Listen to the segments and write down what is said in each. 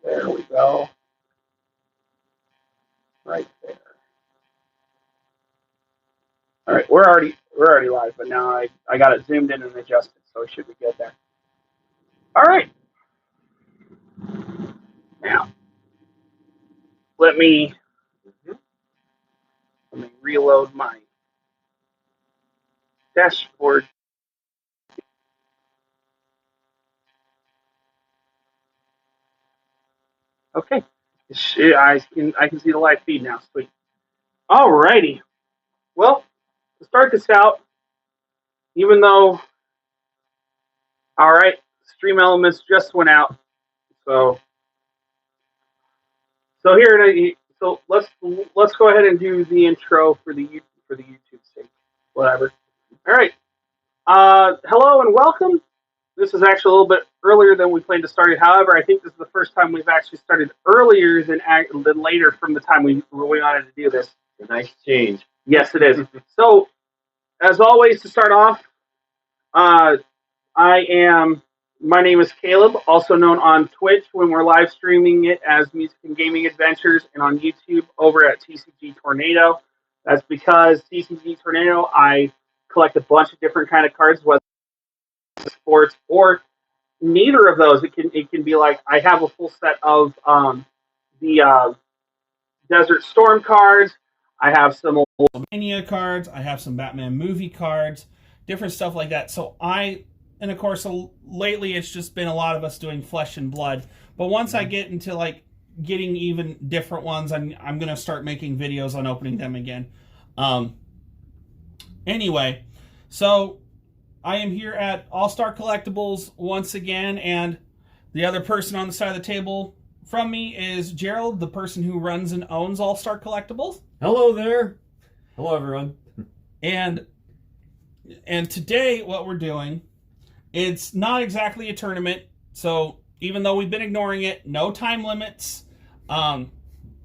There we go. Right there. All right, we're already live, but now I got it zoomed in and adjusted, so it should be good there. All right, now let me reload my dashboard. Okay, I can see the live feed now. Sweet. All righty. Well, to start this out, even though all right, Stream Elements just went out, so so let's go ahead and do the intro for the YouTube sake. Whatever. All right. Hello and welcome. This is actually a little bit earlier than we planned to start it. However, I think this is the first time we've actually started earlier than later from the time we wanted to do this. A nice change. Yes, it is. So, as always, to start off, uh, my name is Caleb, also known on Twitch when we're live streaming it as Music and Gaming Adventures, and on YouTube over at TCG Tornado. That's because TCG Tornado, I collect a bunch of different kind of cards, whether it's sports or neither of those. It can be like I have a full set of the Desert Storm cards. I have some old Mania cards. I have some Batman movie cards, different stuff like that. And of course, lately it's just been a lot of us doing Flesh and Blood. But once I get into like getting even different ones, I'm going to start making videos on opening them again. Anyway, so I am here at Star Collectibles once again, and the other person on the side of the table from me is Gerald, the person who runs and owns Star Collectibles. Hello there. Hello, everyone. And today what we're doing, it's not exactly a tournament, so even though we've been ignoring it, no time limits. And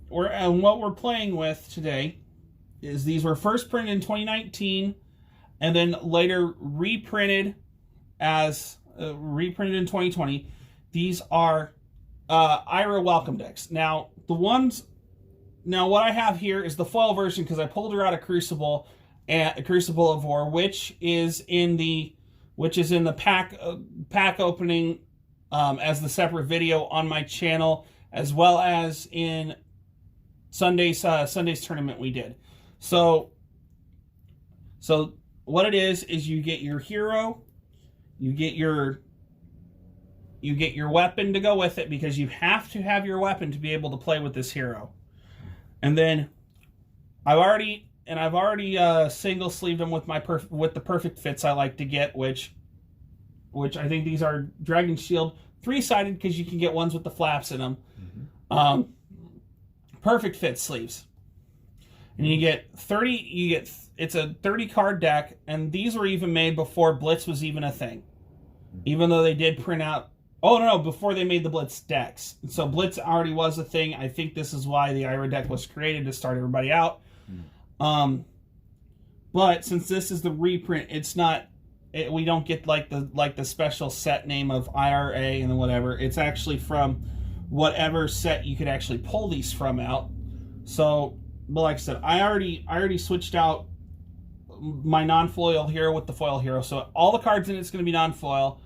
what we're playing with today is these were first printed in 2019 and then later reprinted in 2020. These are IRA welcome decks. Now what I have here is the foil version because I pulled her out of Crucible of War, which is in the pack opening as the separate video on my channel, as well as in Sunday's tournament we did. So what it is you get your hero, you get your weapon to go with it because you have to have your weapon to be able to play with this hero. And then I've already single sleeved them with the perfect fits I like to get, which I think these are Dragon Shield 3-sided because you can get ones with the flaps in them. Mm-hmm. Perfect fit sleeves, and you get 30. It's a 30 card deck, and these were even made before Blitz was even a thing. Even though they did print out. Oh no! Before they made the Blitz decks, so Blitz already was a thing. I think this is why the IRA deck was created to start everybody out. But since this is the reprint, it's not. We don't get like the special set name of IRA and then whatever. It's actually from whatever set you could actually pull these from out. So, but like I said, I already switched out my non-foil hero with the foil hero. So all the cards in it's going to be non-foil.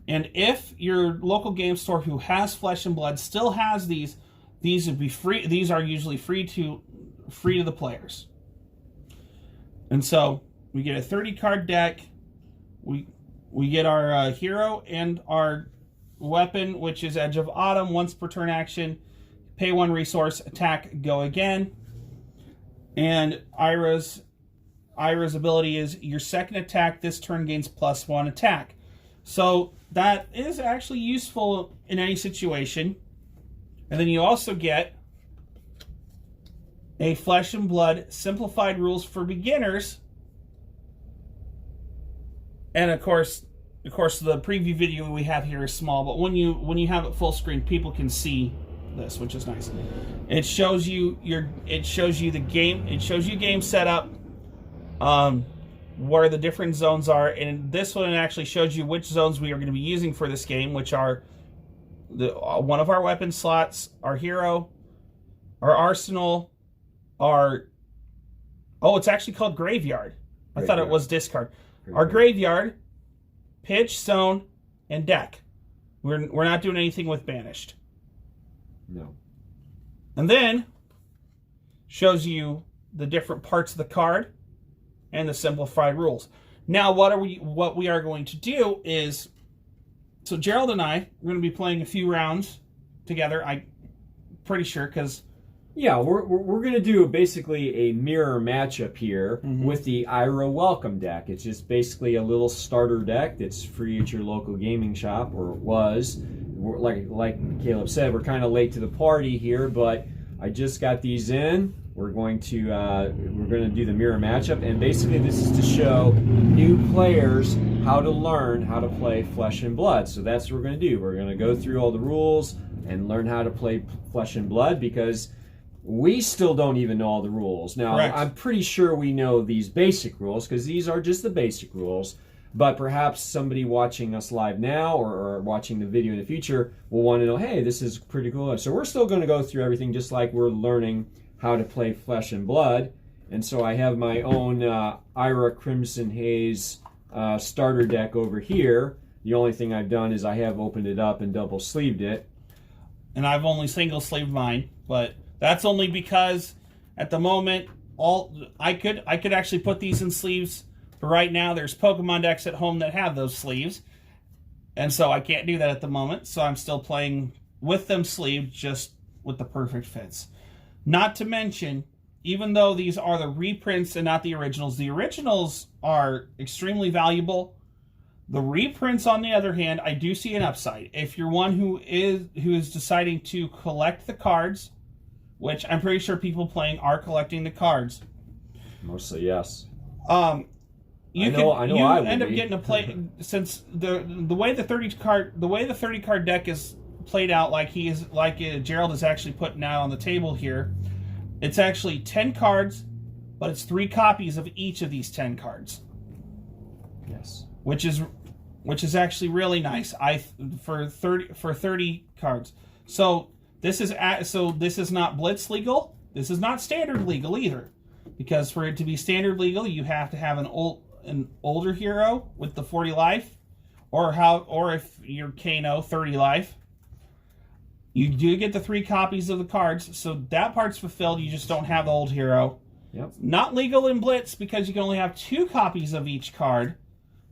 And if your local game store who has Flesh and Blood still has these would be free. These are usually free to the players. And so we get a 30 card deck. We get our hero and our weapon, which is Edge of Autumn. Once per turn action, pay 1 resource, attack, go again. And Ira's ability is your second attack this turn gains +1 attack. So that is actually useful in any situation. And then you also get a Flesh and Blood simplified rules for beginners. And of course the preview video we have here is small, but when you have it full screen, people can see this, which is nice. It shows you the game setup, where the different zones are, and this one actually shows you which zones we are going to be using for this game, which are one of our weapon slots, our hero, our arsenal, our... Oh, it's actually called graveyard. I thought it was discard. Our graveyard, pitch, zone, and deck. We're not doing anything with banished. No. And then shows you the different parts of the card and the simplified rules. Now, what we are going to do is, so Gerald and I are going to be playing a few rounds together. I'm pretty sure, because yeah, we're going to do basically a mirror matchup here with the Ira Welcome deck. It's just basically a little starter deck that's free at your local gaming shop, or it was. Like Caleb said, we're kind of late to the party here, but I just got these in. We're going to do the mirror matchup, and basically this is to show new players how to learn how to play Flesh and Blood. So that's what we're going to do. We're going to go through all the rules and learn how to play Flesh and Blood, because we still don't even know all the rules. Now, correct. I'm pretty sure we know these basic rules, because these are just the basic rules. But perhaps somebody watching us live now or watching the video in the future will want to know, hey, this is pretty cool. So we're still going to go through everything just like we're learning how to play Flesh and Blood. And so I have my own Ira Crimson Haze starter deck over here. The only thing I've done is I have opened it up and double sleeved it. And I've only single sleeved mine, but that's only because at the moment I could actually put these in sleeves, but right now there's Pokemon decks at home that have those sleeves, and so I can't do that at the moment. So I'm still playing with them sleeved, just with the perfect fits. Not to mention, even though these are the reprints and not the originals are extremely valuable. The reprints, on the other hand, I do see an upside. If you're one who is deciding to collect the cards, which I'm pretty sure people playing are collecting the cards. Mostly, yes. You end up getting to play, since the way the 30 card deck is played out, like Gerald is actually putting out on the table here. It's actually 10 cards, but it's 3 copies of each of these 10 cards. Yes. Which is actually really nice. For 30 cards. So this is not Blitz legal. This is not standard legal either, because for it to be standard legal, you have to have an older hero with the 40 life, or if you're Kano, 30 life. You do get the 3 copies of the cards, so that part's fulfilled. You just don't have the old hero. Yep. Not legal in Blitz because you can only have 2 copies of each card,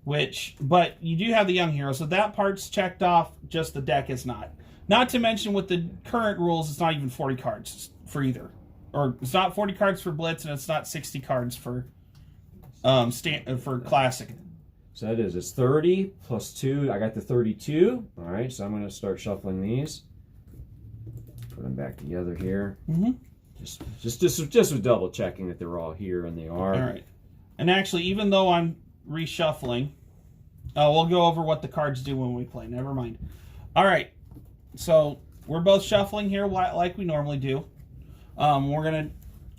but you do have the young hero, so that part's checked off. Just the deck is not. Not to mention, with the current rules, it's not even 40 cards for either, or it's not 40 cards for Blitz, and it's not 60 cards for Classic. So that is, it's 30 plus 2. I got the 32. All right, so I'm going to start shuffling these. Put them back together here. Mm-hmm. Just with double checking that they're all here, and they are. All right. And actually, even though I'm reshuffling, we'll go over what the cards do when we play. Never mind. All right. So we're both shuffling here like we normally do. We're gonna,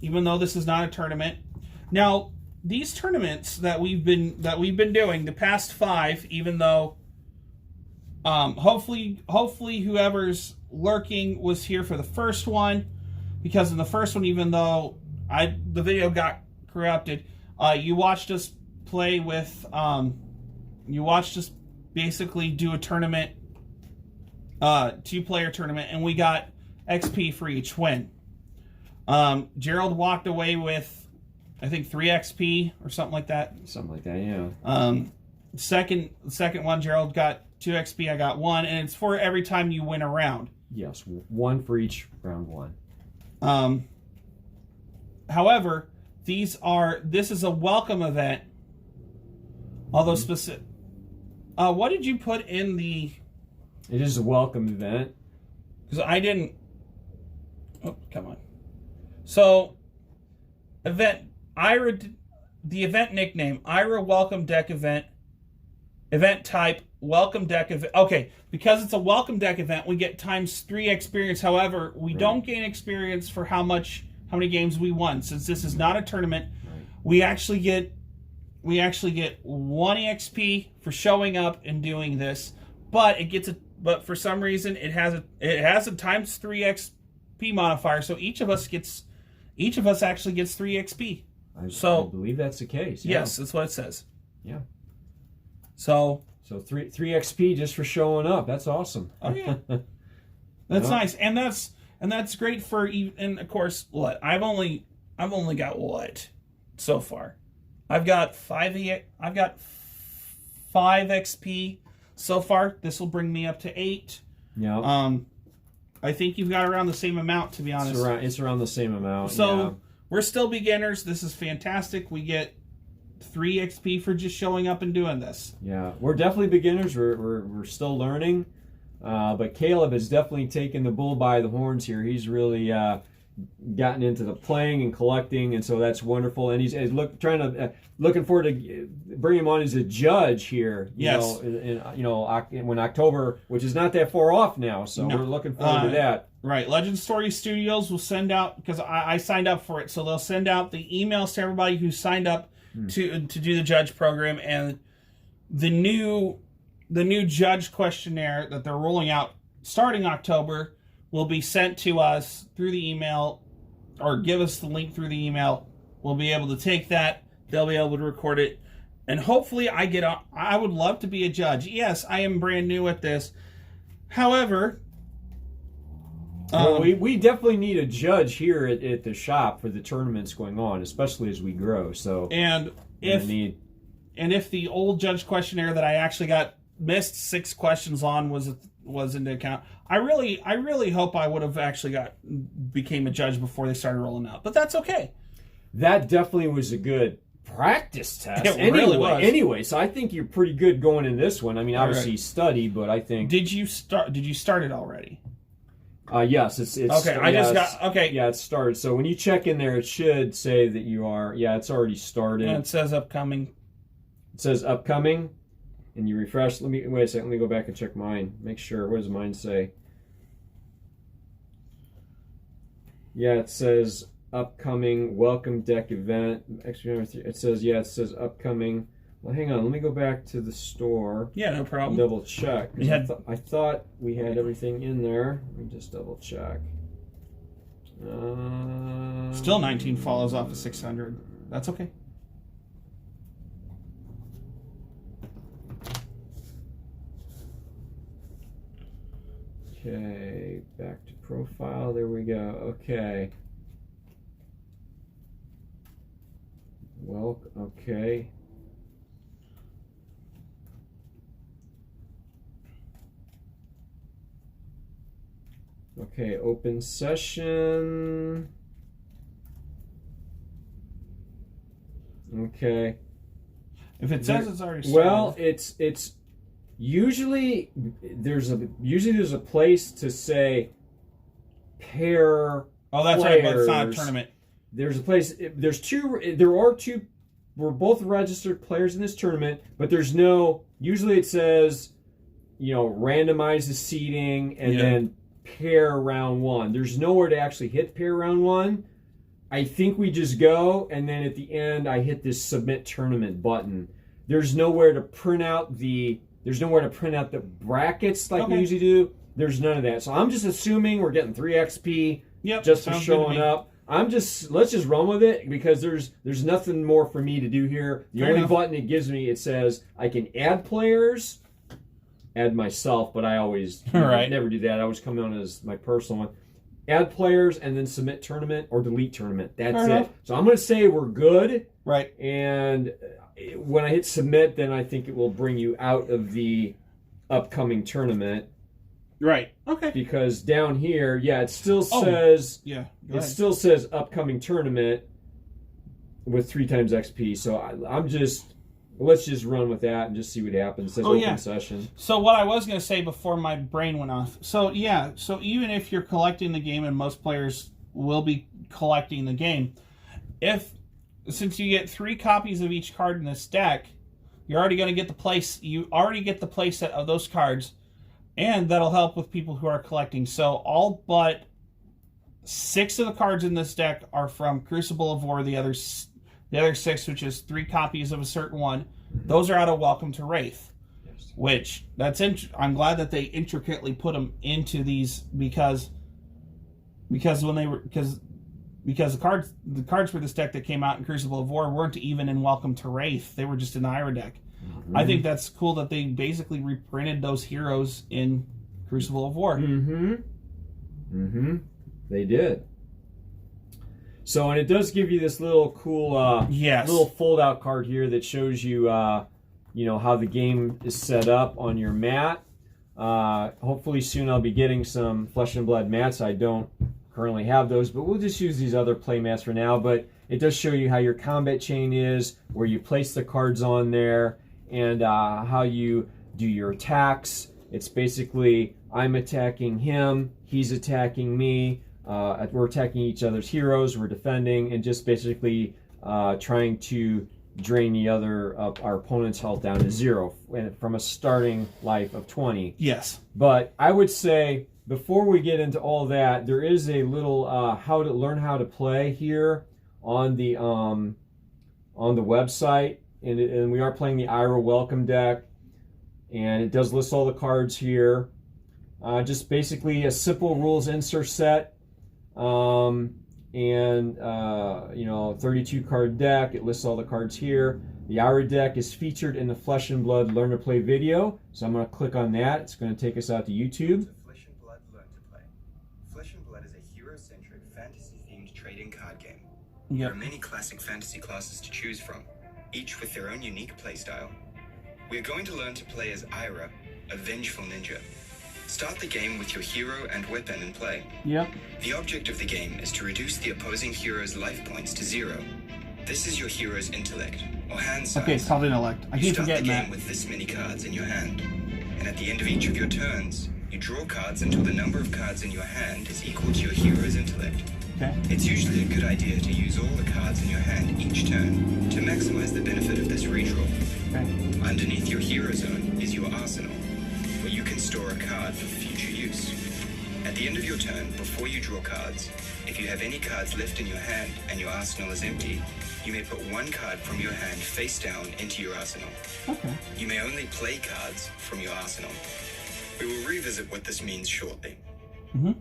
even though this is not a tournament. Now, these tournaments that we've been doing the past 5, even though hopefully whoever's lurking was here for the first one, because in the first one, even though the video got corrupted, you watched us play with you watched us basically do a tournament, 2-player tournament, and we got XP for each win. Gerald walked away with, I think, 3 XP or something like that. Something like that, yeah. Second one, Gerald got 2 XP, I got 1, and it's for every time you win a round. Yes, 1 for each round 1. However, this is a welcome event. Although specific. What did you put in the... It is a welcome event. Because I didn't... Oh, come on. So, the event nickname, Ira Welcome Deck Event. Event type, Welcome Deck Event. Okay, because it's a Welcome Deck event, we get × 3 experience. However, we don't gain experience for how many games we won. Since this is not a tournament, we actually get 1 EXP for showing up and doing this, but it gets but for some reason it has a times 3 XP modifier, so each of us actually gets 3 XP. I believe that's the case. Yeah. Yes, that's what it says. Yeah. So 3 XP just for showing up. That's awesome. Oh yeah. That's nice. And that's great for, and of course, what? I've only got what so far? I've got 5 XP so far. This will bring me up to 8. Yeah. I think you've got around the same amount, to be honest. It's around the same amount. So we're still beginners. This is fantastic. We get 3 XP for just showing up and doing this. Yeah, we're definitely beginners. We're still learning, but Caleb has definitely taken the bull by the horns here. He's really gotten into the playing and collecting, and so that's wonderful. And he's looking forward to bring him on as a judge here. Yes. When October, which is not that far off now, so we're looking forward to that. Right. Legend Story Studios will send out, because I signed up for it, so they'll send out the emails to everybody who signed up to do the judge program, and the new judge questionnaire that they're rolling out starting October will be sent to us through the email, or give us the link through the email. We'll be able to take that. They'll be able to record it, and hopefully I would love to be a judge. Yes, I am brand new at this. However, we definitely need a judge here at the shop for the tournaments going on, especially as we grow. So if the old judge questionnaire that I actually missed 6 questions on was into account, I really hope I would have actually became a judge before they started rolling out. But that's okay. That definitely was a good practice test. It really was. Anyway, so I think you're pretty good going in this one. I mean, obviously you study, but I think. Did you start it already? Yes, it's okay. Yeah, it started. So when you check in there, it should say that you are. Yeah, it's already started. And it says upcoming. It says upcoming, and you refresh. Wait a second. Let me go back and check mine. Make sure. What does mine say? Yeah, it says upcoming welcome deck event. It says upcoming. Well, hang on. Let me go back to the store. Yeah, no problem. Double check. I thought we had everything in there. Let me just double check. Still 19 follows off of 600. That's okay. Okay, back to profile. There we go. Okay. Well, okay. Okay, open session. Okay. If it says it's already started. Well, it's usually there's a place to say pair. Oh, that's players. right, but it's not a tournament. There's a place. There are two. We're both registered players in this tournament, but there's no. Usually it says, randomize the seating and then pair round 1. There's nowhere to actually hit pair round 1. I think we just go, and then at the end I hit this submit tournament button. There's nowhere to print out the brackets like we usually do. There's none of that. So I'm just assuming we're getting 3 XP just for showing up. Let's just run with it, because there's nothing more for me to do here. The only button it gives me, it says I can add players, add myself, but I always never do that. I always come on as my personal one. Add players and then submit tournament or delete tournament. That's it. So I'm going to say we're good. Right. And when I hit submit, then I think it will bring you out of the upcoming tournament. Right. Okay. Because down here, it still says still says upcoming tournament with 3 times XP. So let's just run with that and just see what happens. It says open session. So what I was going to say before my brain went off. So even if you're collecting the game, and most players will be collecting the game, since you get 3 copies of each card in this deck, you're already going to get the place. You already get the play set of those cards. And that'll help with people who are collecting. So all but 6 of the cards in this deck are from Crucible of War. The other 6, which is 3 copies of a certain one, those are out of Welcome to Wraith. Yes. Which I'm glad that they intricately put them into these because the cards for this deck that came out in Crucible of War weren't even in Welcome to Wraith. They were just in the Ira deck. Mm-hmm. I think that's cool that they basically reprinted those heroes in Crucible of War. Mm-hmm. Mm-hmm. They did. So, and it does give you this little cool, little fold-out card here that shows you, how the game is set up on your mat. Hopefully soon I'll be getting some Flesh and Blood mats. I don't currently have those, but we'll just use these other play mats for now. But it does show you how your combat chain is, where you place the cards on there, and how you do your attacks. It's basically, I'm attacking him, he's attacking me. We're attacking each other's heroes, we're defending, and just basically trying to drain our opponent's health down to 0 from a starting life of 20. Yes. But I would say, before we get into all that, there is a little how to play here on the website, and we are playing the Ira Welcome deck, and it does list all the cards here. Just basically a simple rules insert set. 32 card deck. It lists all the cards here. The Ira deck is featured in the Flesh and Blood Learn to Play video, so I'm going to click on that. It's going to take us out to YouTube. Flesh and Blood Learn to Play. Flesh and Blood is a hero-centric, fantasy-themed trading card game. Yep. There are many classic fantasy classes to choose from, each with their own unique playstyle. We're going to learn to play as Ira, a vengeful ninja. Start the game with your hero and weapon in play. Yep. The object of the game is to reduce the opposing hero's life points to 0. This is your hero's intellect, or hand size. Okay, it's called intellect. I keep forgetting that. You start the game with this many cards in your hand, and at the end of each of your turns, you draw cards until the number of cards in your hand is equal to your hero's intellect. Okay. It's usually a good idea to use all the cards in your hand each turn to maximize the benefit of this redraw. Okay. Underneath your hero zone is your arsenal, where you can store a card for future use. At the end of your turn, before you draw cards, if you have any cards left in your hand and your arsenal is empty, you may put one card from your hand face down into your arsenal. Okay. You may only play cards from your arsenal. We will revisit what this means shortly. Mm-hmm.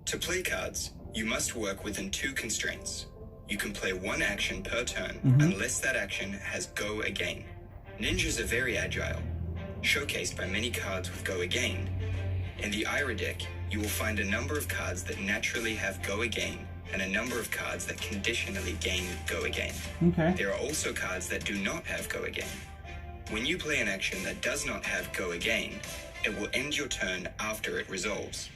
To play cards, you must work within 2 constraints. You can play 1 action per turn unless that action has Go Again. Ninjas are very agile, showcased by many cards with Go Again. In the Ira deck, you will find a number of cards that naturally have Go Again and a number of cards that conditionally gain Go Again. Okay. There are also cards that do not have Go Again. When you play an action that does not have Go Again, it will end your turn after it resolves.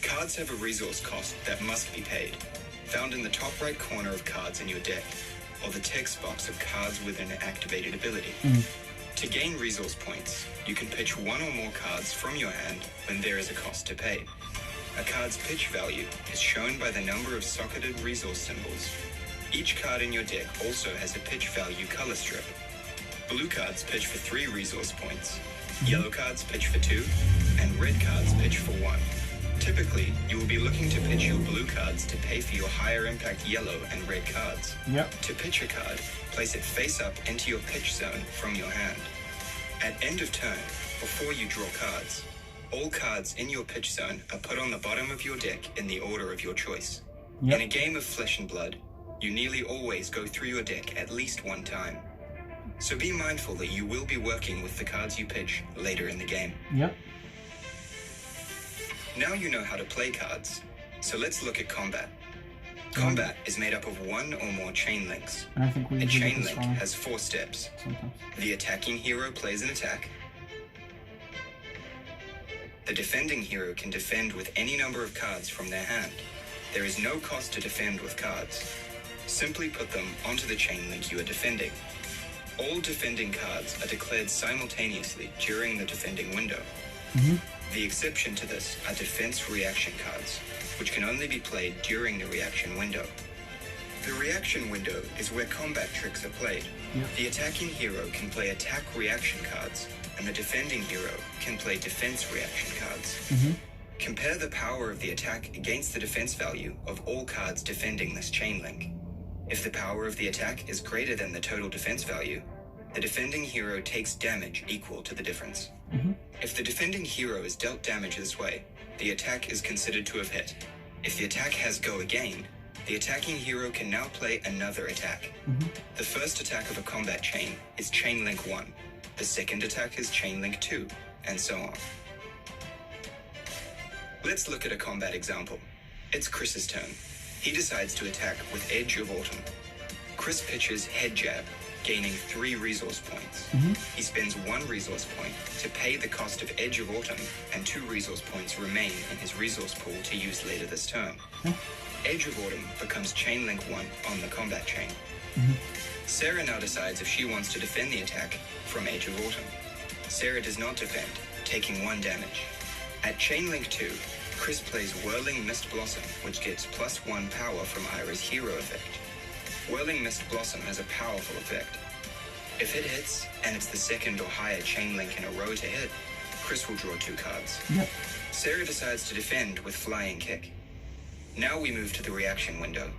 Cards have a resource cost that must be paid, found in the top right corner of cards in your deck, or the text box of cards with an activated ability. To gain resource points, you can pitch 1 or more cards from your hand when there is a cost to pay. A card's pitch value is shown by the number of socketed resource symbols. Each card in your deck also has a pitch value color strip. Blue cards pitch for 3 resource points, yellow cards pitch for 2, and red cards pitch for 1. Typically, you will be looking to pitch your blue cards to pay for your higher impact yellow and red cards. Yep. To pitch a card, place it face up into your pitch zone from your hand. At end of turn, before you draw cards, all cards in your pitch zone are put on the bottom of your deck in the order of your choice. Yep. In a game of Flesh and Blood, you nearly always go through your deck at least 1 time. So be mindful that you will be working with the cards you pitch later in the game. Yep. Now you know how to play cards, so let's look at combat. Combat is made up of 1 or more chain links. I think we A did chain this link wrong has 4 steps. sometimes. The attacking hero plays an attack. The defending hero can defend with any number of cards from their hand. There is no cost to defend with cards. Simply put them onto the chain link you are defending. All defending cards are declared simultaneously during the defending window. The exception to this are defense reaction cards, which can only be played during the reaction window. The reaction window is where combat tricks are played. The attacking hero can play attack reaction cards, and the defending hero can play defense reaction cards. Compare the power of the attack against the defense value of all cards defending this chain link. If the power of the attack is greater than the total defense value, the defending hero takes damage equal to the difference. If the defending hero is dealt damage this way, the attack is considered to have hit. If the attack has go again, the attacking hero can now play another attack. The first attack of a combat chain is Chain Link 1. The second attack is Chain Link 2, and so on. Let's look at a combat example. It's Chris's turn. He decides to attack with Edge of Autumn. Chris pitches Head Jab, gaining 3 resource points. He spends 1 resource point to pay the cost of Edge of Autumn, and 2 resource points remain in his resource pool to use later this turn. Edge of Autumn becomes Chain Link 1 on the combat chain. Sarah now decides if she wants to defend the attack from Edge of Autumn. Sarah does not defend, taking 1 damage. At Chain Link 2, Chris plays Whirling Mist Blossom, which gets +1 power from Ira's hero effect. Whirling Mist Blossom has a powerful effect. If it hits, and it's the second or higher chain link in a row to hit, Chris will draw 2 cards. Sarah decides to defend with Flying Kick. Now we move to the reaction window.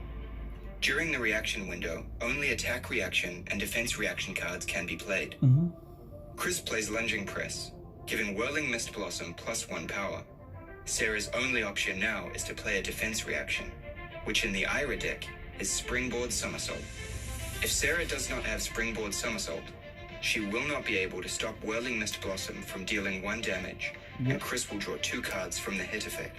During the reaction window, only attack reaction and defense reaction cards can be played. Chris plays Lunging Press, giving Whirling Mist Blossom +1 power. Sarah's only option now is to play a defense reaction, which in the Ira deck is Springboard Somersault. If Sarah does not have Springboard Somersault, she will not be able to stop Whirling Mist Blossom from dealing 1 damage, and Chris will draw 2 cards from the hit effect.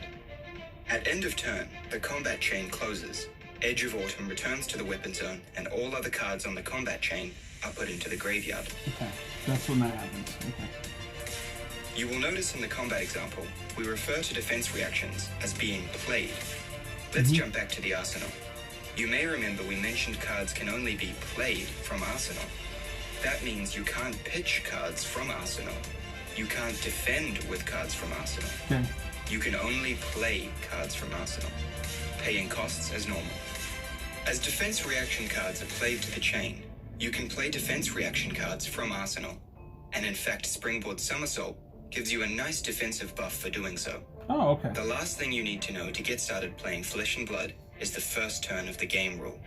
At end of turn, the combat chain closes. Edge of Autumn returns to the weapon zone, and all other cards on the combat chain are put into the graveyard. Okay, that's when that happens. Okay. You will notice in the combat example, we refer to defense reactions as being played. Let's jump back to the arsenal. You may remember we mentioned cards can only be played from arsenal. That means you can't pitch cards from arsenal. You can't defend with cards from arsenal. Okay. You can only play cards from arsenal, paying costs as normal. As defense reaction cards are played to the chain, you can play defense reaction cards from arsenal. And in fact, Springboard Somersault gives you a nice defensive buff for doing so. Oh, okay. The last thing you need to know to get started playing Flesh and Blood is the first turn of the game rule.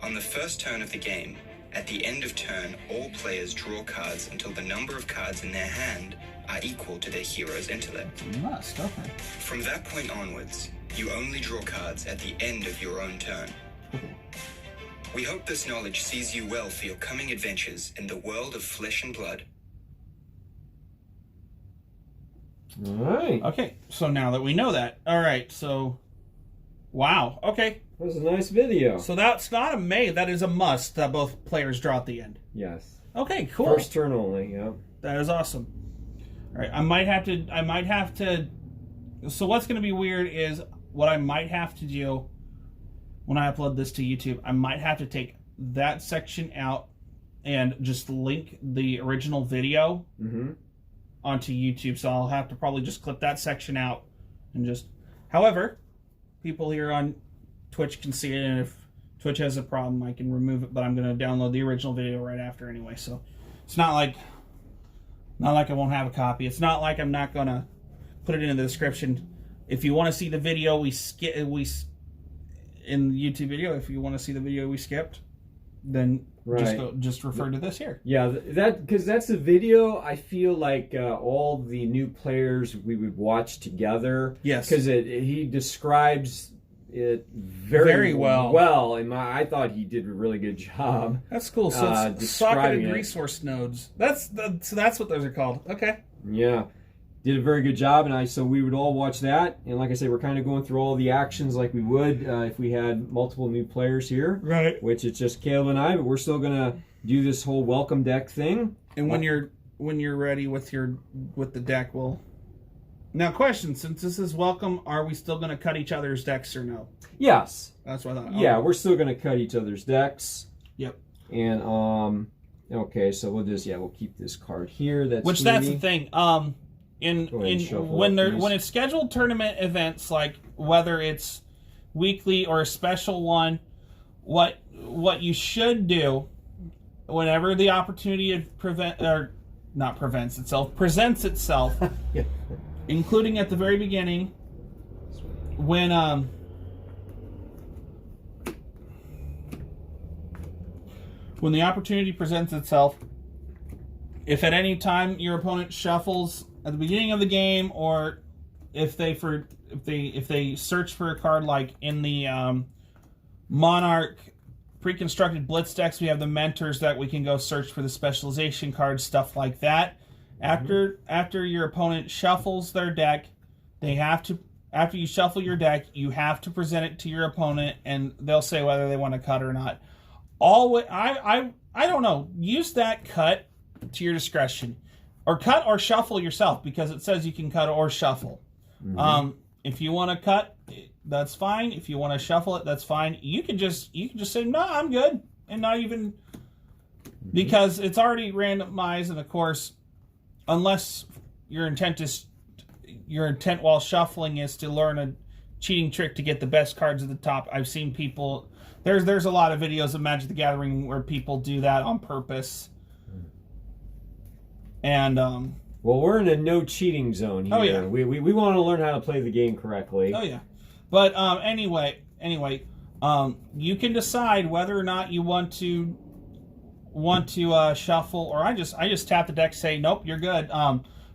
On the first turn of the game, at the end of turn, all players draw cards until the number of cards in their hand are equal to their hero's intellect. Must, okay. From that point onwards, you only draw cards at the end of your own turn. We hope this knowledge sees you well for your coming adventures in the world of Flesh and Blood. All right. Okay, so now that we know that, all right, so, wow, okay. That was a nice video. So that's not a may, that is a must that both players draw at the end. Yes. Okay, cool. First turn only, yeah. That is awesome. All right, I might have to, so what's going to be weird is what I might have to do when I upload this to YouTube, I might have to take that section out and just link the original video onto YouTube. So I'll have to probably just clip that section out and just, however, people here on Twitch can see it, and if Twitch has a problem, I can remove it, but I'm going to download the original video right after anyway. So it's not like I won't have a copy. It's not like I'm not going to put it in the description. If you want to see the video in the YouTube video, if you want to see the video we skipped, then just refer to this here. Yeah, because that's a video I feel like all the new players we would watch together. Yes. Because he describes it very well. And I thought he did a really good job. That's cool. So it's socketed resource nodes. That's what those are called. Okay. Yeah. Did a very good job, and so we would all watch that. And like I say, we're kind of going through all the actions like we would if we had multiple new players here. Right. Which it's just Caleb and I, but we're still gonna do this whole welcome deck thing. And when you're ready with the deck, now question: since this is welcome, are we still gonna cut each other's decks or no? Yes. That's what I thought. Yeah, we're still gonna cut each other's decks. Yep. And okay, so we'll keep this card here. That's the thing. When it's scheduled tournament events, like whether it's weekly or a special one, what you should do whenever the opportunity presents itself, including at the very beginning, when the opportunity presents itself, If at any time your opponent shuffles at the beginning of the game, or if they search for a card, like in the Monarch pre-constructed blitz decks, we have the mentors that we can go search for the specialization cards, stuff like that. After your opponent shuffles their deck, they have to. After you shuffle your deck, you have to present it to your opponent, and they'll say whether they want to cut or not. I don't know. Use that cut to your discretion, or cut or shuffle yourself, because it says you can cut or shuffle. If you want to cut, that's fine. If you want to shuffle it, that's fine. You can just say no, I'm good, and not even because it's already randomized, and of course, unless your intent while shuffling is to learn a cheating trick to get the best cards at the top. I've seen people. There's a lot of videos of Magic the Gathering where people do that on purpose. And well, we're in a no cheating zone here. Oh yeah, we want to learn how to play the game correctly. Oh yeah, but anyway, you can decide whether or not you want to shuffle, or I just tap the deck, say nope, you're good.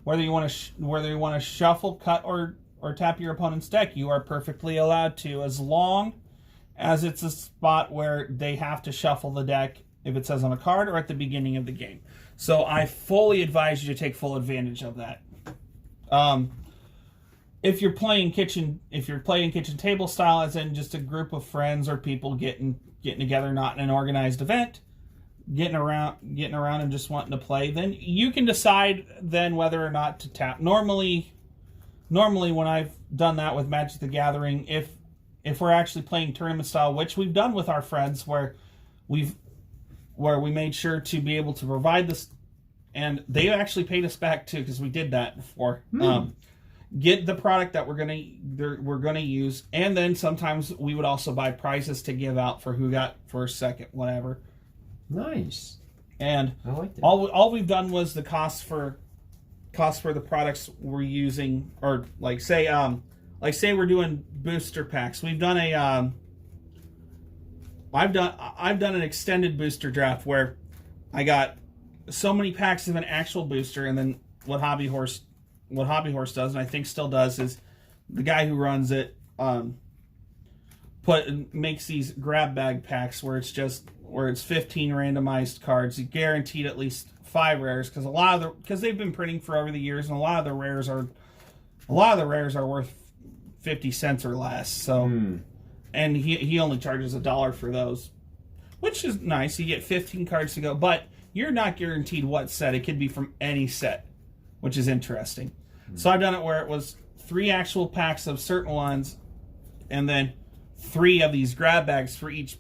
Whether you want to shuffle, cut, or tap your opponent's deck, you are perfectly allowed to, as long as it's a spot where they have to shuffle the deck, if it says on a card, or at the beginning of the game. So I fully advise you to take full advantage of that. If you're playing kitchen table style, as in just a group of friends or people getting together, not in an organized event, getting around and just wanting to play, then you can decide then whether or not to tap. Normally when I've done that with Magic the Gathering, if we're actually playing tournament style, which we've done with our friends, where we made sure to be able to provide this, and they actually paid us back too, because we did that before. Get the product that we're gonna use, and then sometimes we would also buy prizes to give out for who got first, second, whatever. Nice. And I like that. all we've done was the cost for the products we're using, or say we're doing booster packs. We've done I've done an extended booster draft where I got so many packs of an actual booster, and then what Hobby Horse does, and I think still does, is the guy who runs it makes these grab bag packs where it's 15 randomized cards. You guaranteed at least 5 rares, because they've been printing for over the years, and a lot of the rares are worth 50 cents or less. So, and he only charges $1 for those, which is nice. You get 15 cards to go, but you're not guaranteed what set. It could be from any set, which is interesting. So I've done it where it was 3 actual packs of certain ones, and then 3 of these grab bags for each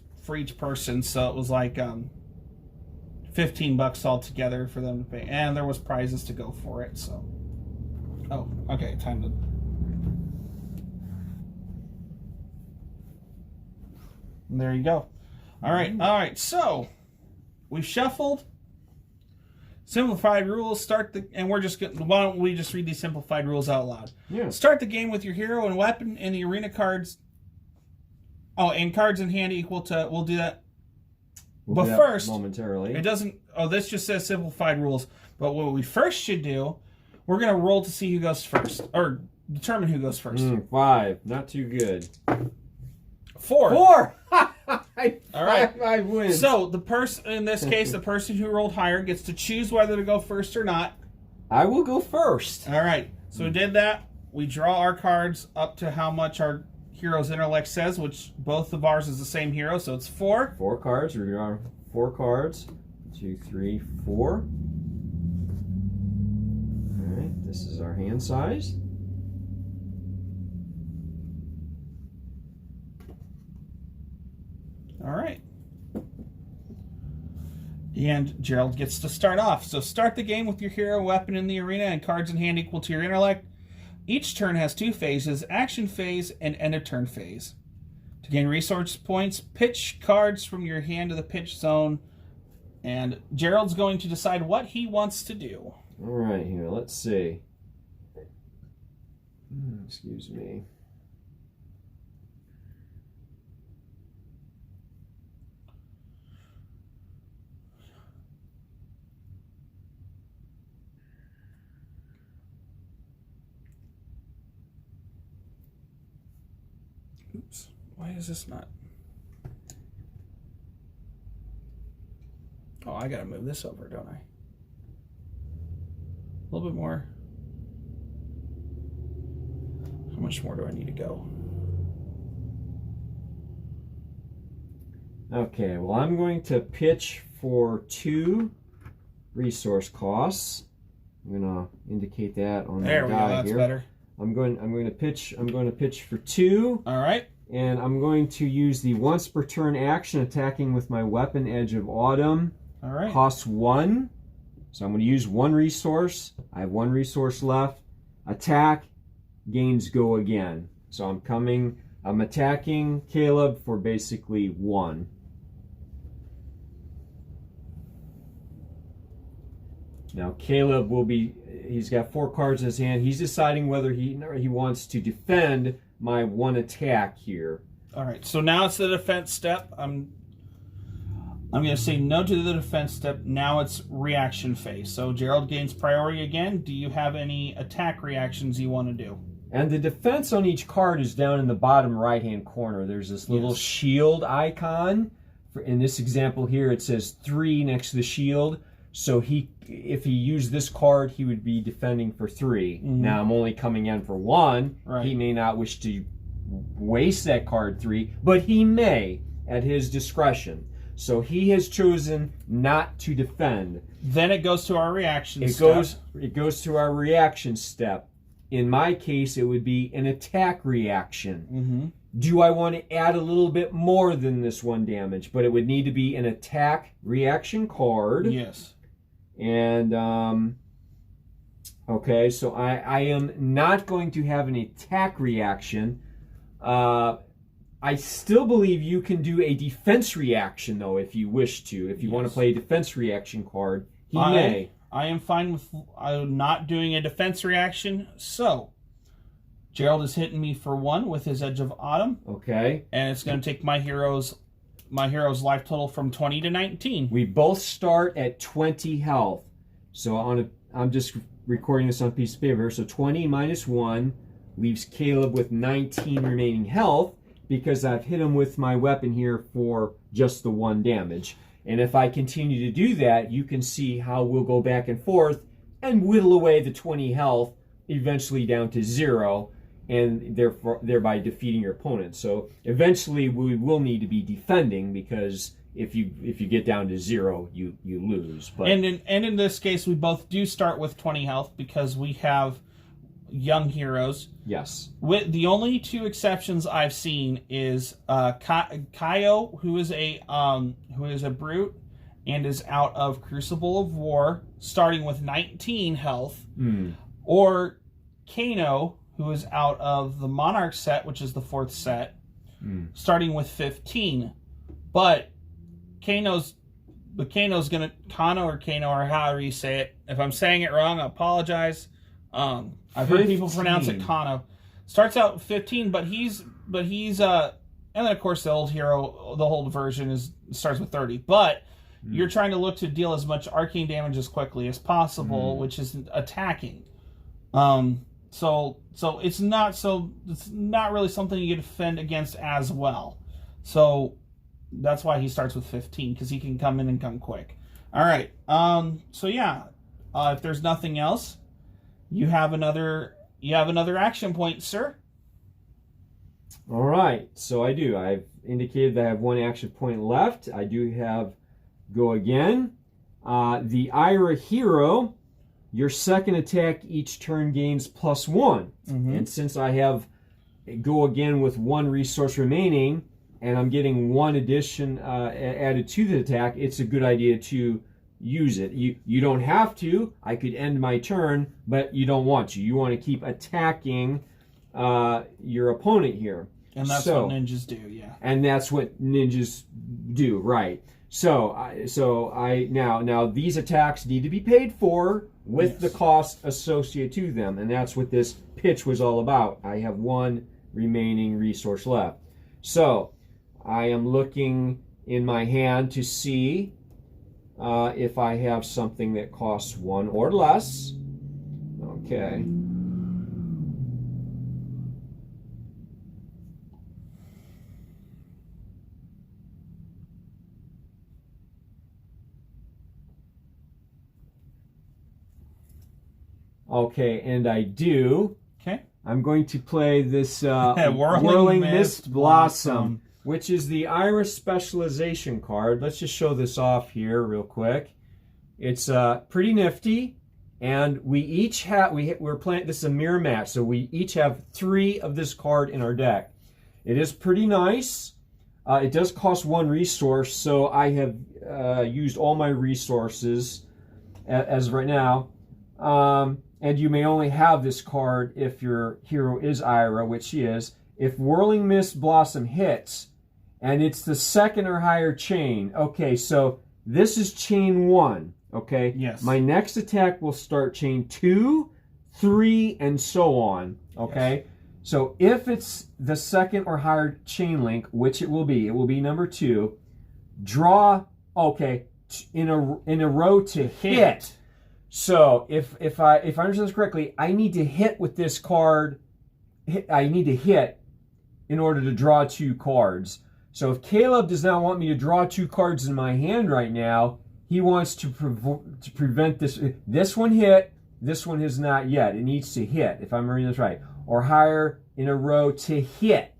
person. So it was like $15 altogether for them to pay, and there was prizes to go for it. So, oh, okay, time to. And there you go. All right. So we've shuffled. Simplified rules. And we're just going. Why don't we just read these simplified rules out loud? Yeah. Start the game with your hero and weapon in the arena cards. Oh, and cards in hand equal to. We'll do that. We'll but do that first, momentarily. it doesn't. Oh, this just says simplified rules. But what we first should do, we're going to roll to see who goes first, or determine who goes first. 5, not too good. 4. All right. 5 wins. So the person, in this case, the person who rolled higher gets to choose whether to go first or not. I will go first. All right. So we did that. We draw our cards up to how much our hero's intellect says, which both of ours is the same hero, so it's 4. 4 cards. We're drawing 4 cards. 2, 3, 4. All right. This is our hand size. All right. And Gerald gets to start off. So start the game with your hero, weapon in the arena, and cards in hand equal to your intellect. Each turn has 2 phases, action phase and end of turn phase. To gain resource points, pitch cards from your hand to the pitch zone. And Gerald's going to decide what he wants to do. All right, here, let's see. Excuse me. Oops. Why is this not? Oh, I gotta move this over, don't I? A little bit more. How much more do I need to go? Okay, well, I'm going to pitch for 2 resource costs. I'm going to indicate that on the die here. There we go. That's better. I'm going to pitch for 2. All right. And I'm going to use the once per turn action, attacking with my weapon, Edge of Autumn. All right. Costs 1. So I'm going to use 1 resource. I have 1 resource left. Attack, gains go again. So I'm attacking Caleb for basically 1. Now Caleb he's got 4 cards in his hand. He's deciding whether he wants to defend my 1 attack here. All right, so now it's the defense step. I'm going to say no to the defense step. Now it's reaction phase. So Gerald gains priority again. Do you have any attack reactions you want to do? And the defense on each card is down in the bottom right-hand corner. There's this little shield icon. In this example here, it says 3 next to the shield. So if he used this card, he would be defending for 3. Mm-hmm. Now I'm only coming in for 1. Right. He may not wish to waste that card 3, but he may at his discretion. So he has chosen not to defend. Then it goes to our reaction step. It goes to our reaction step. In my case, it would be an attack reaction. Mm-hmm. Do I want to add a little bit more than this 1 damage? But it would need to be an attack reaction card. Yes. And, okay, so I am not going to have an attack reaction. I still believe you can do a defense reaction, though, if you wish to. If you want to play a defense reaction card, he may. I am fine with not doing a defense reaction. So, Gerald is hitting me for 1 with his Edge of Autumn. Okay. And it's going to take my hero's life total from 20 to 19. We both start at 20 health. So I'm just recording this on a piece of paper. So 20 minus 1 leaves Caleb with 19 remaining health because I've hit him with my weapon here for just the 1 damage. And if I continue to do that, you can see how we'll go back and forth and whittle away the 20 health eventually down to 0, and thereby defeating your opponent. So eventually we will need to be defending, because if you get down to 0, you lose. But and in this case, we both do start with 20 health because we have young heroes. Yes. With the only 2 exceptions I've seen is Kaio, who is a brute and is out of Crucible of War, starting with 19 health, or Kano, who is out of the Monarch set, which is the 4th set, starting with 15. But Kano, or however you say it. If I'm saying it wrong, I apologize. I've heard people pronounce it Kano. Starts out 15, but he's and then of course the old hero, the old version starts with 30. But you're trying to look to deal as much arcane damage as quickly as possible, which is attacking. So it's not really something you can defend against as well. So that's why he starts with 15, because he can come in and come quick. All right. So yeah, if there's nothing else, you have another action point, sir. All right. So I do. I've indicated that I have 1 action point left. I do have go again. The Ira hero. Your second attack each turn gains +1. And since I have go again with 1 resource remaining, and I'm getting 1 addition added to the attack, it's a good idea to use it. You don't have to. I could end my turn, but you don't want to. You want to keep attacking your opponent here. And that's what ninjas do, yeah. And that's what ninjas do, right. So now these attacks need to be paid for with the cost associated to them, and that's what this pitch was all about. I have 1 remaining resource left. So I am looking in my hand to see if I have something that costs 1 or less. Okay. Okay, and I do. Okay. I'm going to play this Whirling Mist Blossom, which is the Iris Specialization card. Let's just show this off here real quick. It's pretty nifty, and we each have, we're playing, this is a mirror match, so we each have 3 of this card in our deck. It is pretty nice. It does cost 1 resource, so I have used all my resources as of right now. And you may only have this card if your hero is Ira, which she is. If Whirling Mist Blossom hits, and it's the 2nd or higher chain. Okay, so this is chain 1. Okay? Yes. My next attack will start chain 2, 3, and so on. Okay? Yes. So if it's the 2nd or higher chain link, which it will be number 2, draw, okay, in a row to hit. So if I understand this correctly, I need to hit with this card. I need to hit in order to draw 2 cards. So if Caleb does not want me to draw 2 cards in my hand right now, he wants to prevent this. This one hit. This one has not yet. It needs to hit, if I'm reading this right, or higher in a row to hit,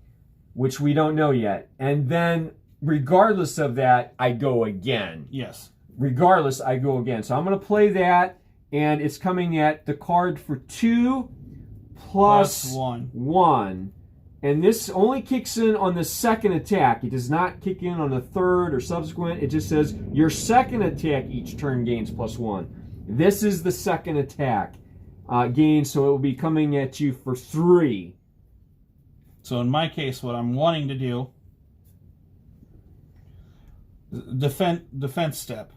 which we don't know yet. And then, regardless of that, I go again. Yes. Regardless, I go again. So I'm going to play that, and it's coming at the card for 2 plus 1. And this only kicks in on the 2nd attack. It does not kick in on the 3rd or subsequent. It just says your 2nd attack each turn gains +1. This is the 2nd attack gain, so it will be coming at you for 3. So in my case, what I'm wanting to do, defense step.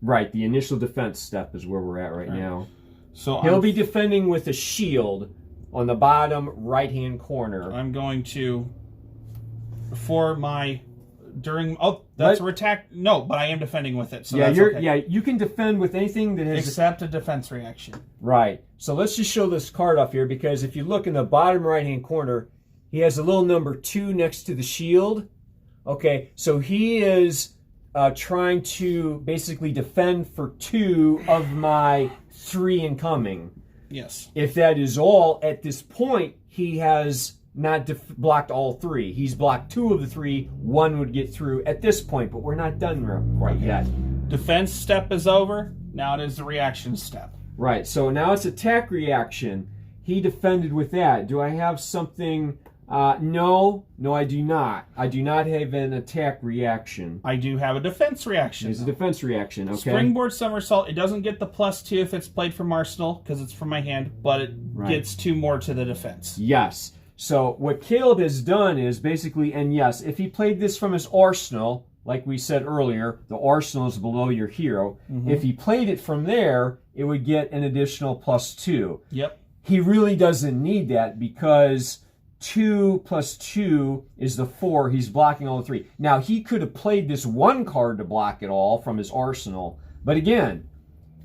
Right, the initial defense step is where we're at right now. So he'll be defending with a shield on the bottom right-hand corner. I'm going to, for my, during, oh, that's a attack. No, but I am defending with it. So yeah, that's okay. Yeah, you can defend with anything that has... Except a defense reaction. Right. So let's just show this card off here, because if you look in the bottom right-hand corner, he has a little number 2 next to the shield. Okay, so he is trying to basically defend for 2 of my 3 incoming. Yes. If that is all, at this point, he has not blocked all 3. He's blocked 2 of the 3. 1 would get through at this point, but we're not done quite yet. Defense step is over. Now it is the reaction step. Right, so now it's attack reaction. He defended with that. Do I have something... No, I do not. I do not have an attack reaction. I do have a defense reaction. There's a defense reaction, okay. Springboard Somersault. It doesn't get the +2 if it's played from Arsenal, because it's from my hand, but it gets 2 more to the defense. Yes. So what Caleb has done is basically, and yes, if he played this from his Arsenal, like we said earlier, the Arsenal is below your hero. Mm-hmm. If he played it from there, it would get an additional +2. Yep. He really doesn't need that, because 2 plus 2 is the 4. He's blocking all the 3. Now, he could have played this 1 card to block it all from his arsenal. But again,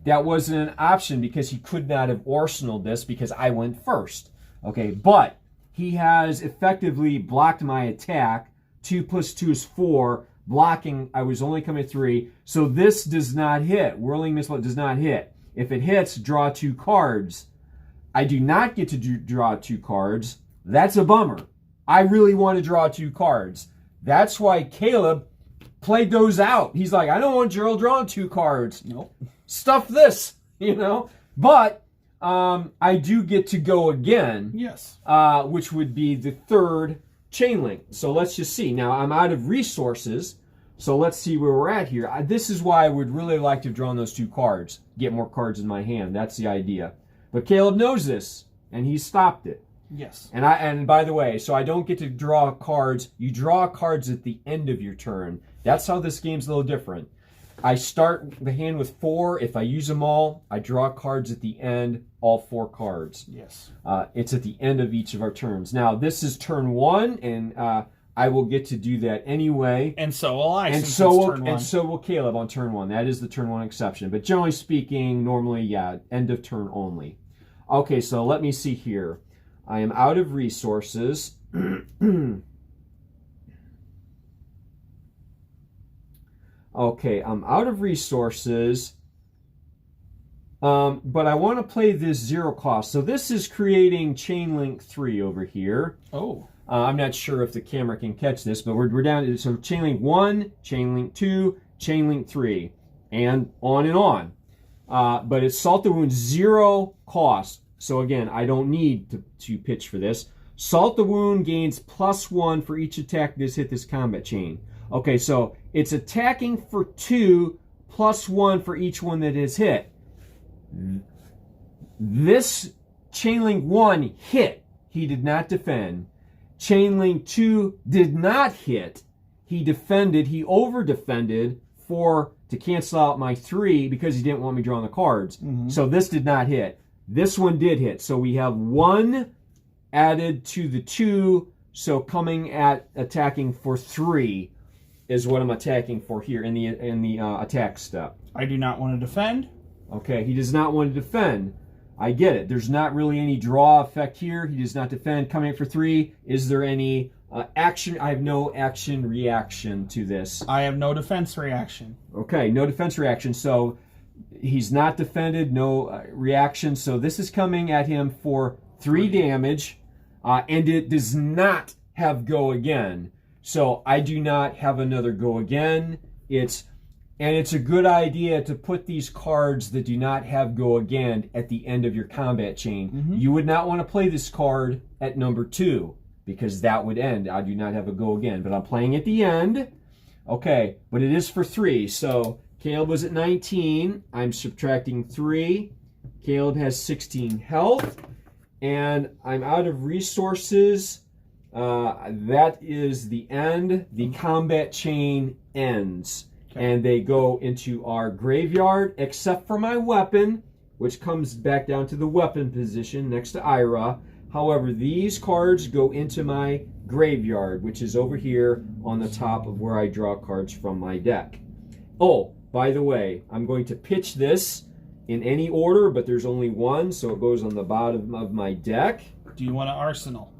that wasn't an option, because he could not have arsenaled this, because I went first. Okay, but he has effectively blocked my attack. 2 plus 2 is 4. Blocking, I was only coming at 3. So this does not hit. Whirling Mist does not hit. If it hits, draw 2 cards. I do not get to draw 2 cards. That's a bummer. I really want to draw 2 cards. That's why Caleb played those out. He's like, I don't want Gerald drawing 2 cards. Nope. Stuff this, But I do get to go again. Yes. Which would be the 3rd chain link. So let's just see. Now, I'm out of resources. So let's see where we're at here. This is why I would really like to have drawn those 2 cards. Get more cards in my hand. That's the idea. But Caleb knows this, and he stopped it. Yes. And by the way, so I don't get to draw cards. You draw cards at the end of your turn. That's how this game's a little different. I start the hand with 4. If I use them all, I draw cards at the end, all 4 cards. Yes. It's at the end of each of our turns. Now, this is turn 1, and I will get to do that anyway. And so will I, and so will Caleb on turn 1. That is the turn 1 exception. But generally speaking, normally, end of turn only. Okay, so let me see here. I am out of resources. Okay, I'm out of resources. But I want to play this 0 cost. So this is creating Chain Link 3 over here. Oh. I'm not sure if the camera can catch this, but we're down to, so Chain Link 1, Chain Link 2, Chain Link 3, and on and on. But it's Salt the Wound 0 cost. So again, I don't need to pitch for this. Salt the Wound gains +1 for each attack that has hit this combat chain. Okay, so it's attacking for 2, +1 for each one that is hit. This Chain Link 1 hit. He did not defend. Chain Link 2 did not hit. He defended. He over-defended to cancel out my 3 because he didn't want me drawing the cards. So this did not hit. This one did hit. So we have 1 added to the 2. So coming at attacking for 3 is what I'm attacking for here in the attack step. I do not want to defend. Okay, he does not want to defend. I get it. There's not really any draw effect here. He does not defend. Coming in for 3. Is there any action? I have no action reaction to this. I have no defense reaction. Okay, no defense reaction. So he's not defended, no reaction. So this is coming at him for 3 damage. And it does not have go again. So I do not have another go again. And it's a good idea to put these cards that do not have go again at the end of your combat chain. You would not want to play this card at number 2 because that would end. I do not have a go again, but I'm playing at the end. Okay, but it is for 3. So Caleb was at 19. I'm subtracting 3. Caleb has 16 health. And I'm out of resources. That is the end. The combat chain ends. And they go into our graveyard, except for my weapon, which comes back down to the weapon position next to Ira. However, these cards go into my graveyard, which is over here on the top of where I draw cards from my deck. Oh, by the way, I'm going to pitch this in any order, but there's only one, so it goes on the bottom of my deck. Do you want an arsenal?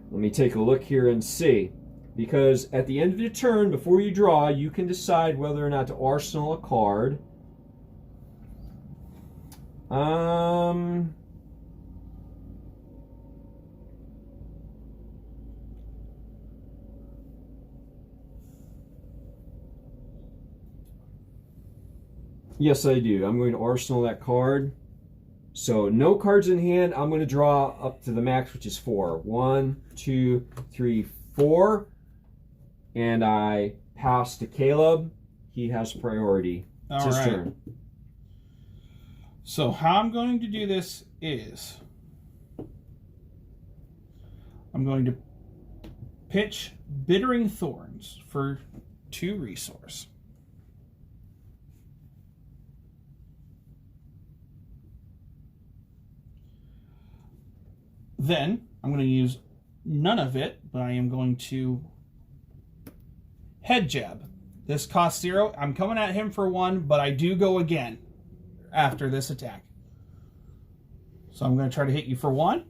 Let me take a look here and see. Because at the end of your turn, before you draw, you can decide whether or not to arsenal a card. Yes, I do. I'm going to arsenal that card. So no cards in hand. I'm going to draw up to the max, which is 4. 1, 2, 3, 4. And I pass to Caleb. He has priority. It's his turn. So how I'm going to do this is I'm going to pitch Bittering Thorns for 2 resource. Then I'm going to use none of it, but I am going to Head Jab. This costs 0. I'm coming at him for 1, but I do go again after this attack. So I'm going to try to hit you for 1.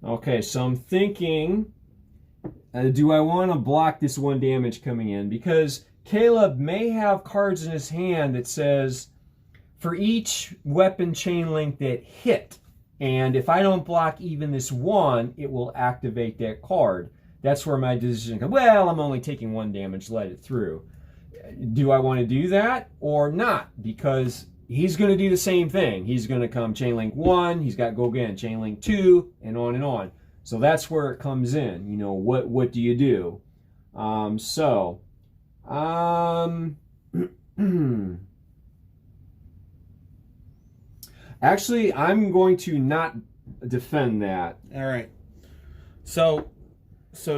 Okay, so I'm thinking, do I want to block this 1 damage coming in? Because Caleb may have cards in his hand that says, for each weapon chain link that hit, and if I don't block even this 1, it will activate that card. That's where my decision comes. Well, I'm only taking 1 damage, let it through. Do I want to do that or not? Because he's going to do the same thing. He's going to come chain link 1, he's got go again, chain link 2, and on and on. So that's where it comes in. You know, what do you do? Actually, I'm going to not defend that. All right. So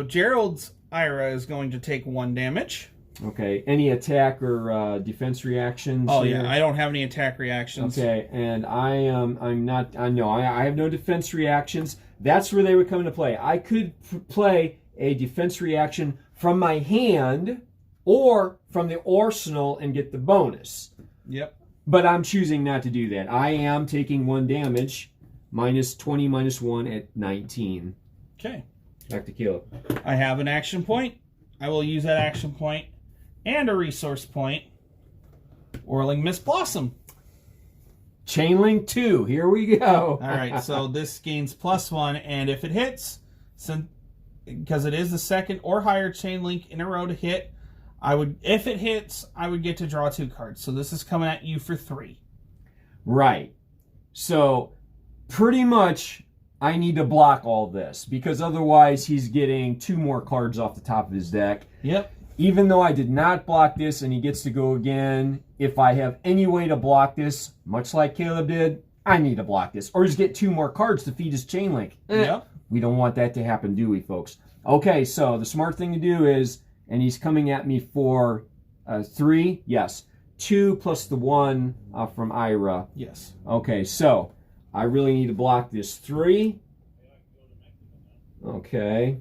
Gerald's Ira is going to take 1 damage. Okay. Any attack or defense reactions? Oh here? yeah, I don't have any attack reactions. Okay, and I'm not. I know I have no defense reactions. That's where they would come into play. I could play a defense reaction from my hand or from the arsenal and get the bonus. Yep. But I'm choosing not to do that. I am taking 1 damage, minus 20, minus 1 at 19. Okay. Back to Caleb. I have an action point. I will use that action point and a resource point. Whirling Miss Blossom. Chain Link 2. Here we go. All right, so this gains +1, and if it hits, because it is the second or higher chain link in a row to hit, if it hits, I would get to draw 2 cards. So this is coming at you for 3. Right. So pretty much I need to block all this because otherwise he's getting 2 more cards off the top of his deck. Yep. Even though I did not block this and he gets to go again, if I have any way to block this, much like Caleb did, I need to block this. Or just get 2 more cards to feed his chain link. Yep. We don't want that to happen, do we, folks? Okay, so the smart thing to do is, and he's coming at me for 3, yes. 2 plus the 1 from Ira. Yes. Okay, so I really need to block this 3. Okay.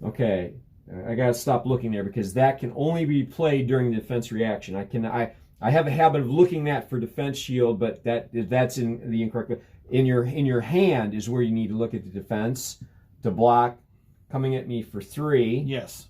Okay, I gotta stop looking there because that can only be played during the defense reaction. I have a habit of looking at for defense shield, but that's in the incorrect. In your hand is where you need to look at the defense to block. Coming at me for 3. Yes.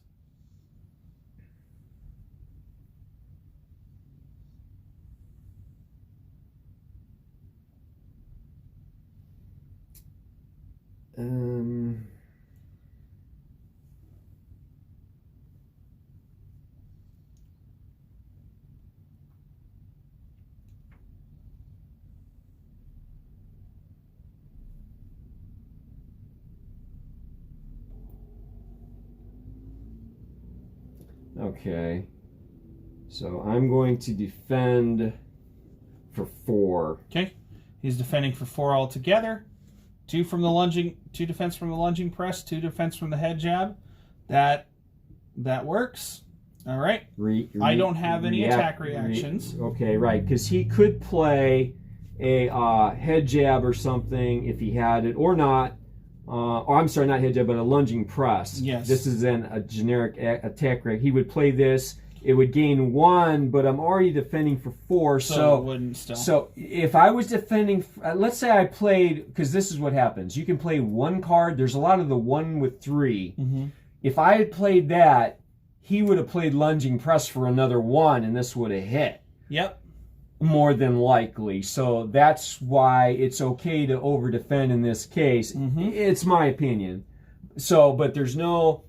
Okay, so I'm going to defend for 4. Okay. He's defending for 4 altogether. 2 defense from the lunging press, 2 defense from the head jab. That works. All right. I don't have any attack reactions. Okay, right, because he could play a head jab or something if he had it, or not. Or I'm sorry, not head jab, but a lunging press. Yes. This is then a generic attack rate. He would play this. It would gain 1, but I'm already defending for 4. So it wouldn't still. So if I was defending, let's say I played, because this is what happens. You can play 1 card. There's a lot of the 1 with 3. Mm-hmm. If I had played that, he would have played lunging press for another 1, and this would have hit. Yep. More than likely. So that's why it's okay to over-defend in this case. Mm-hmm. It's my opinion. So, but there's no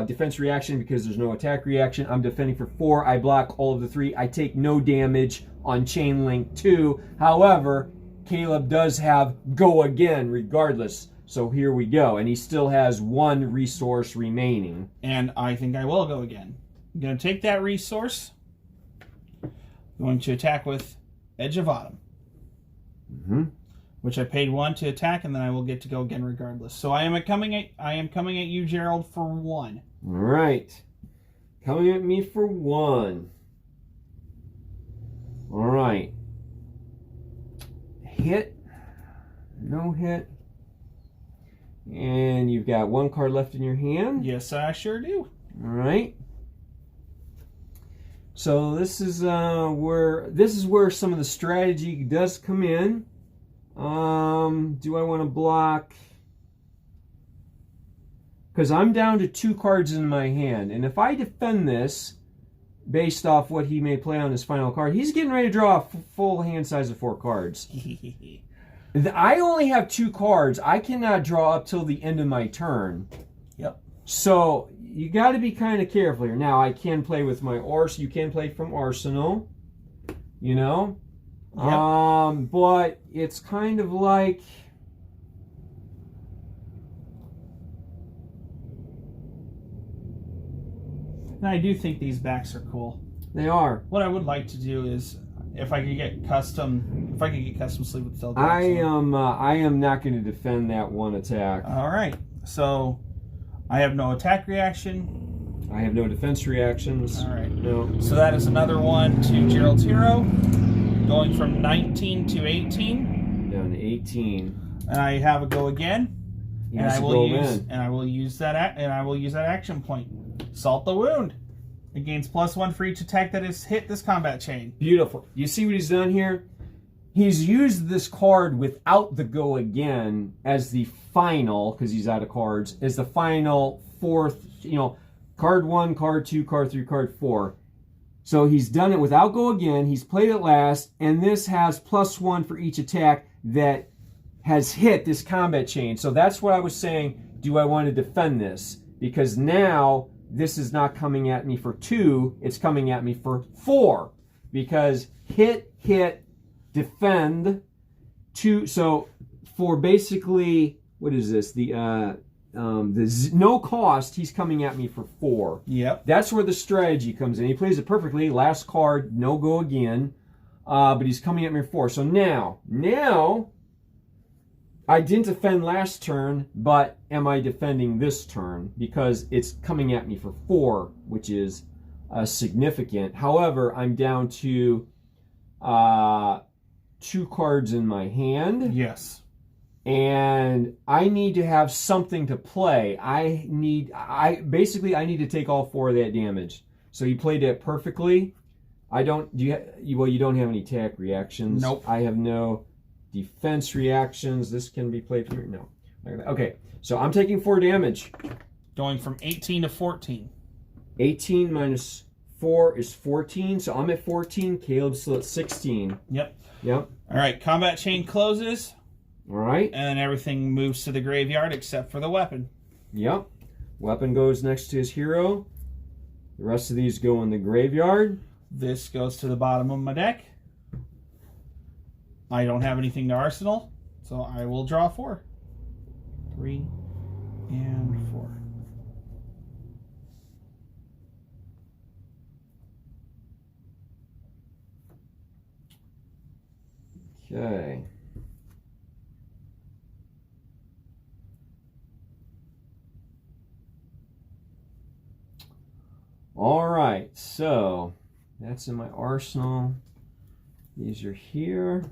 defense reaction because there's no attack reaction. I'm defending for 4. I block all of the 3. I take no damage on Chain Link 2. However, Caleb does have go again regardless. So here we go. And he still has 1 resource remaining. And I think I will go again. I'm going to take that resource. Going to attack with Edge of Autumn. Mm-hmm. Which I paid 1 to attack, and then I will get to go again regardless. So I am coming at you, Gerald, for 1. All right. Coming at me for 1. All right. Hit. No hit. And you've got 1 card left in your hand. Yes, I sure do. All right. So this is where some of the strategy does come in. Do I want to block? Because I'm down to 2 cards in my hand, and if I defend this based off what he may play on his final card, he's getting ready to draw a full hand size of 4 cards. I only have 2 cards. I cannot draw up till the end of my turn. Yep. So you got to be kind of careful here. Now I can play with my you can play from Arsenal, you know. Yep. But it's kind of like and I do think these backs are cool. They are. What I would like to do is if I could get custom sleeve with Delta. I am not going to defend that 1 attack. All right. So I have no attack reaction. I have no defense reactions. All right. No. So that is another 1 to Gerald's hero, going from 19 to 18. Down to 18. And I have a go again. And I will use that action point. Salt the wound. It gains +1 for each attack that has hit this combat chain. Beautiful. You see what he's done here? He's used this card without the go again as the final, because he's out of cards, as the final fourth, card 1, card 2, card 3, card 4. So he's done it without go again. He's played it last, and this has +1 for each attack that has hit this combat chain. So that's what I was saying. Do I want to defend this? Because now this is not coming at me for 2. It's coming at me for 4. Because hit, defend, 2. So for basically, what is this? The no cost, he's coming at me for 4. Yep. That's where the strategy comes in. He plays it perfectly. Last card, no go again. But he's coming at me for 4. So now, I didn't defend last turn, but am I defending this turn? Because it's coming at me for 4, which is significant. However, I'm down to 2 cards in my hand. Yes. And I need to have something to play. I need to take all 4 of that damage. So you played it perfectly. You don't have any attack reactions. Nope. I have no defense reactions. This can be played from here. No. Okay. So I'm taking 4 damage. Going from 18 to 14. 18 minus 4 is 14. So I'm at 14. Caleb's still at 16. Yep. Yep. All right. Combat chain closes. All right. And then everything moves to the graveyard except for the weapon. Yep. Weapon goes next to his hero. The rest of these go in the graveyard. This goes to the bottom of my deck. I don't have anything to arsenal, so I will draw 4. 3 and 4. Okay. All right, so that's in my arsenal. These are here.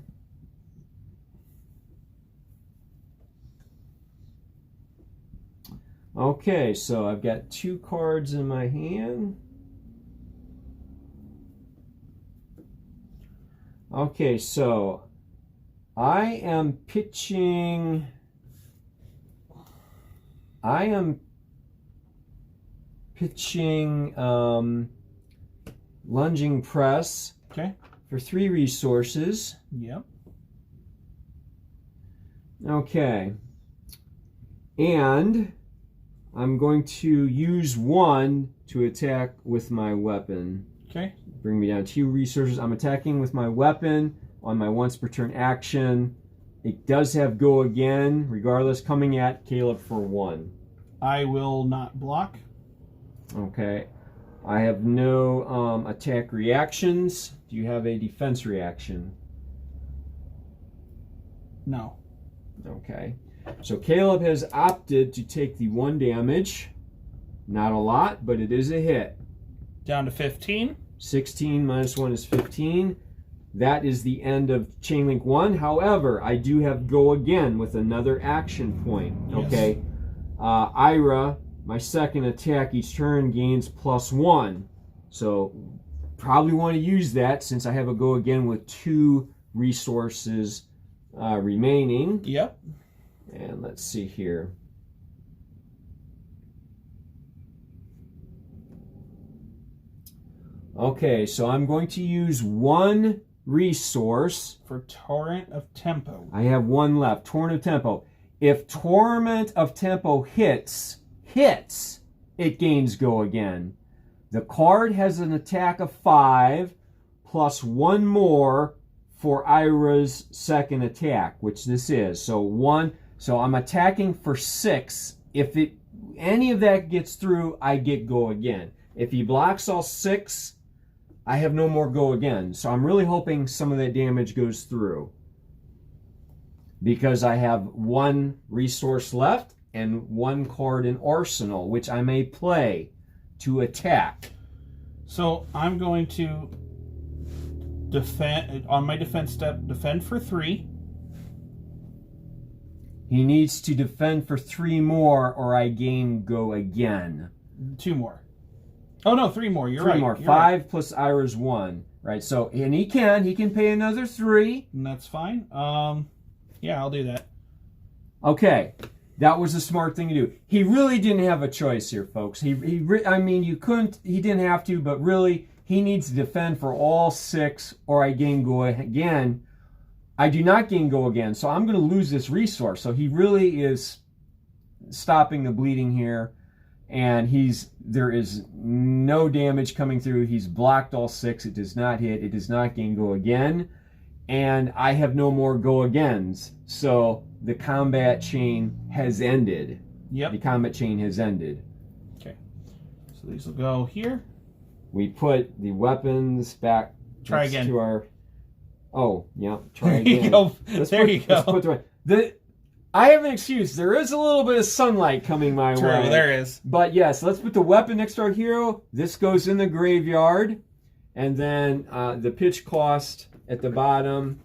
Okay, so I've got 2 cards in my hand. Okay, so I am pitching. Lunging Press. Okay. For 3 resources. Yep. Okay. And I'm going to use 1 to attack with my weapon. Okay. Bring me down 2 resources. I'm attacking with my weapon on my once per turn action. It does have go again, regardless, coming at Caleb for 1. I will not block. Okay. I have no attack reactions. Do you have a defense reaction? No. Okay. So Caleb has opted to take the 1 damage. Not a lot, but it is a hit. Down to 15. 16 minus 1 is 15. That is the end of Chain Link 1. However, I do have go again with another action point. Yes. Okay. Ira, my second attack each turn gains +1. So probably want to use that since I have a go again with 2 resources remaining. Yep. And let's see here. Okay, so I'm going to use 1 resource. For Torrent of Tempo. I have 1 left. Torrent of Tempo. If Torment of Tempo hits, it gains go again. The card has an attack of 5 plus 1 more for Ira's second attack, which this is. So I'm attacking for 6. If any of that gets through, I get go again. If he blocks all 6, I have no more go again. So I'm really hoping some of that damage goes through. Because I have 1 resource left and 1 card in arsenal, which I may play to attack. So I'm going to defend on my defense step. Defend for 3. He needs to defend for 3 more, or I gain go again. 2 more. Oh no, 3 more. You're right. 3 more. You're 5 right. plus Ira's 1. Right. So, and he can pay another 3. And that's fine. Yeah, I'll do that. Okay. That was a smart thing to do. He really didn't have a choice here, folks. I mean, you couldn't, he didn't have to, but really, he needs to defend for all 6, or I gain go again. I do not gain go again, so I'm going to lose this resource. So he really is stopping the bleeding here, and there is no damage coming through. He's blocked all 6. It does not hit. It does not gain go again, and I have no more go agains. So the combat chain has ended. Yep. The combat chain has ended. Okay. So these will go here. We put the weapons back. Try next again. To our. Oh, yeah. Try There again. you go. Let's There you go. Let's put I have an excuse. There is a little bit of sunlight coming my True, way. there is. But yes, let's put the weapon next to our hero. This goes in the graveyard. And then the pitch cost at the bottom,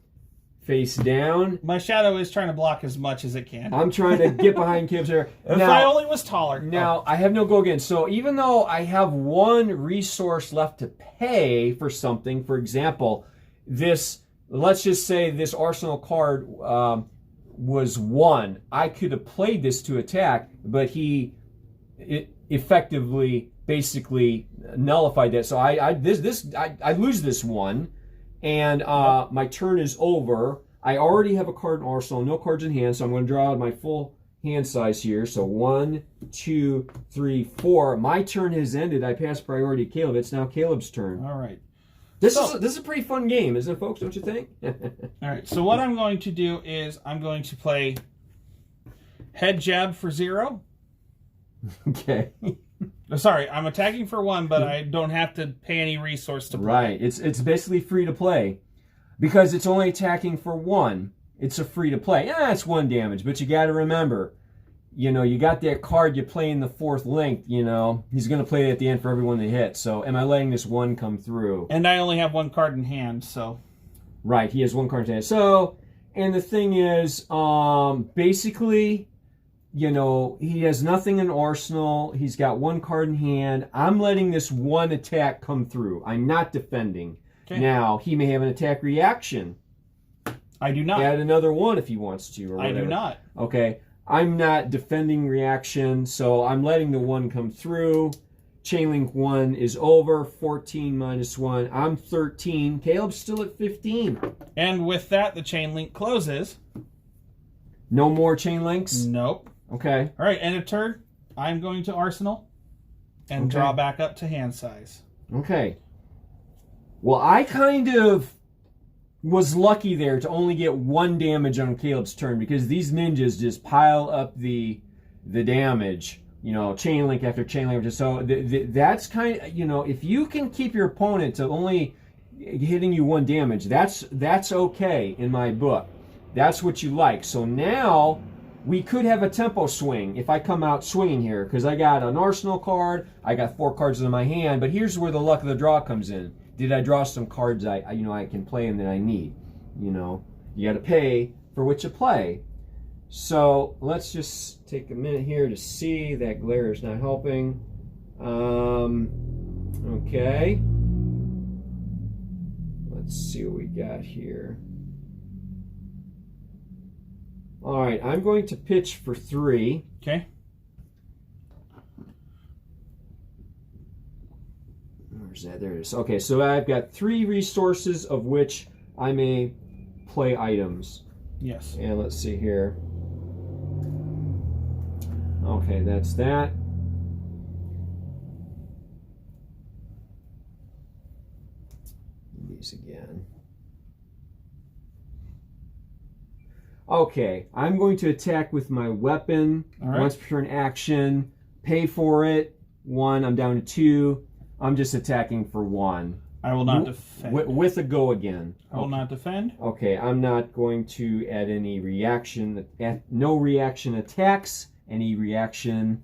face down. My shadow is trying to block as much as it can. I'm trying to get behind Kim's hair. If I only was taller. Now, I have no go again. So even though I have 1 resource left to pay for something, for example, let's just say this arsenal card was 1. I could have played this to attack, but it effectively, basically nullified that. So I lose this 1, and my turn is over. I already have a card in arsenal, no cards in hand, so I'm going to draw out my full hand size here. So 1, 2, 3, 4. My turn has ended. I passed priority to Caleb. It's now Caleb's turn. All right. This is a pretty fun game, isn't it, folks? Don't you think? All right. So what I'm going to do is I'm going to play head jab for 0. Okay. Sorry, I'm attacking for 1, but I don't have to pay any resource to play. Right. It's basically free to play. Because it's only attacking for 1, it's a free to play. Yeah, it's 1 damage, but you got to remember, you got that card you play in the 4th link, he's going to play it at the end for everyone to hit. So am I letting this 1 come through? And I only have 1 card in hand, so. Right, he has 1 card in hand. So, and the thing is, basically, he has nothing in arsenal. He's got 1 card in hand. I'm letting this 1 attack come through. I'm not defending. Okay. Now, he may have an attack reaction. I do not. Add another 1 if he wants to. Or whatever. I do not. Okay. I'm not defending reaction, so I'm letting the 1 come through. Chainlink 1 is over. 14 minus 1. I'm 13. Caleb's still at 15. And with that, the chain link closes. No more chain links? Nope. Okay. All right, end of turn. I'm going to arsenal and draw back up to hand size. Okay. Well, I kind of was lucky there to only get 1 damage on Caleb's turn because these ninjas just pile up the damage. Chain link after chain link after. So that's kind of, if you can keep your opponent to only hitting you 1 damage, that's okay in my book. That's what you like. So now we could have a tempo swing if I come out swinging here because I got an arsenal card, I got 4 cards in my hand, but here's where the luck of the draw comes in. Did I draw some cards I can play and that I need? You got to pay for what you play. So let's just take a minute here to see that glare is not helping. Okay. Let's see what we got here. All right, I'm going to pitch for 3. Okay. Where's that? There it is. Okay, so I've got 3 resources of which I may play items. Yes. And let's see here. Okay, that's that. These again. Okay, I'm going to attack with my weapon. Once per turn action. Pay for it. 1, I'm down to 2. I'm just attacking for 1. I will not defend. With a go again. I will not defend. Okay, I'm not going to add any reaction. No reaction attacks. Any reaction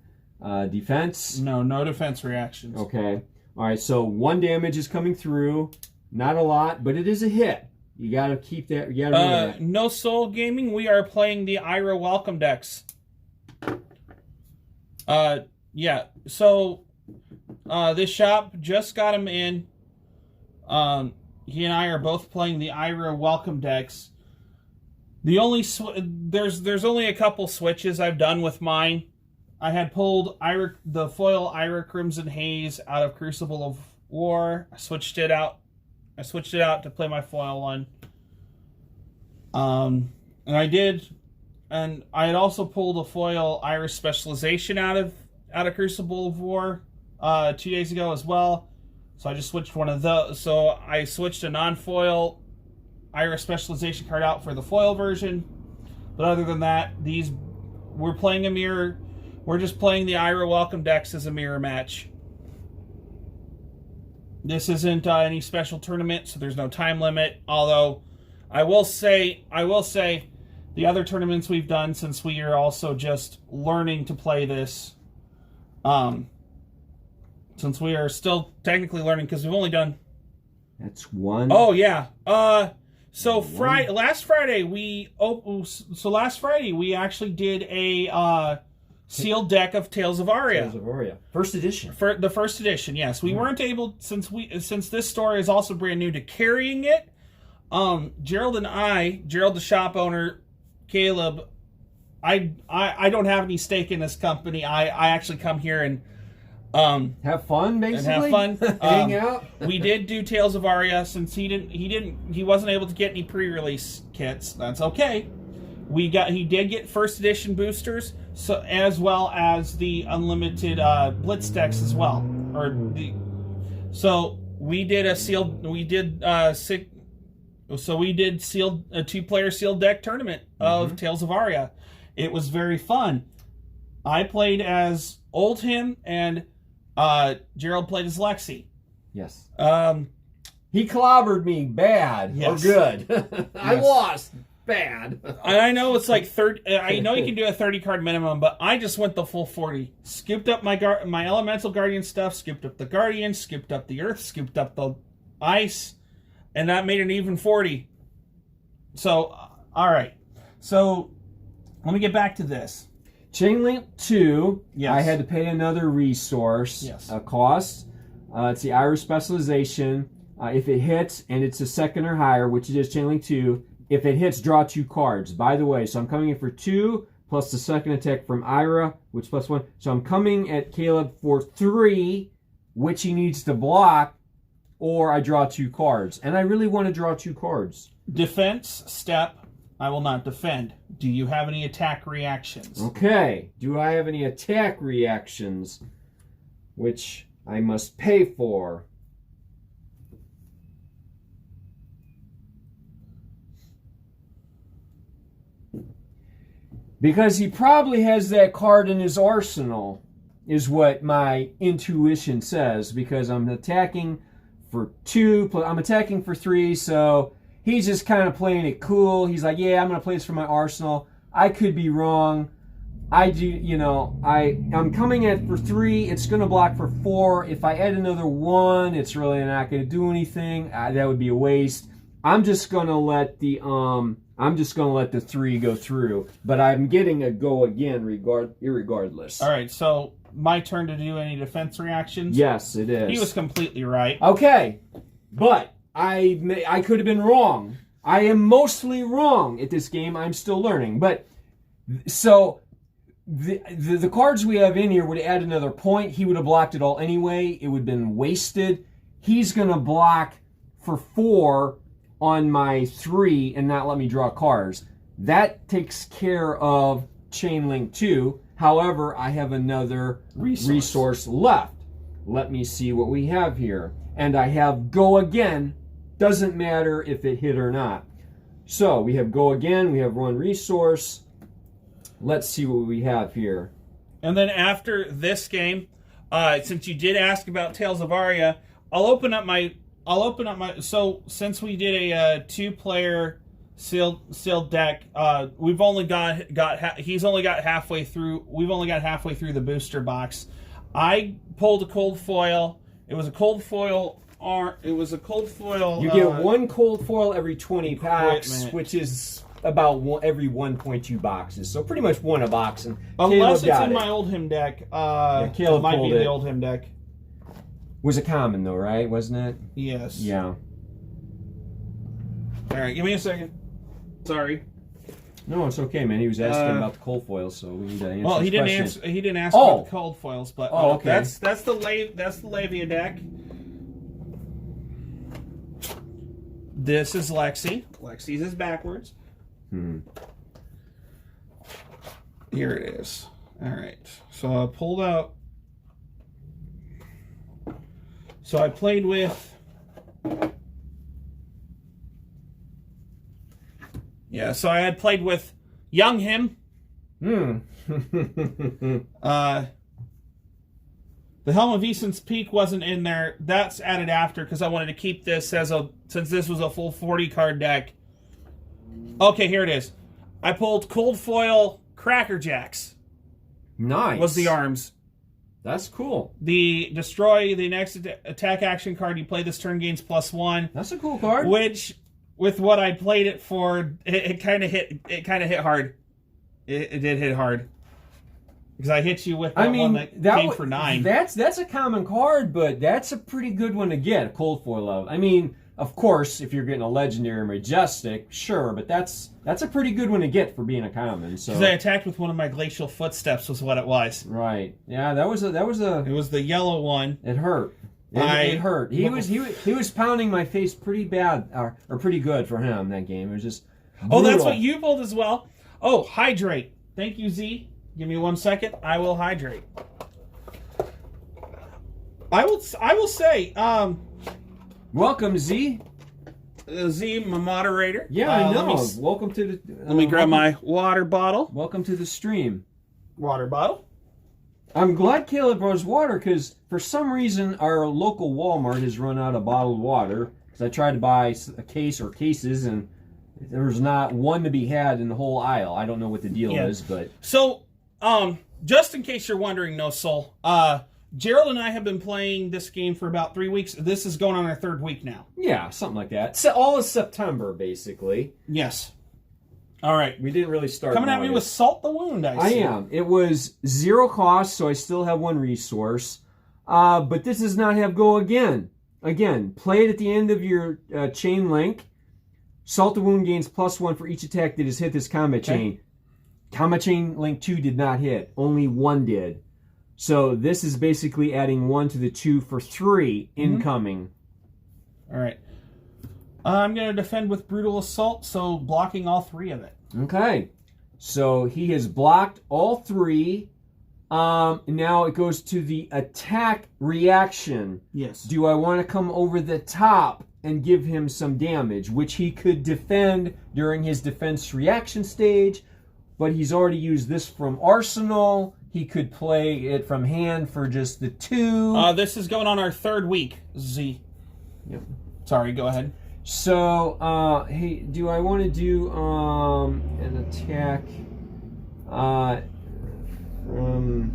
defense. No defense reactions. Okay. All right, so 1 damage is coming through. Not a lot, but it is a hit. You got to keep that. You got to remember that. No Soul Gaming. We are playing the Ira Welcome decks. Yeah. So This shop just got him in. He and I are both playing the Ira welcome decks. The only there's only a couple switches I've done with mine. I had pulled the foil Ira Crimson Haze out of Crucible of War. I switched it out to play my foil one. And I had also pulled a foil Ira Specialization out of Crucible of War 2 days ago as well. So I just switched one of those. So I switched a non-foil Ira Specialization card out for the foil version. But other than that, we're playing a mirror. We're just playing the Ira welcome decks as a mirror match. This isn't any special tournament, so there's no time limit. Although I will say the other tournaments we've done, since we are also just learning to play this, since we are still technically learning, because we've only done... That's one. Oh, yeah. Last Friday we actually did a sealed deck of Tales of Aria. Tales of Aria. First edition. For the first edition, yes. We weren't able, since this store is also brand new to carrying it, Gerald the shop owner, Caleb, I don't have any stake in this company. I actually come here and have fun, basically. And have fun. Hang out. We did do Tales of Aria since he wasn't able to get any pre-release kits. That's okay. He did get first edition boosters, so as well as the unlimited Blitz decks as well. So we did a two-player sealed deck tournament of Tales of Aria. It was very fun. I played as Oldhim and Gerald played as Lexi. Yes. He clobbered me bad or good. Yes. I lost bad. I know it's like I know you can do a 30 card minimum, but I just went the full 40. Scooped up my elemental guardian stuff, scooped up the guardian, scooped up the earth, scooped up the ice, and that made an even 40. So, all right. So, let me get back to this. Chainlink 2, yes. I had to pay another resource cost. It's the Irish Specialization. If it hits, and it's a second or higher, which it is Chainlink 2, if it hits, draw 2 cards. By the way, so I'm coming in for 2, plus the second attack from Ira, which plus 1. So I'm coming at Caleb for 3, which he needs to block, or I draw 2 cards. And I really want to draw 2 cards. Defense, step, I will not defend. Do you have any attack reactions? Okay. Do I have any attack reactions, which I must pay for? Because he probably has that card in his arsenal, is what my intuition says, because I'm attacking for 2, I'm attacking for 3, so he's just kind of playing it cool. He's like, yeah, I'm going to play this for my arsenal. I could be wrong. I'm coming at for 3. It's going to block for 4. If I add another 1, it's really not going to do anything. That would be a waste. I'm just going to let the 3 go through. But I'm getting a go again irregardless. All right, so my turn to do any defense reactions? Yes, it is. He was completely right. Okay, but I could have been wrong. I am mostly wrong at this game. I'm still learning. But so the cards we have in here would add another point. He would have blocked it all anyway. It would have been wasted. He's going to block for 4 on my 3 and not let me draw cards. That takes care of Chainlink 2. However, I have another resource left. Let me see what we have here. And I have go again. Doesn't matter if it hit or not. So we have go again. We have 1 resource. Let's see what we have here. And then after this game, since you did ask about Tales of Aria, I'll open up my. So since we did a 2-player sealed deck, we've only he's only got halfway through. We've only got halfway through the booster box. I pulled a cold foil. It was a cold foil. You get 1 cold foil every 20 packs, which is about every 1.2 boxes. So pretty much 1 a box. And unless it's in my Oldhim deck. Caleb might be it. the Oldhim deck. Was a common though, right? Wasn't it? Yes. Yeah. All right, give me a second. Sorry. No, it's okay, man. He was asking about the cold foils, so we need to answer. Well, he his didn't question. answer. He didn't ask Oh. about the cold foils, but Oh, okay. that's the Lavia deck. This is Lexi. Lexi's is backwards. Here it is. All right. So I pulled out. So I played with. Yeah, so I had played with Young Him. The Helm of Eason's Peak wasn't in there. That's added after because I wanted to keep this since this was a full 40 card deck. Okay, here it is. I pulled Cold Foil Cracker Jacks. Nice. Was the arms. That's cool. The destroy the next attack action card you play this turn gains +1. That's a cool card. Which, with what I played it for, it kind of hit. It kind of hit hard. It did hit hard. Because I hit you with that one that came for 9. That's a common card, but that's a pretty good one to get, a cold foil of. I mean, of course, if you're getting a legendary majestic, sure, but that's a pretty good one to get for being a common. So because I attacked with one of my glacial footsteps was what it was. Right. Yeah, that was a It was the yellow one. It hurt. It hurt. He was pounding my face pretty bad or pretty good for him that game. It was just brutal. Oh, that's what you pulled as well. Oh, hydrate. Thank you, Z. Give me 1 second. I will hydrate. I will say, welcome, Z. Z, my moderator. Yeah, I know. Welcome to the. Let me grab my water bottle. Welcome to the stream. Water bottle. I'm glad Caleb brought his water because for some reason our local Walmart has run out of bottled water. Because I tried to buy a case or cases and there was not one to be had in the whole aisle. I don't know what the deal is, but so. Just in case you're wondering, No Soul, Gerald and I have been playing this game for about 3 weeks. This is going on our 3rd week now. Yeah, something like that. So all of September, basically. Yes. All right. We didn't really start. Coming at me with Salt the Wound, I see. I am. It was 0 cost, so I still have 1 resource. But this does not have Go Again. Again, play it at the end of your chain link. Salt the Wound gains +1 for each attack that has hit this combat chain. Combat chain link 2 did not hit. Only 1 did. So this is basically adding 1 to the 2 for 3 incoming. All right. I'm going to defend with Brutal Assault, so blocking all 3 of it. Okay. So he has blocked all 3. Now it goes to the attack reaction. Yes. Do I want to come over the top and give him some damage, which he could defend during his defense reaction stage? But he's already used this from Arsenal. He could play it from hand for just the 2. This is going on our 3rd week, Z. Yep. Sorry, go ahead. So, hey, do I want to do an attack? No, we're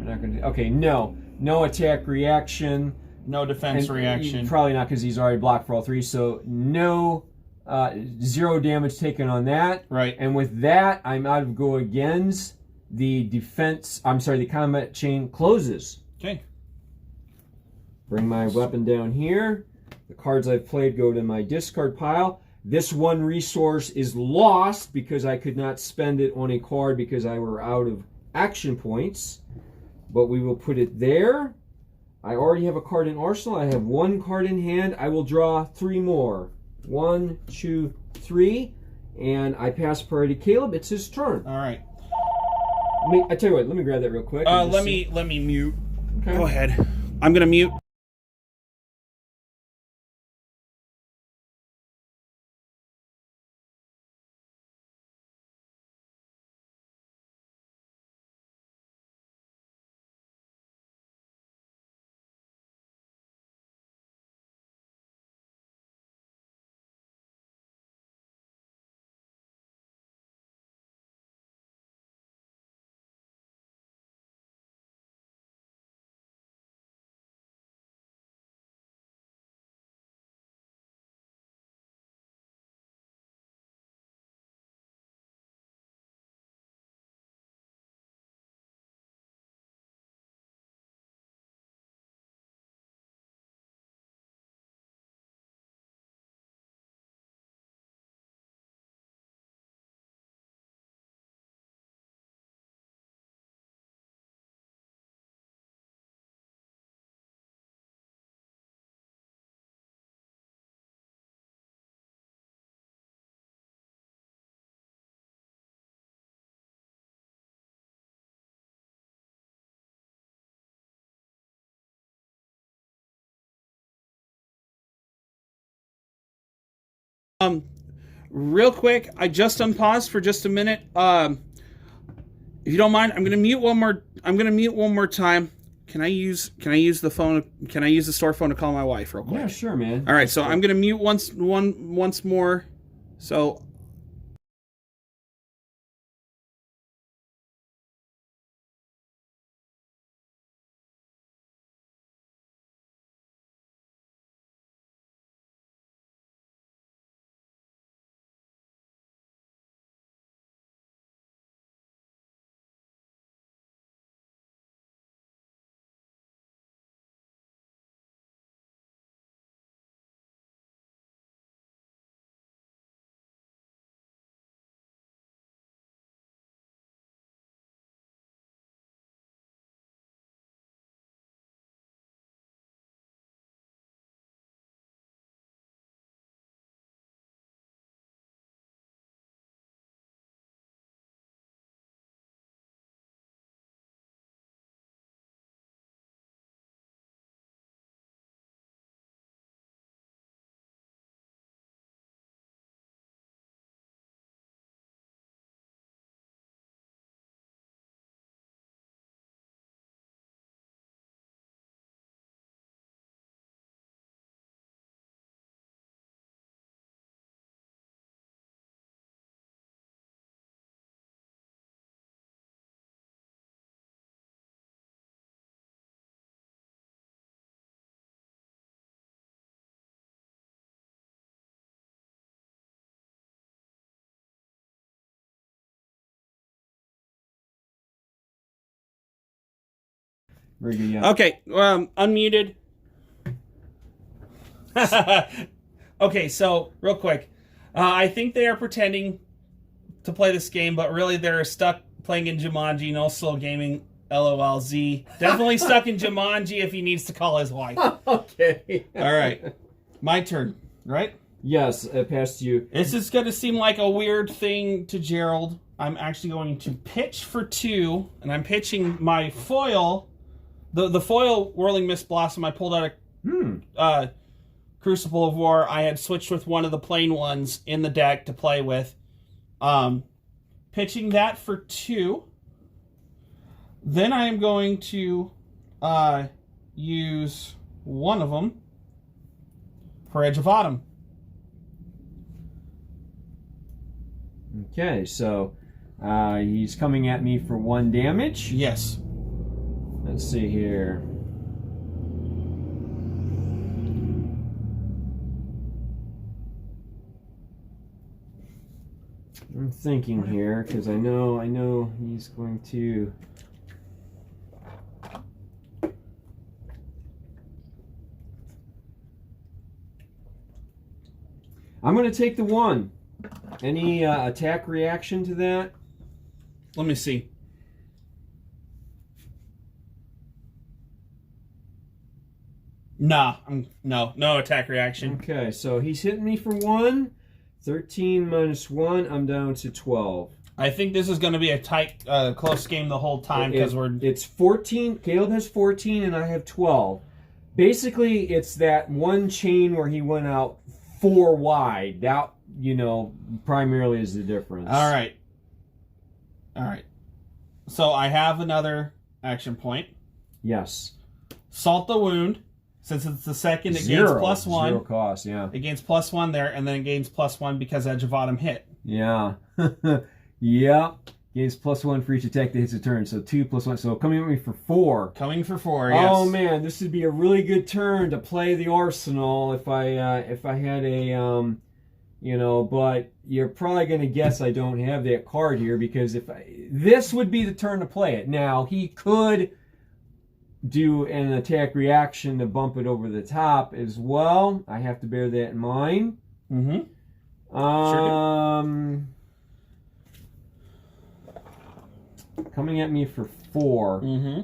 not going to do. Okay, no attack reaction. No defense reaction. Probably not because he's already blocked for all 3. So no. 0 damage taken on that. Right. And with that, I'm out of Go Agains. The combat chain closes. Okay. Bring my weapon down here. The cards I've played go to my discard pile. This 1 resource is lost because I could not spend it on a card because I were out of action points. But we will put it there. I already have a card in Arsenal. I have 1 card in hand. I will draw 3 more. 1, 2, 3, and I pass priority Caleb. It's his turn. All right. I tell you what. Let me grab that real quick. Let me mute. Okay. Go ahead. I'm gonna mute. Real quick, I just unpaused for just a minute. If you don't mind, I'm gonna mute one more time. Can I use the phone? Can I use the store phone to call my wife real quick? Yeah, sure, man. All right, so I'm gonna mute once more. So. Very good, yeah. Okay, unmuted. Okay, so real quick, I think they are pretending to play this game, but really they're stuck playing in Jumanji. No slow gaming. LOLZ. Definitely stuck in Jumanji if he needs to call his wife. Okay. All right, my turn. Right? Yes, past you. This is going to seem like a weird thing to Gerald. I'm actually going to pitch for 2, and I'm pitching my foil. The foil Whirling Mist Blossom I pulled out of Crucible of War. I had switched with one of the plain ones in the deck to play with. Pitching that for 2. Then I am going to use one of them for Edge of Autumn. Okay, so he's coming at me for 1 damage. Yes. Let's see here. I'm thinking here because I know he's going to. I'm going to take the 1. Any attack reaction to that? Let me see. Nah, no attack reaction. Okay, so he's hitting me for 1. 13 minus 1, I'm down to 12. I think this is going to be a tight, close game the whole time because It's 14. Caleb has 14 and I have 12. Basically, it's that one chain where he went out 4 wide. That, primarily is the difference. All right. So I have another action point. Yes. Salt the Wound. Since it's the second, it gains +1. 0 cost, yeah. It gains +1 there, and then it gains +1 because Edge of Autumn hit. Yeah. Yeah. Gains +1 for each attack that hits a turn. So 2 + 1. So coming at me for 4. Coming for 4, yes. Oh man, this would be a really good turn to play the Arsenal if I had a but you're probably gonna guess I don't have that card here because this would be the turn to play it. Now he could do an attack reaction to bump it over the top as well. I have to bear that in mind. Mm-hmm. Coming at me for 4. Mm-hmm.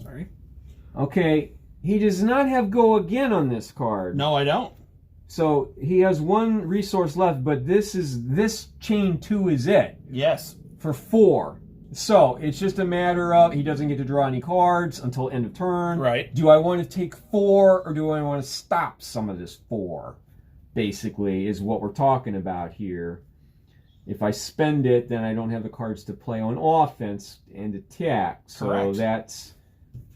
Sorry. Okay, he does not have go again on this card. No, I don't. So he has 1 resource left, but this chain 2 is it. Yes. For 4. So it's just a matter of he doesn't get to draw any cards until end of turn. Right. Do I want to take 4 or do I want to stop some of this 4? Basically, is what we're talking about here. If I spend it, then I don't have the cards to play on offense and attack. So Correct. that's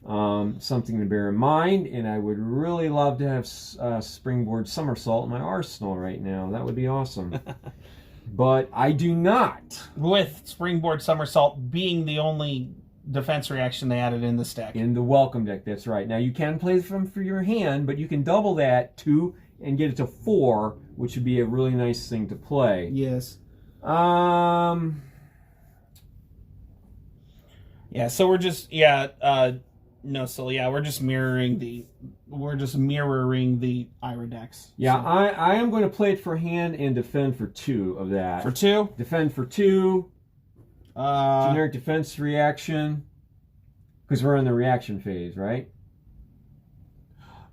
something to bear in mind. And I would really love to have Springboard Somersault in my arsenal right now. That would be awesome. But I do not. With Springboard Somersault being the only defense reaction they added in this deck. In the welcome deck, that's right. Now you can play them for your hand, but you can double that 2 and get it to 4, which would be a really nice thing to play. Yes. Yeah, so we're just we're just mirroring the Ira decks. Yeah, so. I am going to play it for hand and defend for 2 of that. For 2? Defend for 2. Generic defense reaction. Because we're in the reaction phase, right?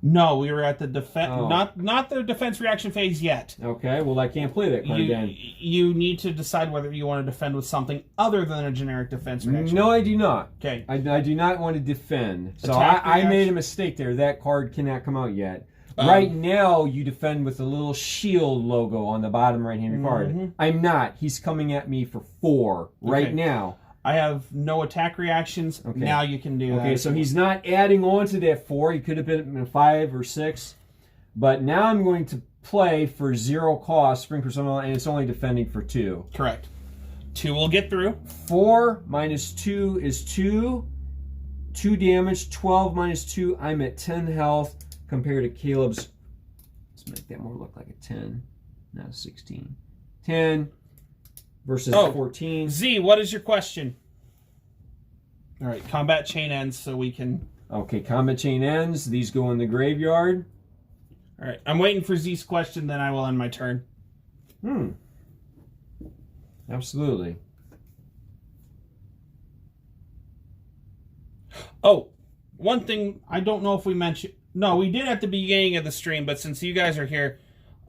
No, we were at the defense, Oh. not the defense reaction phase yet. Okay, well I can't play that card again. You need to decide whether you want to defend with something other than a generic defense reaction. No, I do not. Okay. I do not want to defend. So Attack I made reaction? a mistake there. That card cannot come out yet. Um, Right now, you defend with the little shield logo on the bottom right-hand card. I'm not. He's coming at me for 4 right Okay. now. I have no attack reactions. Okay. Now you can do that. Okay, so he's not adding on to that 4. He could have been a 5 or 6. But now I'm going to play for 0 cost, Sprinkler Summon, and it's only defending for 2. Correct. 2 will get through. 4 minus 2 is 2. 2 damage. 12 minus 2. I'm at 10 health compared to Caleb's. Let's make that more look like a 10. Not a 16. 10 versus 14. Z, what is your question? All right, combat chain ends so we can... Okay, combat chain ends. These go in the graveyard. All right, I'm waiting for Z's question, then I will end my turn. Absolutely. Oh, one thing I don't know if we mentioned... No, we did at the beginning of the stream, but since you guys are here,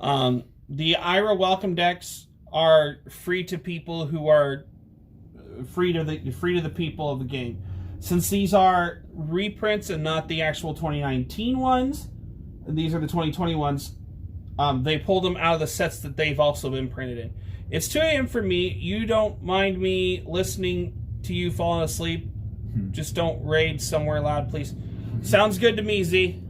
the Ira welcome decks are free to people who are free to the people of the game. Since these are reprints and not the actual 2019 ones, these are the 2020 ones, they pulled them out of the sets that they've also been printed in. It's 2 a.m. for me. You don't mind me listening to you falling asleep? Just don't raid somewhere loud, please. Sounds good to me, Z.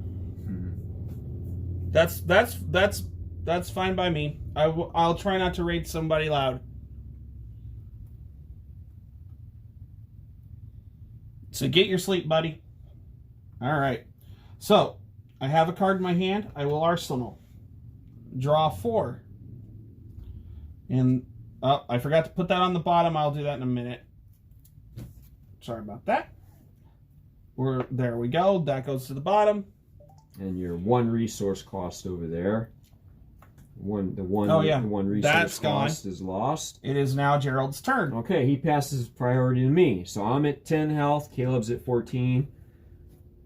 That's fine by me. I'll try not to raid somebody loud. So get your sleep, buddy. All right. So I have a card in my hand. I will arsenal. Draw 4. And I forgot to put that on the bottom. I'll do that in a minute. Sorry about that. There we go. That goes to the bottom. And your 1 resource cost over there. The one resource That's cost gone. is lost. It is now Gerald's turn. Okay, he passes priority to me. So I'm at 10 health. Caleb's at 14.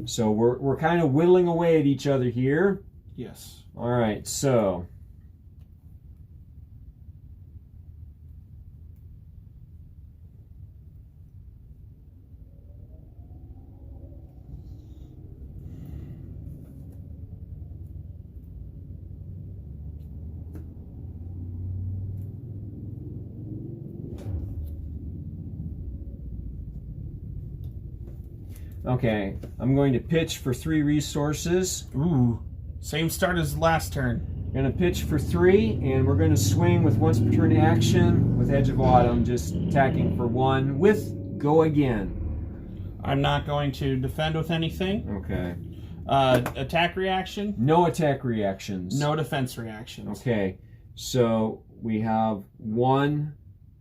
So we're kind of whittling away at each other here. Yes. All right, so okay, I'm going to pitch for 3 resources. Ooh. Same start as last turn. Going to pitch for 3, and we're going to swing with once per turn action with Edge of Autumn, just attacking for 1 with Go Again. I'm not going to defend with anything. Okay. Attack reaction. No attack reactions. No defense reactions. Okay, so we have 1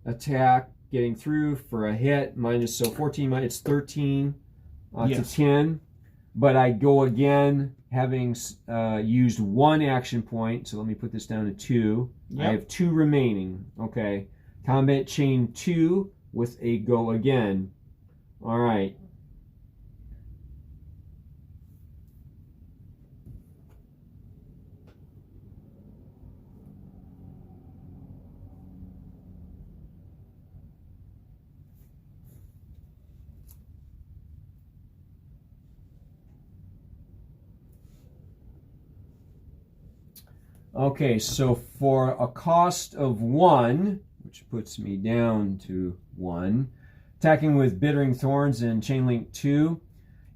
attack getting through for a hit, so 14, it's 13 Yes. to 10. But I go again, having used 1 action point, so let me put this down to 2. Yep. I have 2 remaining. Okay, combat chain 2 with a go again. All right. Okay, so for a cost of 1, which puts me down to 1, attacking with Bittering Thorns and Chain Link 2.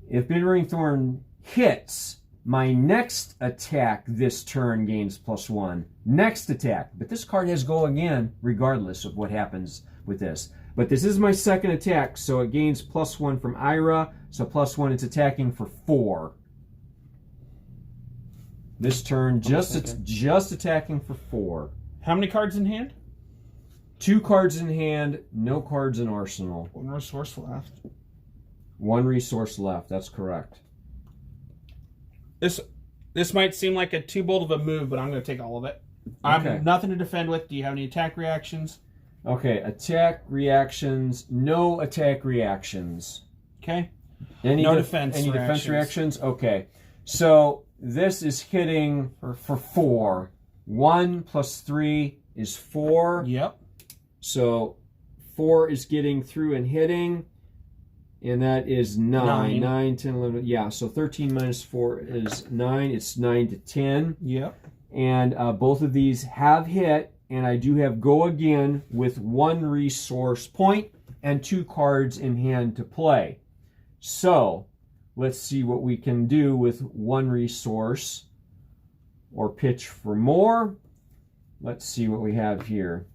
If Bittering Thorn hits, my next attack this turn gains +1. Next attack. But this card has go again, regardless of what happens with this. But this is my second attack, so it gains +1 from Ira. So +1, it's attacking for 4. This turn, just attacking for 4. How many cards in hand? 2 cards in hand, no cards in arsenal. 1 resource left. 1 resource left, that's correct. This might seem like a too bold of a move, but I'm going to take all of it. I have nothing to defend with. Do you have any attack reactions? Okay, attack reactions, no attack reactions. Okay. No defense Any reactions. defense reactions? Okay. So this is hitting for 4. 1 plus 3 is 4. Yep. So 4 is getting through and hitting. And that is 9. 9, 10, 11. Yeah, so 13 minus 4 is 9. It's 9 to 10. Yep. And both of these have hit. And I do have go again with 1 resource point and 2 cards in hand to play. So let's see what we can do with 1 resource or pitch for more. Let's see what we have here.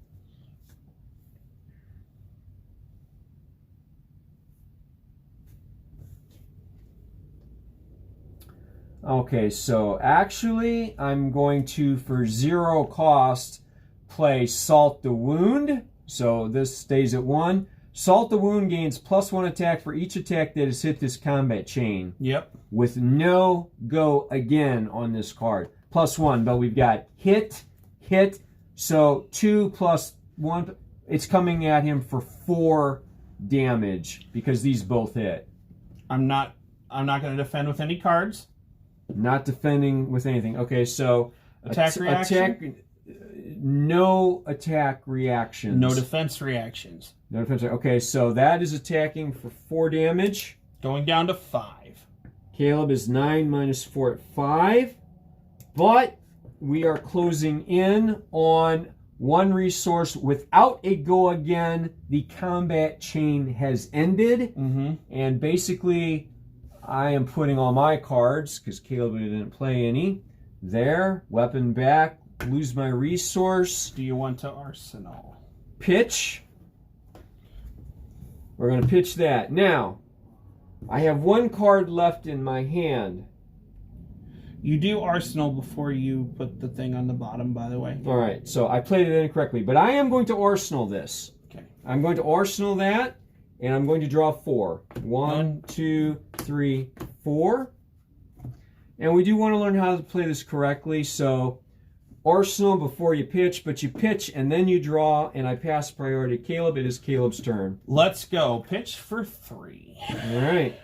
Okay, so actually I'm going to, for 0 cost, play Salt the Wound. So this stays at 1. Salt the Wound gains +1 attack for each attack that has hit this combat chain. Yep. With no go again on this card. +1, but we've got hit, hit. So 2 plus 1, it's coming at him for 4 damage because these both hit. I'm not going to defend with any cards. Not defending with anything. Okay, so Attack reaction? No attack reactions. No defense reactions. No defense. Okay, so that is attacking for 4 damage. Going down to 5. Caleb is 9 minus 4 at 5. But we are closing in on 1 resource without a go again. The combat chain has ended. Mm-hmm. And basically, I am putting all my cards, because Caleb didn't play any, there. Weapon back. Lose my resource. Do you want to arsenal? Pitch. We're going to pitch that. Now, I have 1 card left in my hand. You do arsenal before you put the thing on the bottom, by the way. All right, so I played it incorrectly, but I am going to arsenal this. Okay. I'm going to arsenal that, and I'm going to draw 4. 1, 2, 3, 4. And we do want to learn how to play this correctly, so arsenal before you pitch, but you pitch and then you draw, and I pass priority to Caleb. It is Caleb's turn. Let's go. Pitch for 3. All right.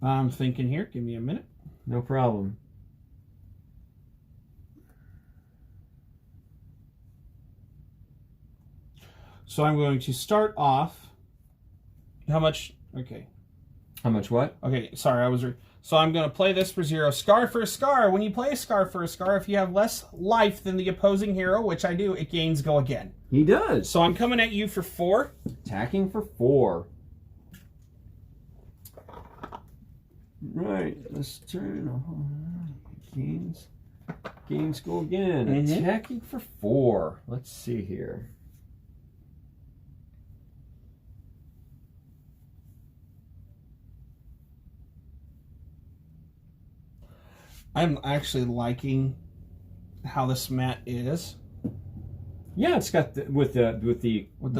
I'm thinking here. Give me a minute. No problem. So I'm going to start off. How much? Okay. How much what? Okay, sorry, so I'm going to play this for 0. Scar for a scar. When you play a scar for a scar, if you have less life than the opposing hero, which I do, it gains go again. He does. So I'm coming at you for 4. Attacking for 4. Right, let's turn. Gains go again. Mm-hmm. Attacking for 4. Let's see here. I'm actually liking how this mat is. Yeah, it's got with the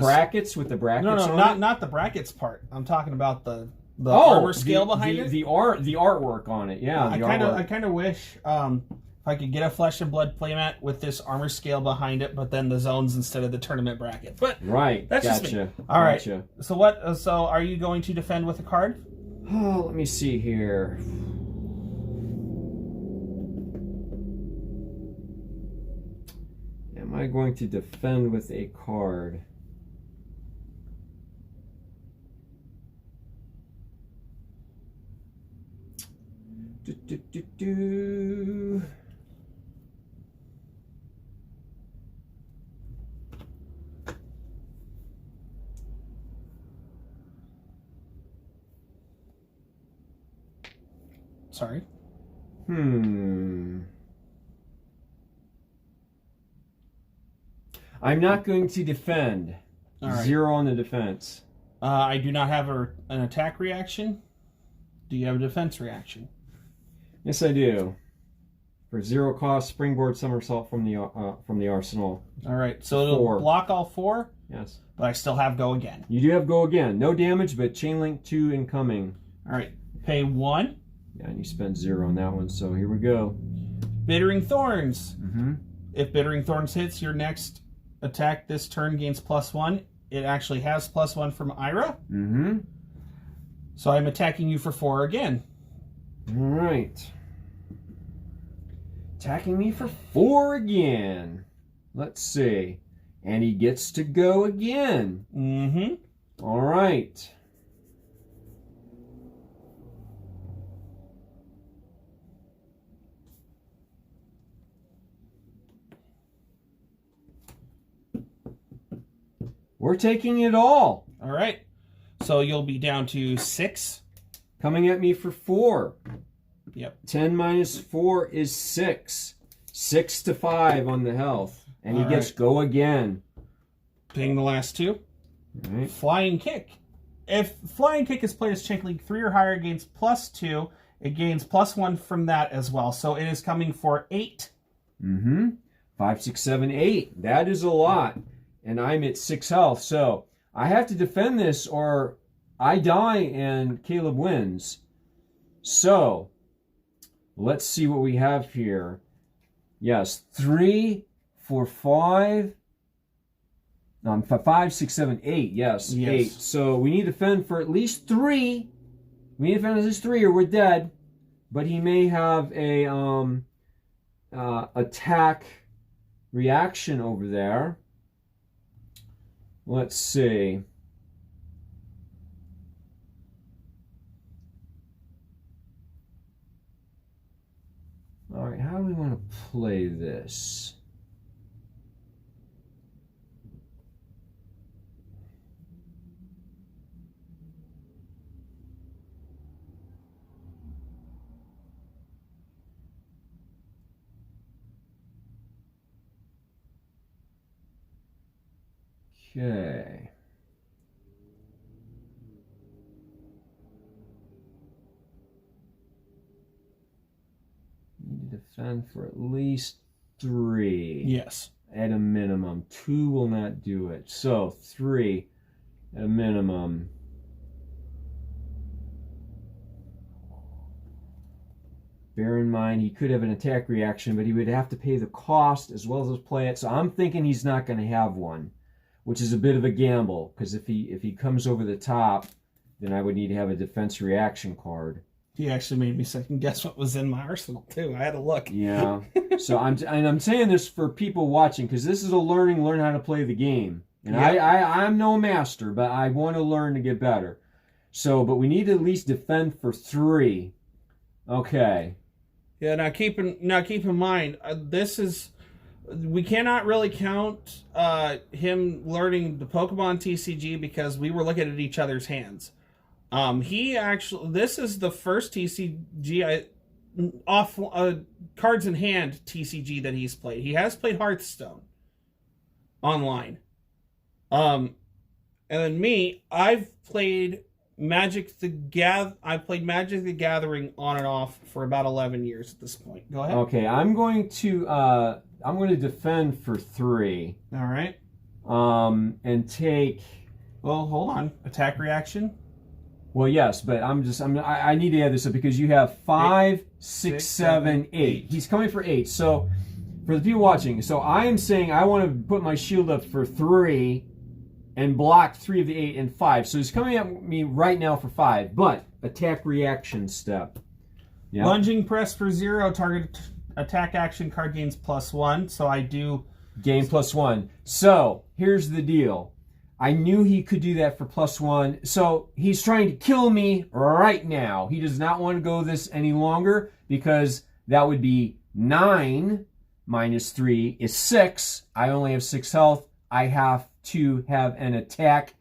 brackets No, on it. not the brackets part. I'm talking about the Oh, armor scale behind it. The artwork on it. Yeah, I kind of wish if I could get a Flesh and Blood playmat with this armor scale behind it, but then the zones instead of the tournament bracket. But right, that's gotcha. just me. All right. Gotcha. So what? So are you going to defend with a card? Oh, let me see here. Am I going to defend with a card? Do. Sorry. I'm not going to defend. All right. 0 on the defense. I do not have an attack reaction. Do you have a defense reaction? Yes, I do. For 0 cost, springboard somersault from the arsenal. All right, so it'll 4. block all 4. Yes. But I still have go again. You do have go again. No damage, but chain link 2 incoming. All right, pay 1. Yeah, and you spent 0 on that one, so here we go. Bittering Thorns. Mm-hmm. If Bittering Thorns hits, your next attack this turn gains +1. It actually has +1 from Ira. Mm-hmm. So I'm attacking you for 4 again. All right. Attacking me for 4 again. Let's see. And he gets to go again. Mm-hmm. All right. We're taking it all. All right. So you'll be down to 6. Coming at me for 4. Yep. 10 minus 4 is 6. 6 to 5 on the health. And he All gets right. go again. Paying the last 2. All right. Flying Kick. If Flying Kick is played as Chain Link 3 or higher, it gains +2. It gains +1 from that as well. So it is coming for 8. Mm-hmm. 5, 6, 7, 8. That is a lot. And I'm at 6 health. So I have to defend this or I die and Caleb wins. So let's see what we have here. Yes, 3, 4, 5. 5, 6, 7, 8. Yes, 8. So we need to defend for at least 3. We need to defend at least 3 or we're dead. But he may have a attack reaction over there. Let's see. All right, how do we want to play this? Okay. Need to defend for at least 3. Yes. At a minimum. 2 will not do it. So 3 at a minimum. Bear in mind, he could have an attack reaction, but he would have to pay the cost as well as play it. So I'm thinking he's not going to have one, which is a bit of a gamble, because if he comes over the top, then I would need to have a defense reaction card. He actually made me second guess what was in my arsenal too. I had to look. Yeah. So I'm saying this for people watching, because this is a learn how to play the game. And I'm no master, but I want to learn to get better. So, but we need to at least defend for 3. Okay. Yeah. Now keep in mind, we cannot really count him learning the Pokemon TCG because we were looking at each other's hands. This is the first TCG cards in hand TCG that he's played. He has played Hearthstone online. And then me, I've played Magic the Gathering on and off for about 11 years at this point. Go ahead. Okay, I'm going to defend for 3. All right. And take. Well, hold on. Attack reaction. Well, yes, but I need to add this up because you have 5, 6, 7, 8. He's coming for 8. So, for the people watching, so I am saying I want to put my shield up for 3 and block 3 of the 8 and 5. So he's coming at me right now for 5, but attack reaction step. Yep. Lunging press for 0, target attack action card gains +1. So I do gain +1. So here's the deal. I knew he could do that for +1. So he's trying to kill me right now. He does not want to go this any longer because that would be 9 minus 3 is 6. I only have 6 health. I have to have an attack,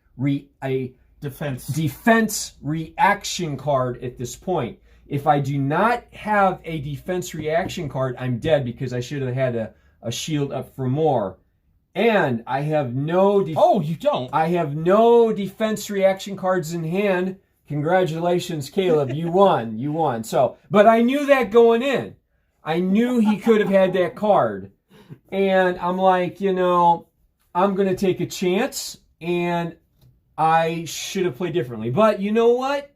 a defense reaction card at this point. If I do not have a defense reaction card, I'm dead because I should have had a shield up for more. And I have no... you don't? I have no defense reaction cards in hand. Congratulations, Caleb. You won. You won. So, but I knew that going in. I knew he could have had that card. And I'm like, I'm going to take a chance. And I should have played differently. But you know what?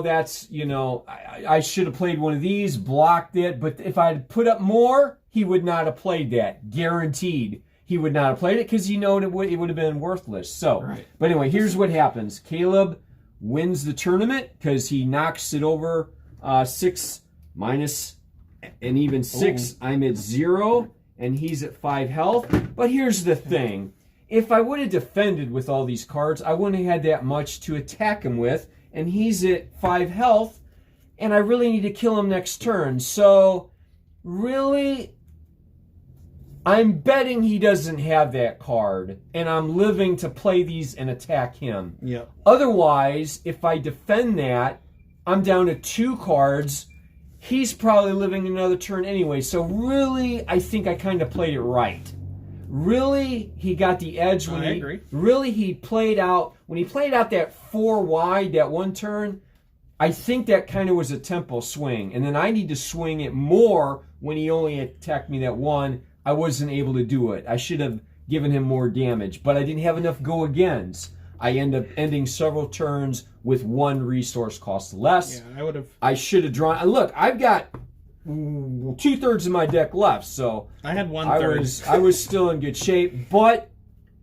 That's, I should have played one of these, blocked it. But if I had put up more, he would not have played that. Guaranteed. He would not have played it because it would have been worthless. So, right. But anyway, here's what happens. Caleb wins the tournament because he knocks it over 6 minus and even 6. Ooh. I'm at 0 and he's at 5 health. But here's the thing. If I would have defended with all these cards, I wouldn't have had that much to attack him with. And he's at 5 health. And I really need to kill him next turn. So, really, I'm betting he doesn't have that card. And I'm living to play these and attack him. Yep. Otherwise, if I defend that, I'm down to 2 cards. He's probably living another turn anyway. So, really, I think I kind of played it right. Really, he got the edge when he played out that 4 wide that one turn. I think that kind of was a tempo swing, and then I need to swing it more when he only attacked me that one. I wasn't able to do it. I should have given him more damage, but I didn't have enough go agains. I end up ending several turns with 1 resource cost less. Yeah, I should have drawn. Look, I've got 2/3 of my deck left, so I had 1/3. I was still in good shape, but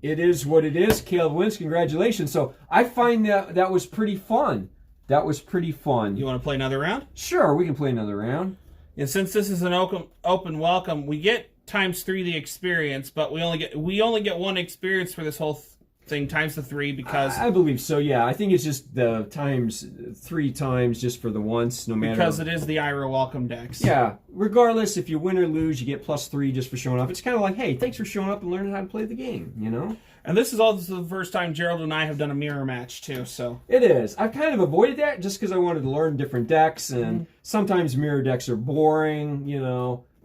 it is what it is. Caleb wins. Congratulations. So I find that was pretty fun. That was pretty fun. You want to play another round? Sure, we can play another round. And since this is an open welcome, we get × the experience, but we only get 1 experience for this whole thing times the 3 because I believe so. Yeah, I think it's just the times 3 times just for the once, no matter because it is the Ira welcome decks. Yeah, regardless if you win or lose, you get +3 just for showing up. It's kind of like, hey, thanks for showing up and learning how to play the game. And this is also the first time Gerald and I have done a mirror match too. So it is. I've kind of avoided that just because I wanted to learn different decks, and sometimes mirror decks are boring,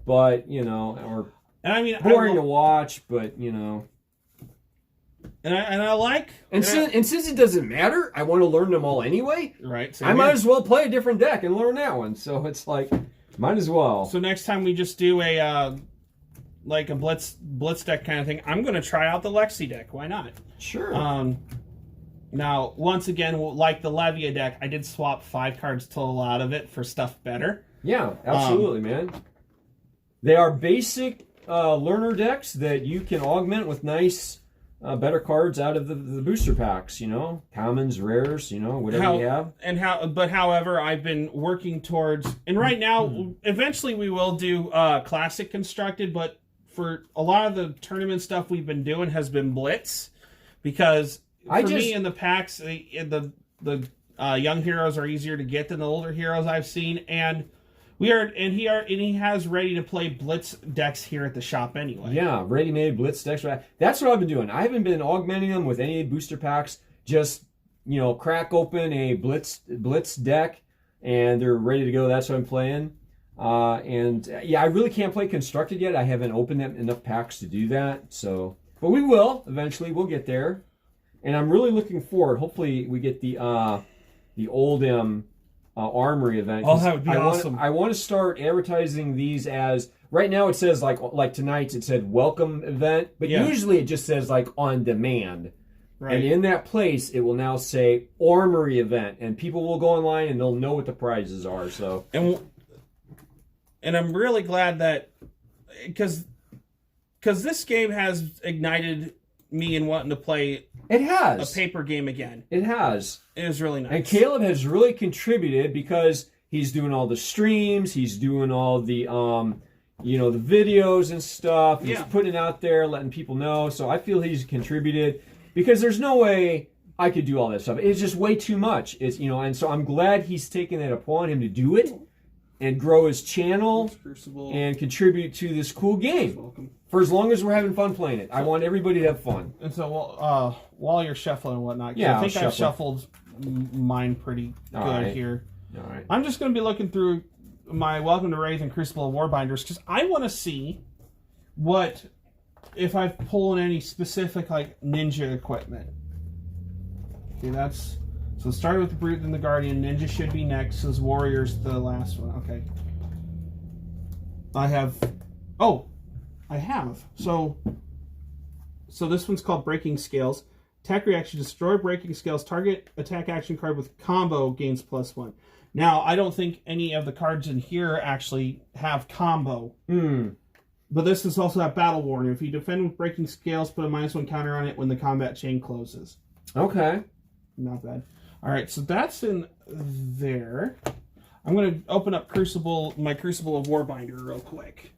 but or boring to watch, but And I like... since it doesn't matter, I want to learn them all anyway. Right. I might as well play a different deck and learn that one. So it's like, might as well. So next time we just do a blitz deck kind of thing, I'm going to try out the Lexi deck. Why not? Sure. Now, once again, like the Levia deck, I did swap 5 cards to a lot of it for stuff better. Yeah, absolutely, man. They are basic learner decks that you can augment with nice... better cards out of the booster packs, commons, rares, whatever you have. However, I've been working towards, and right now, eventually we will do classic constructed, but for a lot of the tournament stuff we've been doing has been blitz, because me in the packs, the young heroes are easier to get than the older heroes I've seen, and he has ready to play blitz decks here at the shop anyway. Yeah, ready-made blitz decks. That's what I've been doing. I haven't been augmenting them with any booster packs. Just crack open a blitz deck, and they're ready to go. That's what I'm playing. I really can't play constructed yet. I haven't opened enough packs to do that. So, but we will eventually. We'll get there, and I'm really looking forward. Hopefully, we get the old Armory event. Oh, that would be awesome. I want to start advertising these as... Right now it says, like tonight's, it said welcome event, but usually it just says, on demand. Right. And in that place, it will now say Armory event, and people will go online and they'll know what the prizes are. So, and I'm really glad that... Because this game has ignited me in wanting to play... It has. A paper game again. It has. It is really nice. And Caleb has really contributed because he's doing all the streams, he's doing all the, you know, the videos and stuff. He's Yeah. putting it out there, letting people know. So I feel he's contributed, because there's no way I could do all that stuff. It's just way too much. It's, you know, and so I'm glad he's taken it upon him to do it and grow his channel and contribute to this cool game. For as long as we're having fun playing it. I want everybody to have fun. And so while you're shuffling and whatnot, Yeah, I think I've shuffled mine pretty good here. All right. I'm just going to be looking through my Welcome to Wraith and Crucible of Warbinders, because I want to see what, if I've pulled any specific, like, ninja equipment. Okay, that's... So started with the Brute and the Guardian. Ninja should be next, because Warrior's the last one. Okay. I have... Oh! I have. So this one's called Breaking Scales. Attack reaction, destroy Breaking Scales. Target attack action card with combo gains +1. Now, I don't think any of the cards in here actually have combo. But this is also have Battle Warning. If you defend with Breaking Scales, put a -1 counter on it when the combat chain closes. Okay. Not bad. Alright, so that's in there. I'm going to open up my Crucible of Warbinder real quick.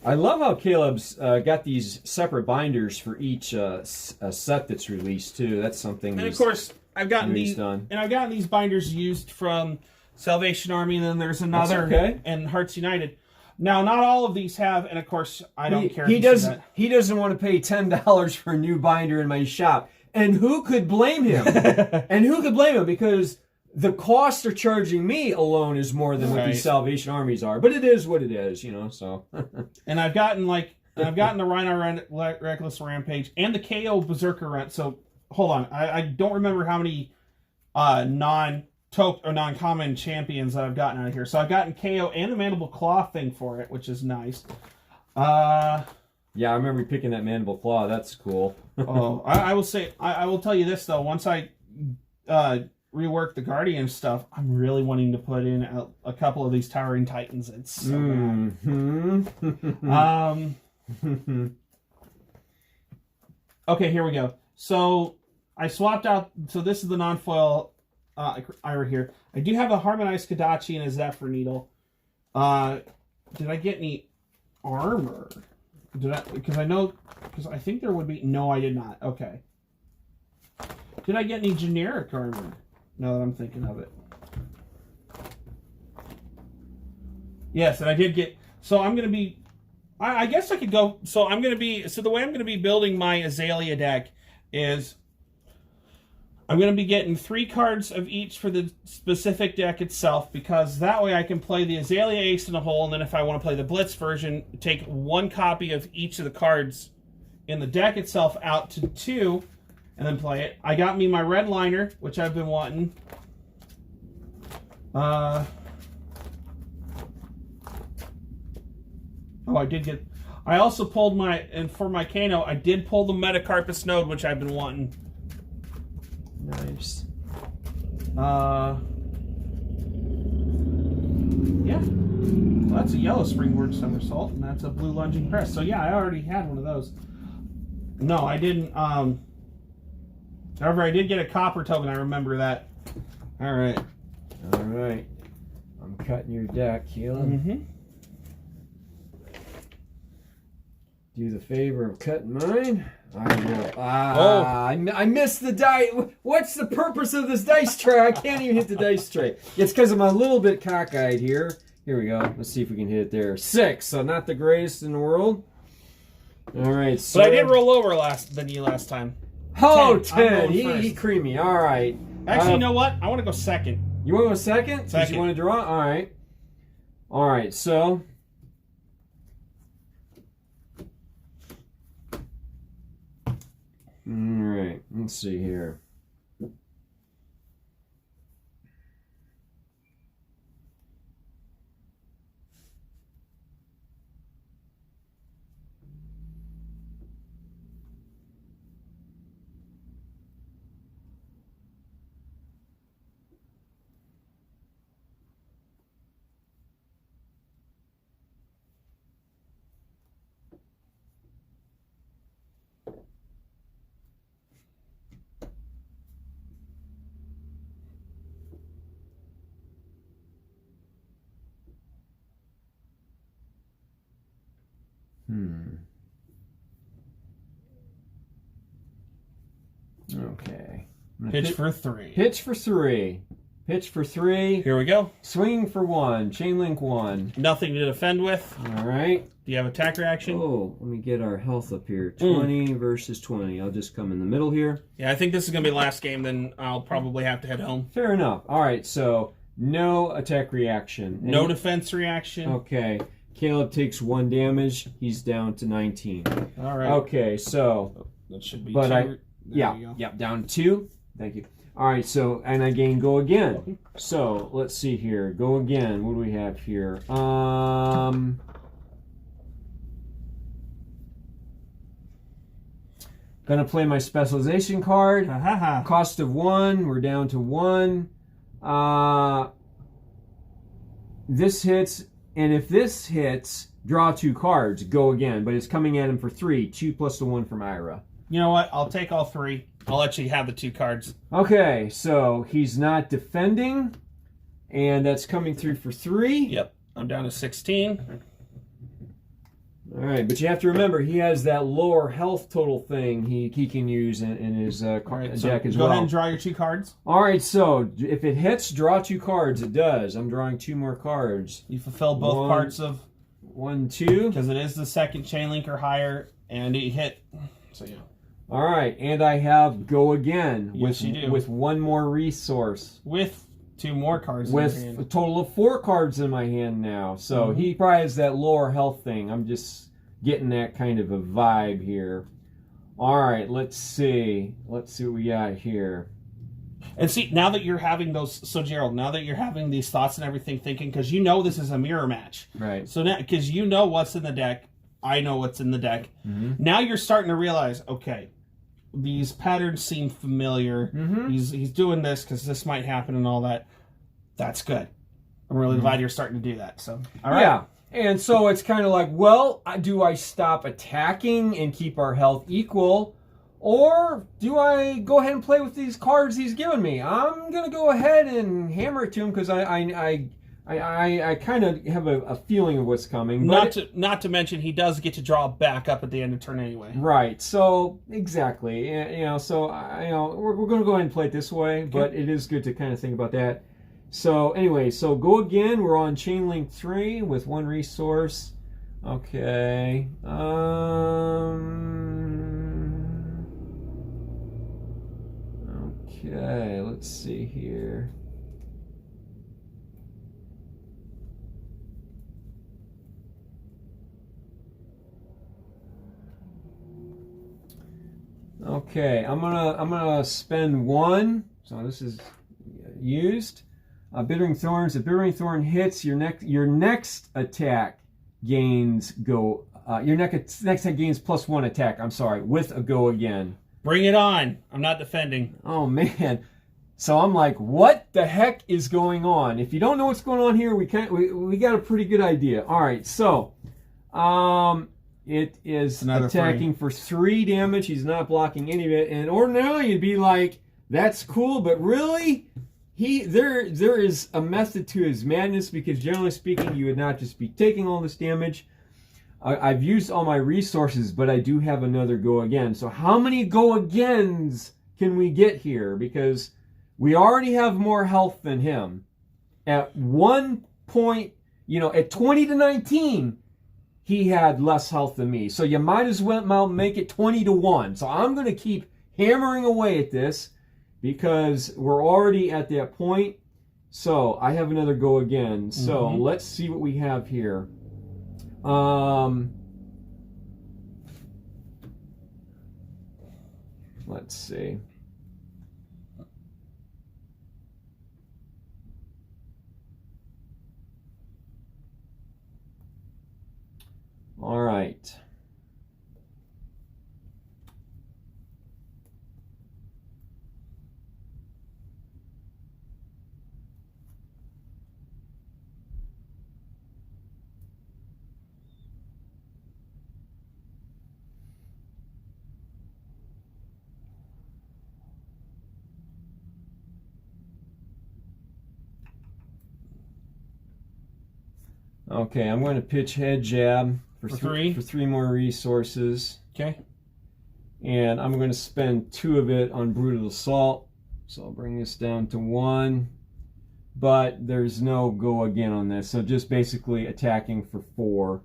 I love how Caleb's got these separate binders for each set that's released too. That's something. And of course, I've gotten these binders used from Salvation Army, and then there's another and Hearts United. Now, not all of these have, and of course, I don't care. He doesn't want to pay $10 for a new binder in my shop, and who could blame him? Because the cost they're charging me alone is more than what these Salvation Armies are. But it is what it is, you know. So, and I've gotten the Rhino Reckless Rampage and the KO Berserker Rent. So hold on, I don't remember how many non-common champions that I've gotten out of here. So I've gotten KO and the Mandible Claw thing for it, which is nice. Yeah, I remember picking that Mandible Claw. That's cool. I will say, I will tell you this though. Once I rework the Guardian stuff, I'm really wanting to put in a couple of these Towering Titans. It's so bad. Okay, here we go. So I swapped out. So this is the non-foil Ira here. I do have a Harmonized Kadachi and a Zephyr Needle. Did I get any armor? Because I think there would be. No, I did not. Okay. Did I get any generic armor? Now that I'm thinking of it. Yes, and I did get... So I'm going to be... I guess I could go... So I'm going to be... So the way I'm going to be building my Azalea deck is... I'm going to be getting 3 cards of each for the specific deck itself, because that way I can play the Azalea Ace in a hole, and then if I want to play the Blitz version, take 1 copy of each of the cards in the deck itself out to 2... and then play it. I got me my red liner, which I've been wanting. Oh, I did get... I also pulled my... And for my Kano, I did pull the Metacarpus Node, which I've been wanting. Nice. Yeah. Well, that's a yellow Springboard Somersault, and that's a blue Lunging Press. So yeah, I already had one of those. No, I didn't... However, I did get a copper token. I remember that. All right. All right. I'm cutting your deck, Keelan. Do the favor of cutting mine. I will. I missed the die. What's the purpose of this dice tray? I can't even hit the dice tray. It's because I'm a little bit cockeyed here. Here we go. Let's see if we can hit it there. 6. So not the greatest in the world. All right. So but I did roll over than you last time. Oh, 10. He creamy. All right. Actually, you know what? I want to go second. You want to go second? Second. You want to draw? All right. All right. So. All right. Let's see here. Okay. Pitch for 3. Pitch for 3. Pitch for 3. Here we go. Swinging for 1. Chain link 1. Nothing to defend with. All right. Do you have attack reaction? Oh, let me get our health up here. 20 versus 20. I'll just come in the middle here. Yeah, I think this is going to be the last game, then I'll probably have to head home. Fair enough. All right, so no attack reaction. No defense reaction. Okay. Caleb takes 1 damage. He's down to 19. All right. Okay, so... That should be But 2. yeah, down 2. Thank you. All right, so, and I gain go again. So, let's see here. Go again. What do we have here? Gonna play my specialization card. Cost of 1. We're down to 1. This hits, and if this hits, draw 2 cards. Go again, but it's coming at him for 3. 2 plus the 1 from Ira. You know what? I'll take all 3. I'll let you have the 2 cards. Okay, so he's not defending, and that's coming through for 3. Yep. I'm down to 16. All right, but you have to remember, he has that lower health total thing he can use in his Right, so deck as go well. ahead and draw your 2 cards. All right, so if it hits, draw 2 cards. It does. I'm drawing 2 more cards. You fulfill both parts of... 1, 2. Because it is the second chain link or higher, and it hit. So, yeah. All right, and I have go again Yes, you do. with 1 more resource. With 2 more cards With in your hand. a total of 4 cards in my hand now. So he probably has that lower health thing. I'm just getting that kind of a vibe here. All right, let's see. Let's see what we got here. And see, now that you're having those... So, Gerald, now that you're having these thoughts and everything, thinking, because you know this is a mirror match. Right. So now, because you know what's in the deck, I know what's in the deck. Now you're starting to realize, okay, these patterns seem familiar. He's doing this because this might happen and all that. That's good. I'm really glad you're starting to do that. So, all right. Yeah. And so it's kind of like, well, do I stop attacking and keep our health equal? Or do I go ahead and play with these cards he's given me? I'm going to go ahead and hammer it to him because I kind of have a feeling of what's coming. Not to mention, he does get to draw back up at the end of turn anyway. Right. So, exactly. So, we're going to go ahead and play it this way, but it is good to kind of think about that. So, anyway, so go again. We're on Chain Link 3 with 1 resource. Okay. Okay, let's see here. Okay, I'm gonna spend 1. So this is used. Bittering Thorns. If Bittering Thorn hits, your next attack gains go. Your next attack gains +1 attack. I'm sorry, with a go again. Bring it on. I'm not defending. Oh man. So I'm like, what the heck is going on? If you don't know what's going on here, we got a pretty good idea. All right, so it is attacking for 3 damage. He's not blocking any of it. And ordinarily you'd be like, that's cool, but really, there is a method to his madness, because generally speaking, you would not just be taking all this damage. I've used all my resources, but I do have another go again. So how many go agains can we get here? Because we already have more health than him. At one point, at 20 to 19, he had less health than me. So you might as well make it 20 to 1. So I'm going to keep hammering away at this because we're already at that point. So I have another go again. So let's see what we have here. Let's see. All right. Okay, I'm going to pitch head jab for 3 more resources. Okay. And I'm going to spend 2 of it on Brutal Assault. So I'll bring this down to 1. But there's no go again on this. So just basically attacking for 4.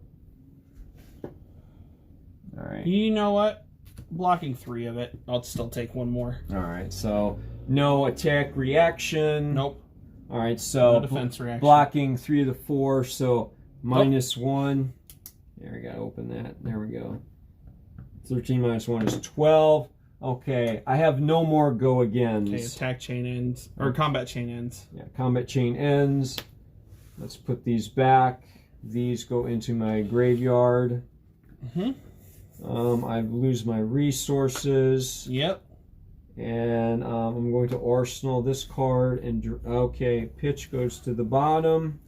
Alright. You know what? Blocking 3 of it. I'll still take 1 more. Alright, so no attack reaction. Nope. Alright, so No defense reaction. blocking 3 of the 4, so -1. There, we gotta open that. There we go. 13 minus 1 is 12. Okay, I have no more go agains. Okay, attack chain ends. Or combat chain ends. Yeah, combat chain ends. Let's put these back. These go into my graveyard. I lose my resources. Yep. And I'm going to arsenal this card. And okay, pitch goes to the bottom.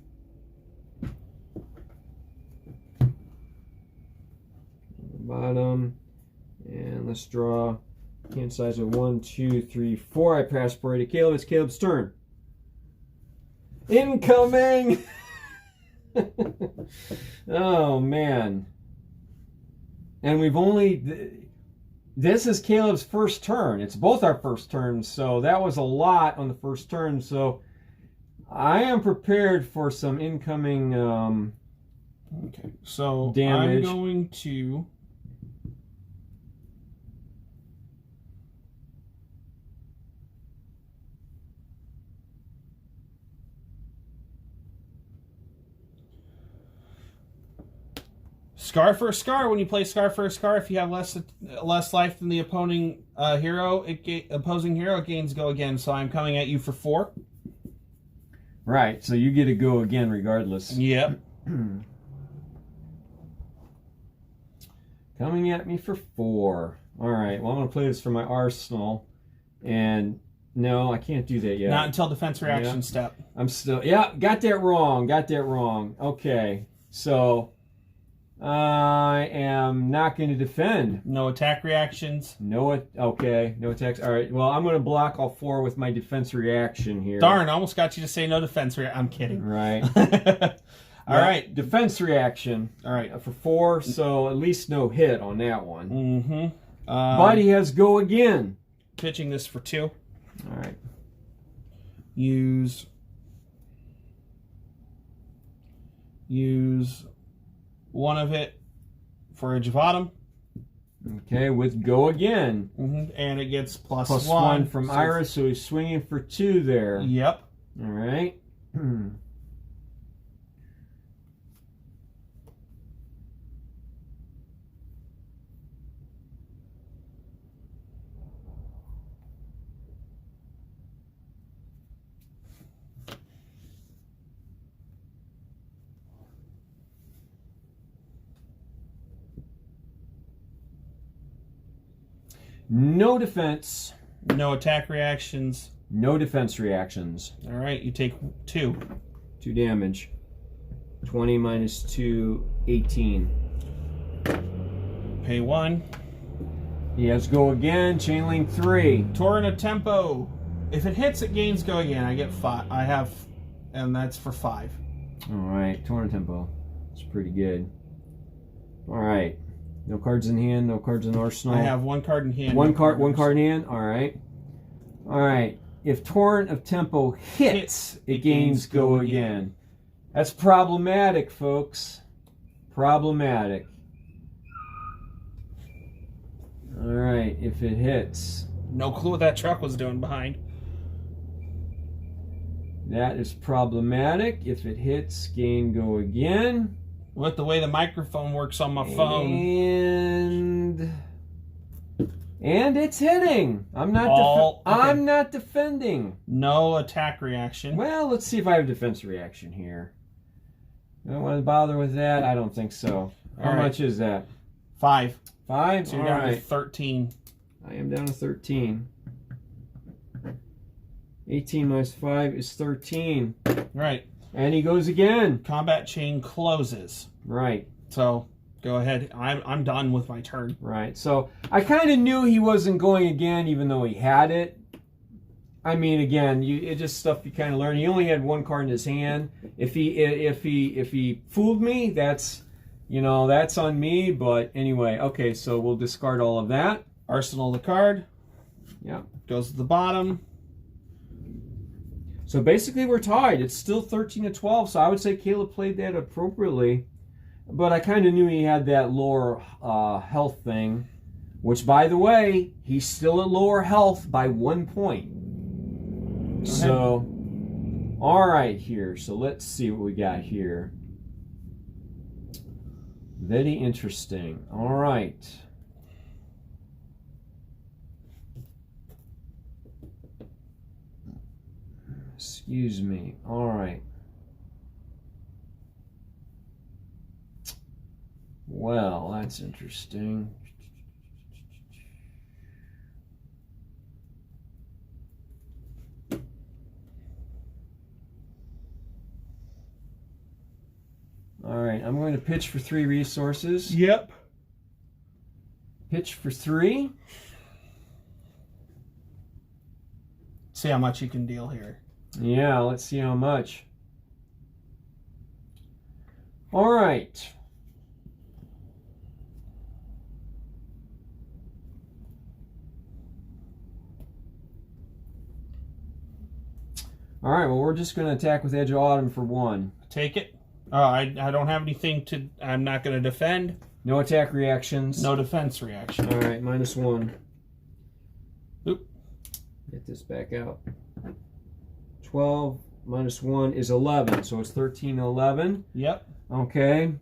And let's draw hand size of 1, 2, 3, 4. I pass priority to Caleb. It's Caleb's turn. Incoming! Oh man. And we've only this is Caleb's first turn. It's both our first turns, so that was a lot on the first turn. So I am prepared for some incoming okay. So damage. I'm going to Scar for a Scar. When you play Scar for a Scar, if you have less life than the opposing hero, it gains go again. So I'm coming at you for 4. Right, so you get to go again regardless. Yep. Coming at me for 4. All right, well, I'm going to play this for my arsenal. And no, I can't do that yet. Not until defense reaction step. I'm still, got that wrong. Okay, so I am not going to defend. No attack reactions. No attacks. All right, well, I'm going to block all 4 with my defense reaction here. Darn, I almost got you to say no defense reaction. I'm kidding. Right. All right. Defense reaction. All right. For 4, so at least no hit on that one. Mm-hmm. But he has go again. Pitching this for 2. All right. Use 1 of it for a Javatum. Okay, with go again. And it gets plus 1 from Iris, so he's swinging for 2 there. Yep. All right. No defense. No attack reactions. No defense reactions. All right, you take 2. 2 damage. 20 minus 2, 18. Pay 1. He has go again. Chain link 3. Torrent of Tempo. If it hits, it gains go again. I get 5. I have, and that's for 5. All right, Torrent Tempo. It's pretty good. All right. No cards in hand, no cards in arsenal. I have 1 card in hand. One card in hand. All right. All right. If Torrent of Tempo hits, it gains go again. That's problematic, folks. Problematic. All right. If it hits, No clue what that truck was doing behind. that is problematic. If it hits, gain go again. With the way the microphone works on my phone. And it's hitting. I'm not. I'm not defending. No attack reaction. Well, let's see if I have a defense reaction here. I don't want to bother with that. I don't think so. How much is that? 5. 5. So you're down to 13. I am down to 13. 18 minus 5 is 13. Right. And he goes again. Combat chain closes. Right. So go ahead. I'm done with my turn. Right. So I kind of knew he wasn't going again, even though he had it. I mean, again, it's just stuff you kind of learn. He only had 1 card in his hand. If he fooled me, that's on me. But anyway, okay. So we'll discard all of that. Arsenal the card. Yeah. Goes to the bottom. So basically we're tied. It's still 13-12, so I would say Caleb played that appropriately. But I kind of knew he had that lower health thing, which, by the way, he's still at lower health by 1 point. Okay. So, all right here. So let's see what we got here. Very interesting. All right. Excuse me. All right. Well, that's interesting. All right, I'm going to pitch for 3 resources. Yep. Pitch for 3. See how much you can deal here. Yeah, let's see how much. All right. All right, well, we're just going to attack with Edge of Autumn for 1. Take it. I don't have anything to... I'm not going to defend. No attack reactions. No defense reaction. All right, -1. Oop. Get this back out. 12 minus 1 is 11, so it's 13-11. Yep. Okay.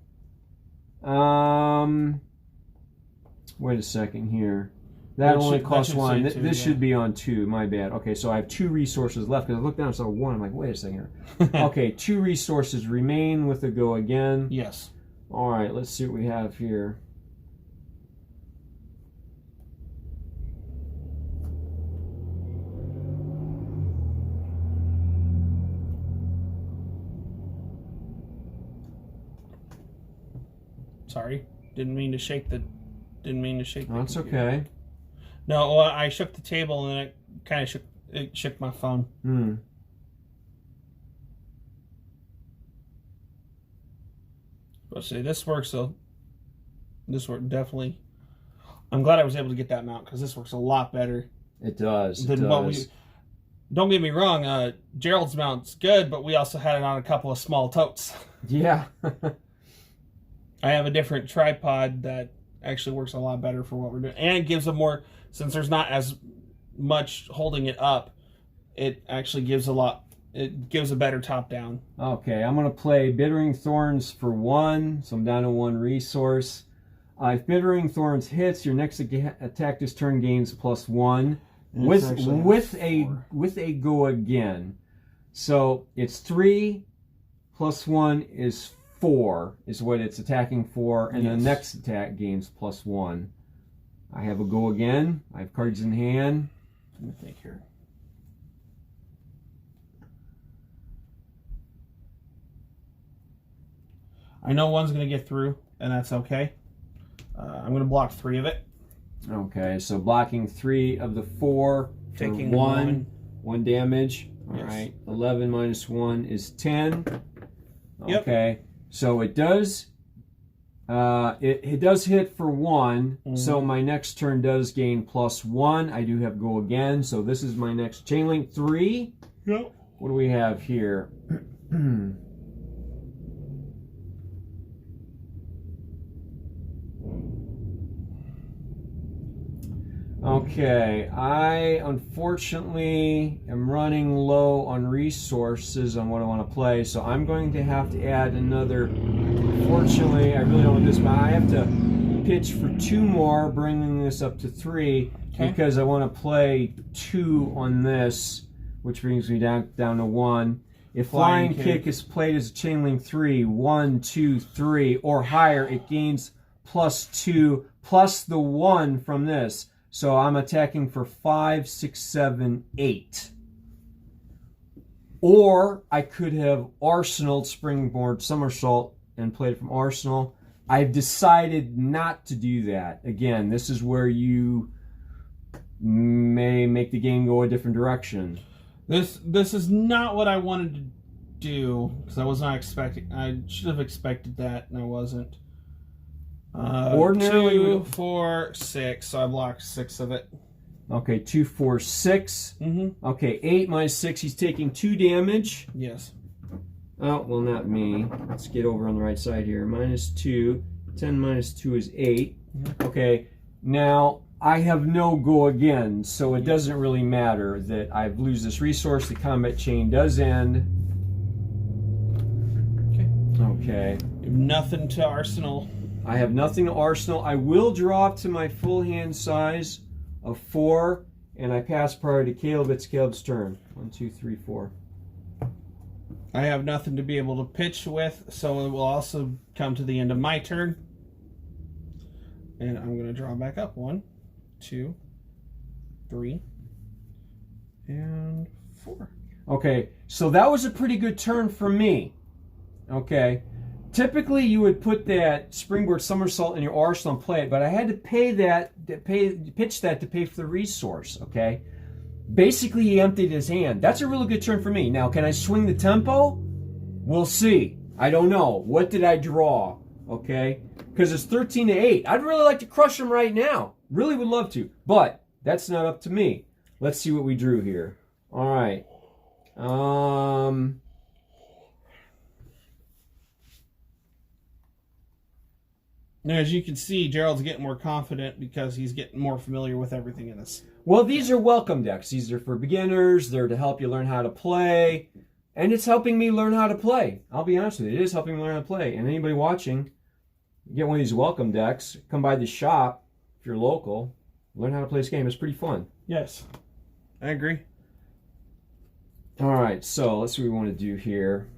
Wait a second here. That only costs 1. This should be on 2. My bad. Okay, so I have 2 resources left. Because I looked down and saw 1. I'm like, wait a second here. Okay, 2 resources remain with the go again. Yes. All right, let's see what we have here. Sorry. Didn't mean to shake the... That's okay. No, well, I shook the table and then it kind of shook my phone. Let's see, this works. This worked definitely. I'm glad I was able to get that mount because this works a lot better. It does. Don't get me wrong. Gerald's mount's good, but we also had it on a couple of small totes. Yeah. I have a different tripod that actually works a lot better for what we're doing, and it gives a more, since there's not as much holding it up, it actually gives a better top down. Okay, I'm going to play Bittering Thorns for 1, so I'm down to 1 resource. If Bittering Thorns hits, your next attack this turn gains +1 with a go again. So it's 3 plus 1 is 4 is what it's attacking for, and the next attack gains +1. I have a go again. I have cards in hand. Let me think here. I know one's going to get through, and that's okay. I'm going to block 3 of it. Okay, so blocking 3 of the 4. Taking 1 damage. All yes. right, 11 minus 1 is 10. Yep. Okay, so it does. It does hit for 1. So my next turn does gain +1. I do have go again. So this is my next chain link 3. Yep. What do we have here? Okay, I unfortunately am running low on resources on what I want to play, so I'm going to have to add another. Unfortunately, I really don't want this, but I have to pitch for 2 more, bringing this up to 3, because I want to play 2 on this, which brings me down to 1. If Flying Kick is played as a chain link 3, 1, 2, 3, or higher, it gains +2 plus the 1 from this. So I'm attacking for 5, 6, 7, 8. Or I could have Arsenal Springboard Somersault and played it from Arsenal. I've decided not to do that. Again, this is where you may make the game go a different direction. This is not what I wanted to do, because I was not expecting. I should have expected that, and I wasn't. Ordinarily, 2, 4, 6. So I blocked 6 of it. Okay, 2, 4, 6. Mm-hmm. Okay, 8 minus 6. He's taking 2 damage. Yes. Oh, well, not me. Let's get over on the right side here. Minus 2. 10 minus 2 is 8. Mm-hmm. Okay, now I have no go again, so it doesn't really matter that I lose this resource. The combat chain does end. Okay. Nothing to arsenal. I have nothing to arsenal. I will draw up to my full hand size of 4, and I pass priority to Caleb. It's Caleb's turn. 1, 2, 3, 4. I have nothing to be able to pitch with, so it will also come to the end of my turn. And I'm going to draw back up. 1, 2, 3, and 4. Okay, so that was a pretty good turn for me. Okay. Typically, you would put that springboard somersault in your arsenal and play it, but I had to pitch that to pay for the resource, okay? Basically, he emptied his hand. That's a really good turn for me. Now, can I swing the tempo? We'll see. I don't know. What did I draw? Okay? Because it's 13 to 8. I'd really like to crush him right now. Really would love to. But that's not up to me. Let's see what we drew here. All right. Now, as you can see, Gerald's getting more confident because he's getting more familiar with everything in this. Well, these are welcome decks. These are for beginners. They're to help you learn how to play. And it's helping me learn how to play. I'll be honest with you. It is helping me learn how to play. And anybody watching, get one of these welcome decks. Come by the shop if you're local. Learn how to play this game. It's pretty fun. Yes, I agree. All right, so let's see what we want to do here.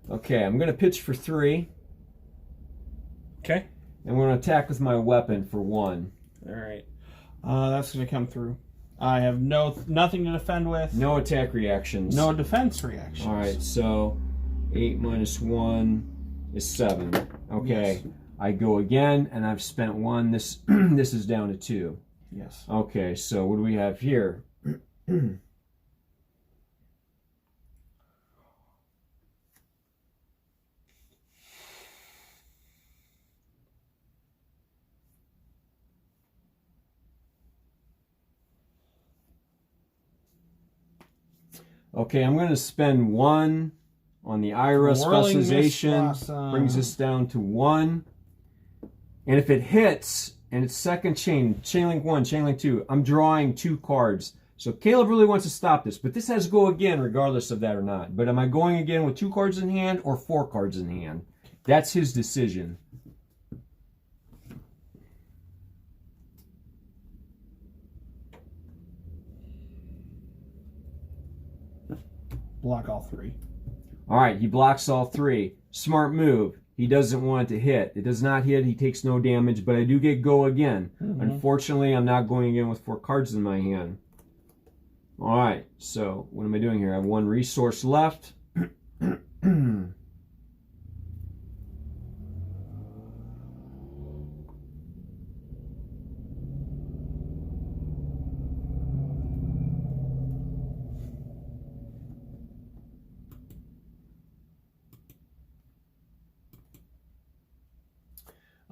Okay, I'm going to pitch for 3. Okay. And we're going to attack with my weapon for 1. All right. That's going to come through. I have nothing to defend with. No attack reactions. No defense reactions. All right, so 8 minus 1 is 7. Okay, yes. I go again, and I've spent 1. This this is down to 2. Yes. Okay, so what do we have here? Okay, I'm going to spend 1 on the IRA specialization. Brings us down to 1. And if it hits, and it's second chain link 1, chain link 2, I'm drawing 2 cards. So Caleb really wants to stop this, but this has to go again regardless of that or not. But am I going again with 2 cards in hand or 4 cards in hand? That's his decision. Block all 3. All right, he blocks all 3. Smart move. He doesn't want it to hit. It does not hit. He takes no damage, but I do get go again. Mm-hmm. Unfortunately, I'm not going again with 4 cards in my hand. All right, so what am I doing here? I have 1 resource left.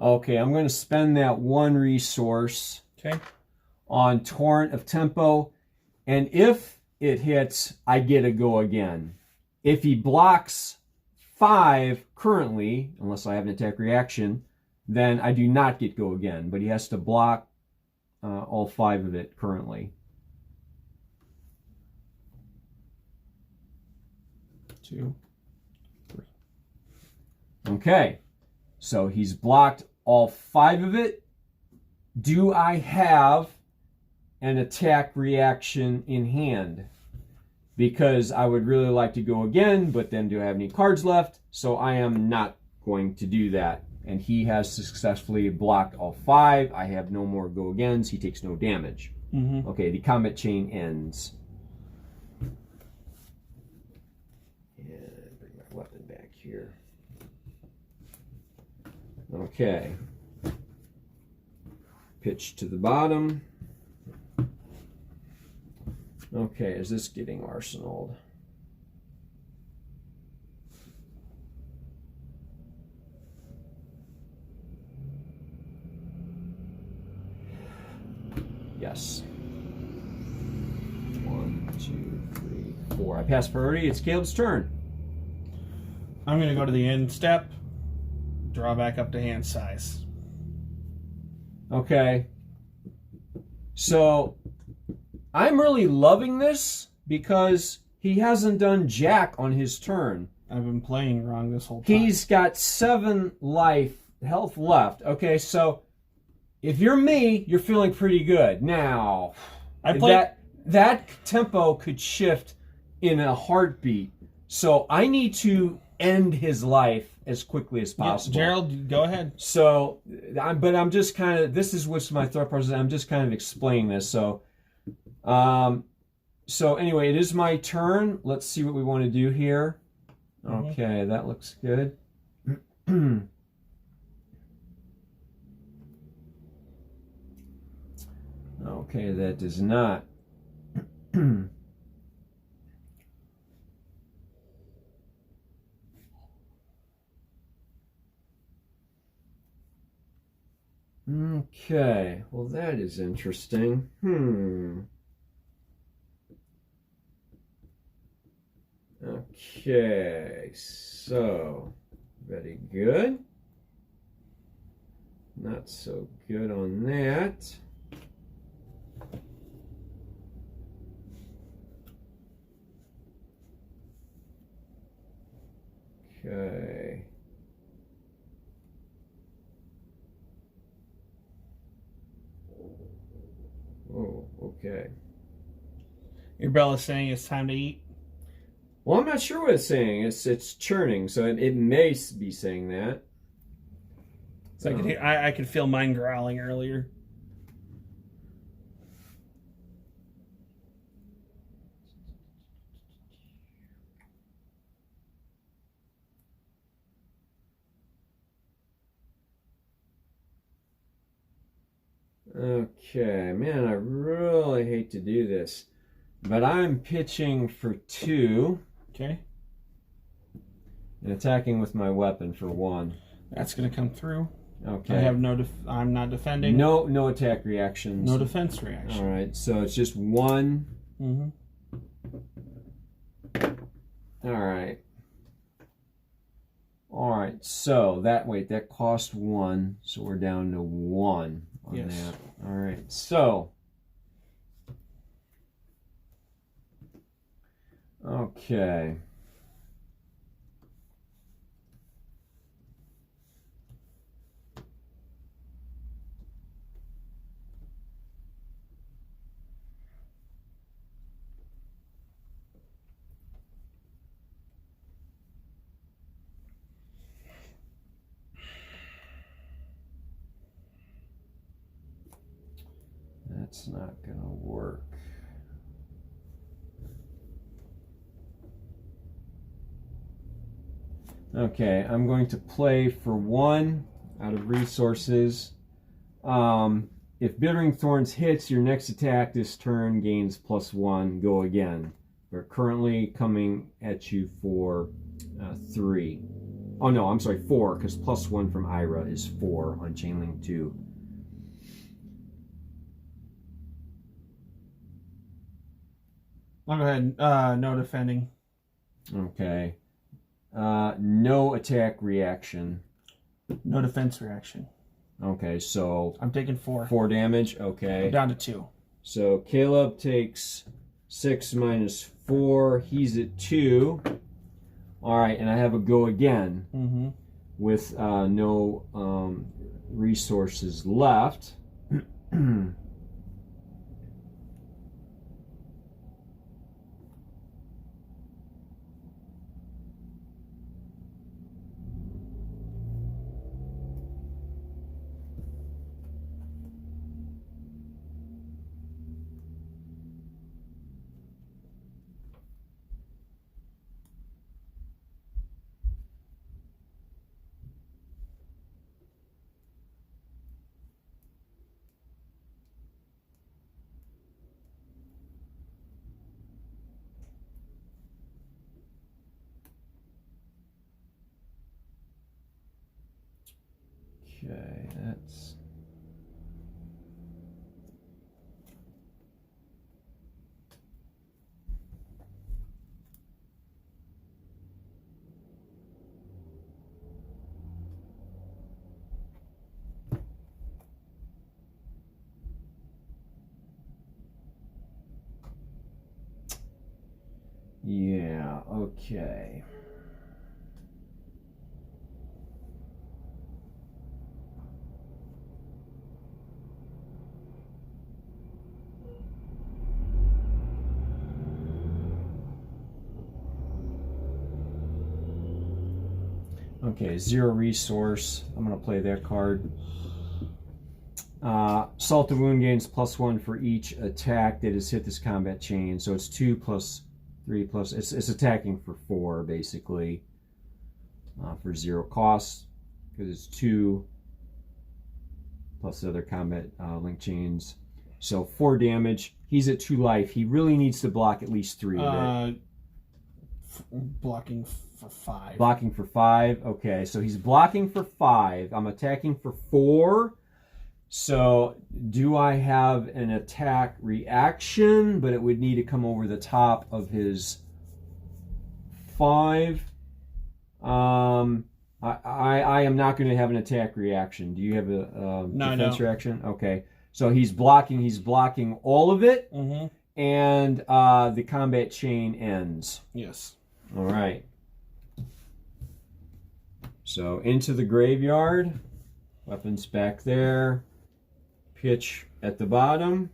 Okay, I'm going to spend that 1 resource on Torrent of Tempo. And if it hits, I get a go again. If he blocks 5 currently, unless I have an attack reaction, then I do not get go again. But he has to block all 5 of it currently. 2, 3. Okay, so he's blocked all 5 of it. Do I have an attack reaction in hand? Because I would really like to go again, but then do I have any cards left? So I am not going to do that. And he has successfully blocked all 5. I have no more go agains. He takes no damage. Mm-hmm. Okay, the combat chain ends. And bring my weapon back here. Okay. Pitch to the bottom. Okay, is this getting arsenaled? 4. I pass priority. It's Caleb's turn. I'm going to go to the end step, draw back up to hand size. Okay. So I'm really loving this because he hasn't done jack on his turn. I've been playing wrong this whole time. He's got 7 health left. Okay, so if you're me, you're feeling pretty good. Now, that tempo could shift in a heartbeat. So I need to end his life as quickly as possible. Yeah, Gerald, go ahead. So, I'm just kind of, this is what's my thought process. I'm just kind of explaining this. So, anyway, it is my turn. Let's see what we want to do here. Okay, that looks good. Okay, that does not. Okay, well that is interesting. Okay, so very good. Not so good on that. Okay. Oh, okay. Your bell is saying it's time to eat. Well, I'm not sure what it's saying. It's churning, so it may be saying that. So I could feel mine growling earlier. Okay, man, I really hate to do this, but I'm pitching for 2. Okay. And attacking with my weapon for 1. That's going to come through. Okay. I have I'm not defending. No attack reactions. No defense reaction. All right, so it's just 1. All right. All right, so that cost 1, so we're down to 1 on that. All right, so okay. That's not gonna work. Okay, I'm going to play for 1 out of resources. If Bittering Thorns hits, your next attack this turn gains +1. Go again. We're currently coming at you for 3. Oh no, I'm sorry, 4, because +1 from Ira is 4 on Chainlink 2. I'll go ahead. No defending. Okay. No attack reaction. No defense reaction. Okay, so I'm taking 4. 4 damage. Okay. I'm down to 2. So Caleb takes 6 minus 4. He's at 2. All right, and I have a go again with no resources left. Okay, that's... Yeah, okay. Okay, 0 resource. I'm going to play that card. Salt to wound gains +1 for each attack that has hit this combat chain. So it's 2 plus 3 plus. It's attacking for 4 basically, for 0 cost, because it's 2 plus the other combat link chains. So 4 damage. He's at 2 life. He really needs to block at least 3 of it. Blocking for 5. Blocking for 5. Okay, so he's blocking for 5. I'm attacking for 4. So do I have an attack reaction? But it would need to come over the top of his 5. I am not going to have an attack reaction. Do you have a defense reaction? Okay. So he's blocking all of it, and the combat chain ends. Yes. All right. So into the graveyard. Weapons back there. Pitch at the bottom.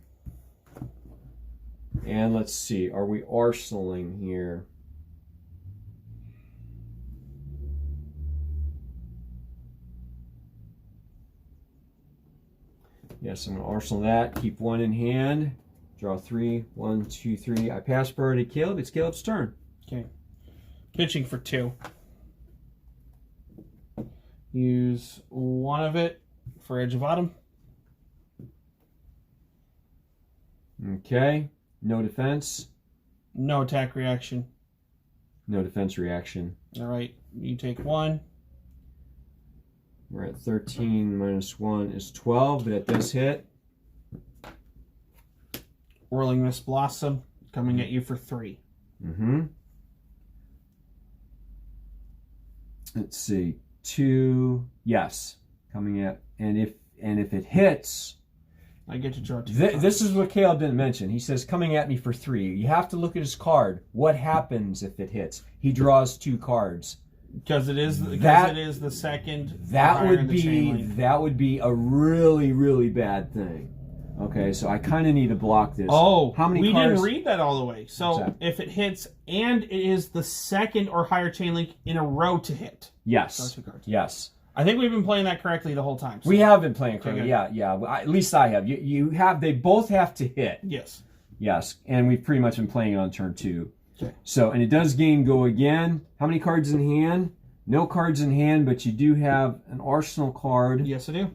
And let's see, are we arsenaling here? Yes, I'm going to arsenal that. Keep 1 in hand. Draw 3. 1, 2, 3. I pass priority Caleb. It's Caleb's turn. Okay. Pitching for 2. Use 1 of it for Edge of Autumn. Okay. No defense. No attack reaction. No defense reaction. All right. You take 1. We're at 13 minus 1 is 12, but that does hit. Whirling Mist Blossom coming at you for 3. Let's see. 2. Yes. Coming at, and if it hits, I get to draw 2. This is what Caleb didn't mention. He says coming at me for 3. You have to look at his card. What happens if it hits? He draws 2 cards. Because it is the second. That would be a really, really bad thing. Okay, so I kind of need to block this. Oh, how many we cards? didn't read that all the way. So if it hits and it is the second or higher chain link in a row to hit. Yes. Draw 2 cards. Yes. I think we've been playing that correctly the whole time. So. We have been playing correctly. Yeah. At least I have. You have. They both have to hit. Yes. Yes, and we've pretty much been playing it on turn 2. Okay. So, and it does gain go again. How many cards in hand? No cards in hand, but you do have an arsenal card. Yes, I do.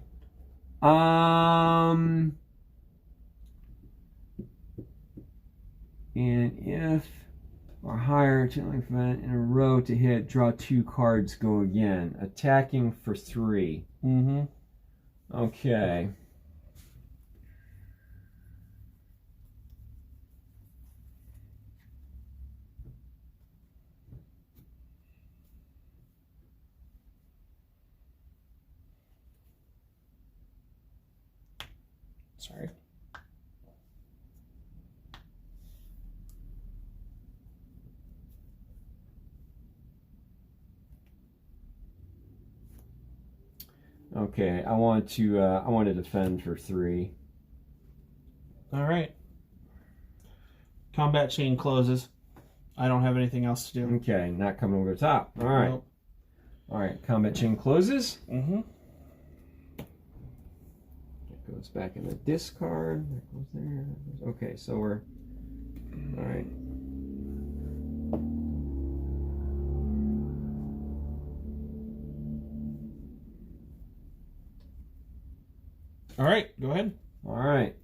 And if or higher in a row to hit, draw 2 cards, go again. Attacking for 3. Okay. Sorry. Okay, I want to defend for 3. All right. Combat chain closes. I don't have anything else to do. Okay, not coming over the top. All right. Nope. All right, combat chain closes. It goes back in the discard. That goes there. Okay, so we're all right. All right, go ahead. All right.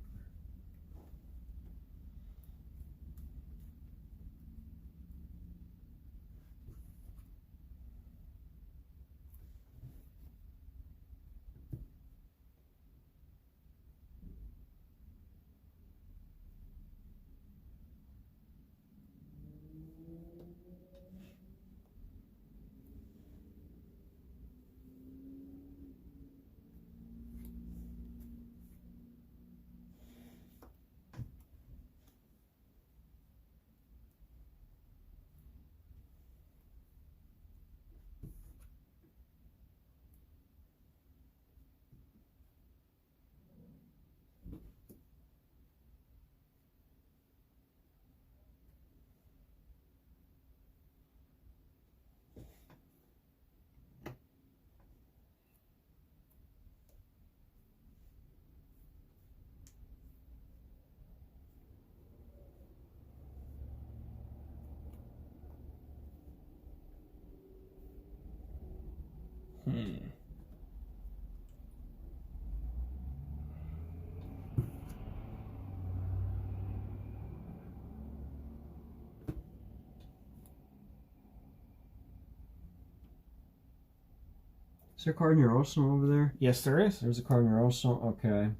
Is there a card in your arsenal over there? Yes, there is. There's a card in your arsenal. Okay.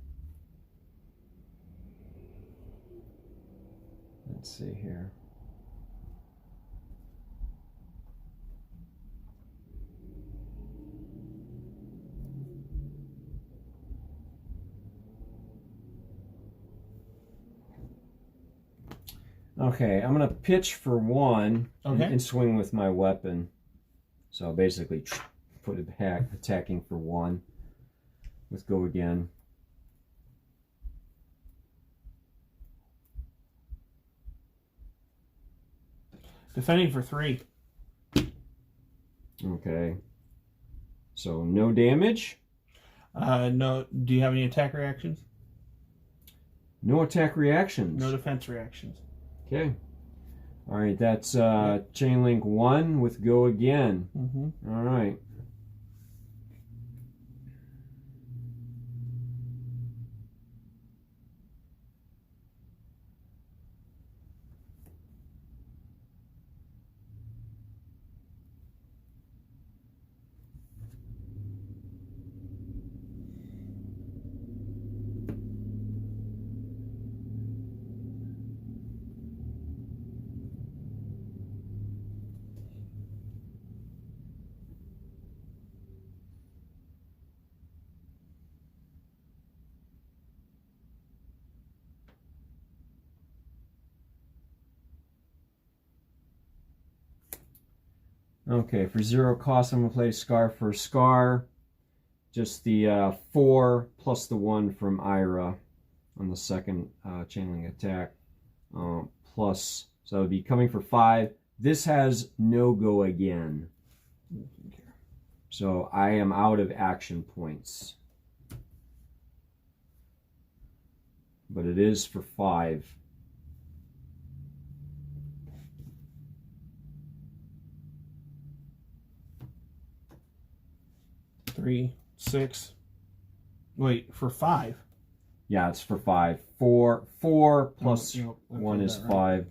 Let's see here. Okay, I'm gonna pitch for 1 and swing with my weapon. So basically, put it back, attacking for 1 with go again. Defending for 3. Okay. So no damage. No. Do you have any attack reactions? No attack reactions. No defense reactions. Okay. All right, that's chain link 1 with go again. Mm-hmm. All right. Okay, for 0 cost, I'm going to play Scar for Scar. Just the 4 plus the 1 from Ira on the second chain link attack. Plus, so that would be coming for 5. This has no go again. So I am out of action points. But it is for 5. 3, 6. Wait, for 5. Yeah, it's for 5. 4 plus Oh, no, 1 is right. 5.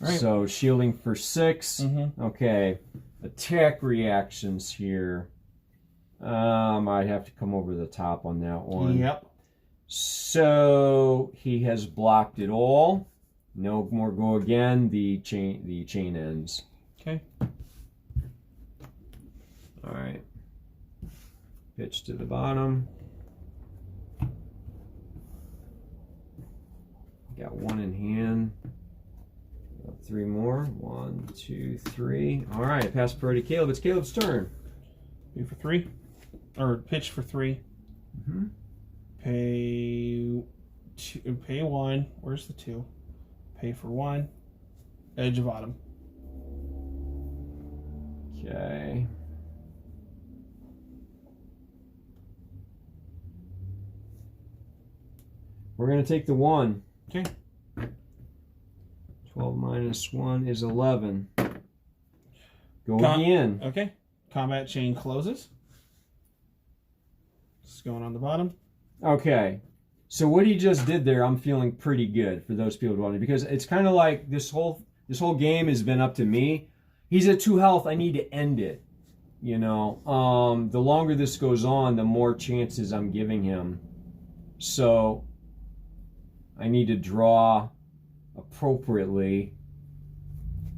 Right. So shielding for 6. Mm-hmm. Okay. Attack reactions here. I'd have to come over the top on that one. Yep. So he has blocked it all. No more go again. The chain ends. Okay. All right. Pitch to the bottom. Got 1 in hand. 3 more. 1, 2, 3. All right. Pass priority Caleb. It's Caleb's turn. Pay for 3. Or pitch for 3. Mm-hmm. Pay 1. Where's the 2? Pay for 1. Edge of Autumn. Okay. We're going to take the 1. Okay. 12 minus 1 is 11. Go again. Okay. Combat chain closes. This is going on the bottom. Okay. So what he just did there, I'm feeling pretty good for those people wondering, because it's kind of like this whole game has been up to me. He's at 2 health. I need to end it. You know, the longer this goes on, the more chances I'm giving him. So I need to draw appropriately.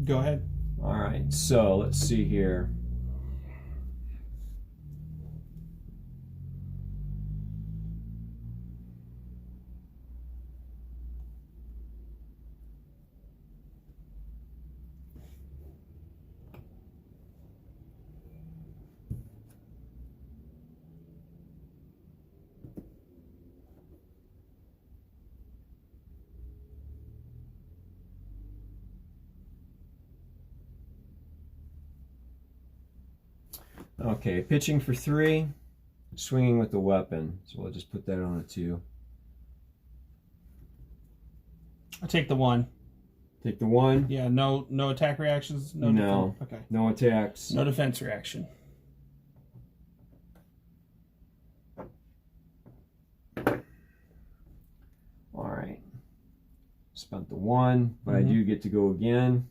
Go ahead. All right. So let's see here. Okay, pitching for 3, swinging with the weapon. So we'll just put that on a 2. I'll take the 1. Take the 1. Yeah, no attack reactions? No. Okay. No attacks. No defense reaction. All right. Spent the 1, but I do get to go again.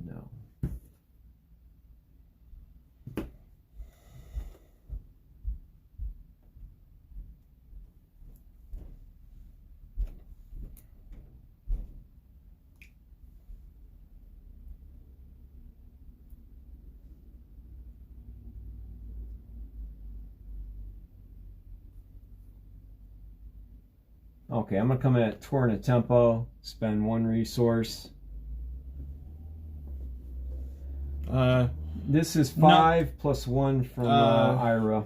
No. Okay, I'm gonna come at Torrent Tempo, spend 1 resource. This is 5 plus 1 from Ira.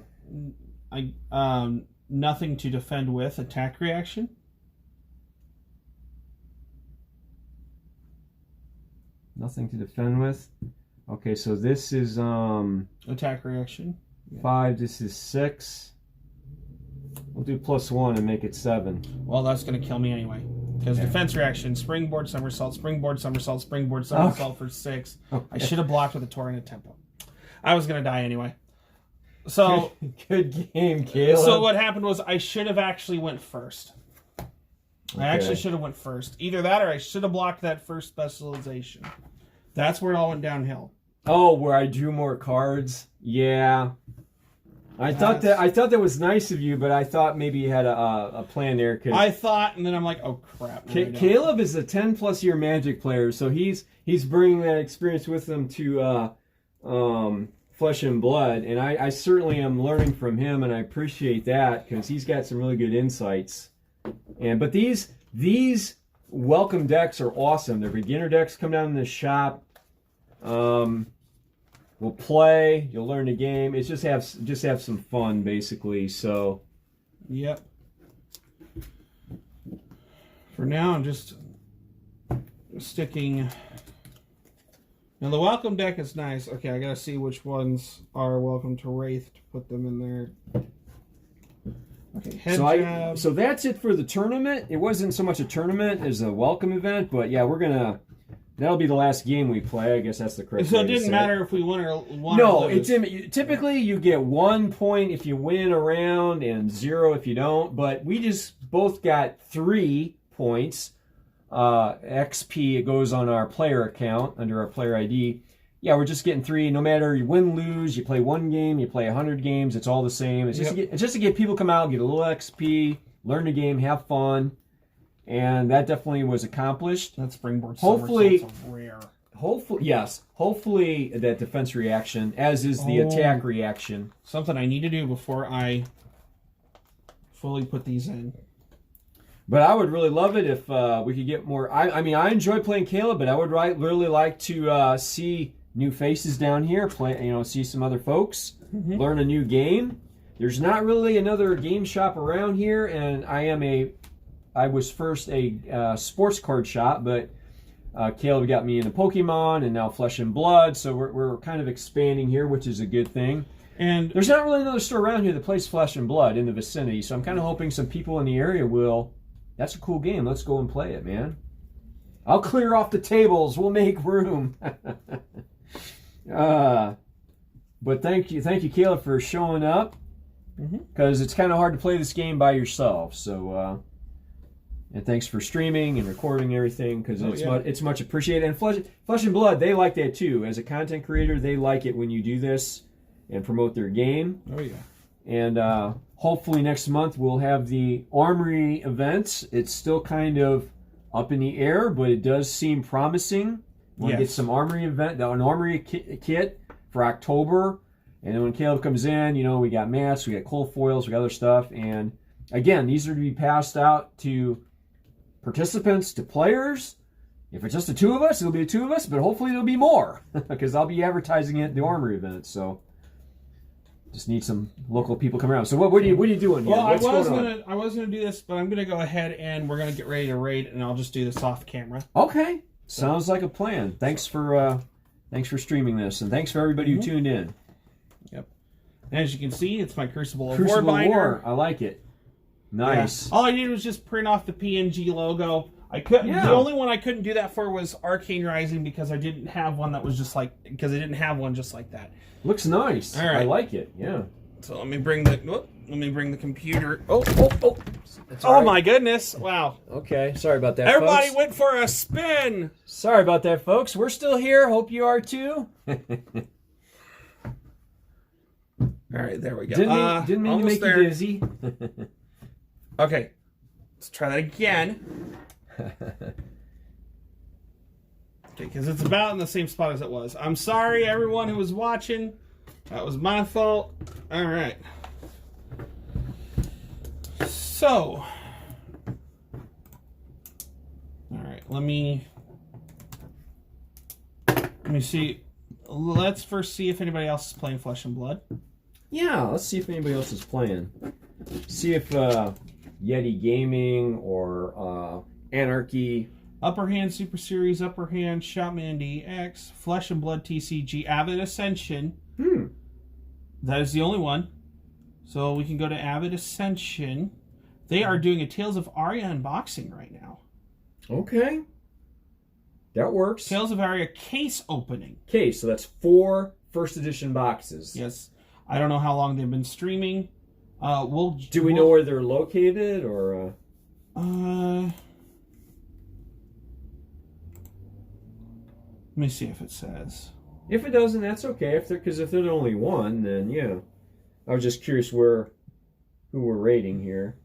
Nothing to defend with. Attack reaction. Nothing to defend with. Okay, so this is attack reaction. 5. This is 6. We'll do +1 and make it 7. Well, that's going to kill me anyway. Because defense reaction, springboard somersault, springboard somersault, springboard somersault for 6. Okay. I should have blocked with a torrent tempo. I was going to die anyway. So good game, Caleb. So what happened was I should have actually went first. Okay. I actually should have went first. Either that or I should have blocked that first specialization. That's where it all went downhill. Oh, where I drew more cards? Yeah. I thought that was nice of you, but I thought maybe you had a plan there. I thought, and then I'm like, oh crap. Caleb is a 10+ year Magic player, so he's bringing that experience with him to Flesh and Blood, and I certainly am learning from him, and I appreciate that because he's got some really good insights. But these welcome decks are awesome. They're beginner decks. Come down in the shop. We'll play. You'll learn the game. It's just have some fun, basically. So, yep. For now, I'm just sticking. Now the welcome deck is nice. Okay, I gotta see which ones are welcome to Wraith to put them in there. Okay, head jab. So that's it for the tournament. It wasn't so much a tournament as a welcome event, but yeah, that'll be the last game we play. I guess that's the correct. So it didn't matter if we won or lose. No, typically you get 1 point if you win a round and 0 if you don't. But we just both got 3 points. XP, it goes on our player account under our player ID. Yeah, we're just getting 3. No matter you win, lose, you play 1 game, you play 100 games. It's all the same. It's just to get people come out, get a little XP, learn the game, have fun. And that definitely was accomplished. That springboard hopefully rare. Hopefully that defense reaction, as is the attack reaction. Something I need to do before I fully put these in. But I would really love it if we could get more. I mean, I enjoy playing Caleb, but I would really like to see new faces down here. See some other folks, learn a new game. There's not really another game shop around here, and I was first a sports card shop, but Caleb got me into Pokemon and now Flesh and Blood, so we're kind of expanding here, which is a good thing. And there's not really another store around here that plays Flesh and Blood in the vicinity, so I'm kind of hoping some people in the area will. That's a cool game. Let's go and play it, man. I'll clear off the tables. We'll make room. But thank you, Caleb, for showing up, because it's kind of hard to play this game by yourself. So. And thanks for streaming and recording everything, because it's much appreciated. And Flesh and Blood, they like that too. As a content creator, they like it when you do this and promote their game. Oh yeah. And hopefully next month we'll have the Armory events. It's still kind of up in the air, but it does seem promising. We'll get some Armory an Armory kit for October. And then when Caleb comes in, we got mats, we got cold foils, we got other stuff. And again, these are to be passed out to participants, to players. If it's just the 2 of us, it'll be the 2 of us, but hopefully there'll be more, because I'll be advertising it at the Armory event. So just need some local people come around. So what are you doing here? Well, I was gonna do this, but I'm gonna go ahead and we're gonna get ready to raid, and I'll just do this off camera. Okay, sounds like a plan. Thanks for streaming this, and thanks for everybody who tuned in. Yep. And as you can see, it's my Crucible of War binder. I like it. Nice. Yeah. All I did was just print off the PNG logo. I couldn't. Yeah. The only one I couldn't do that for was Arcane Rising, because I didn't have one that was just like. Because I didn't have one just like that. Looks nice. All right. I like it. Yeah. So let me bring the computer. Oh. That's all Oh right. my goodness! Wow. Okay, sorry about that, Everybody folks. went for a spin. Sorry about that, folks. We're still here. Hope you are too. All right, there we go. Didn't mean to make you dizzy. Okay, let's try that again. Okay, because it's about in the same spot as it was. I'm sorry, everyone who was watching. That was my fault. All right. So, all right. Let me see. Let's first see if anybody else is playing Flesh and Blood. Yeah, let's see if anybody else is playing. See if Yeti Gaming or Anarchy. Upper Hand Super Series, Upper Hand, Shotman DX, Flesh and Blood TCG, Avid Ascension. That is the only one. So we can go to Avid Ascension. They are doing a Tales of Aria unboxing right now. Okay. That works. Tales of Aria case opening. Okay, so that's 4 first edition boxes. Yes. I don't know how long they've been streaming. Do we know where they're located, or? Let me see if it says. If it doesn't, that's okay. Because if they're the only one, then yeah. I was just curious who we're rating here,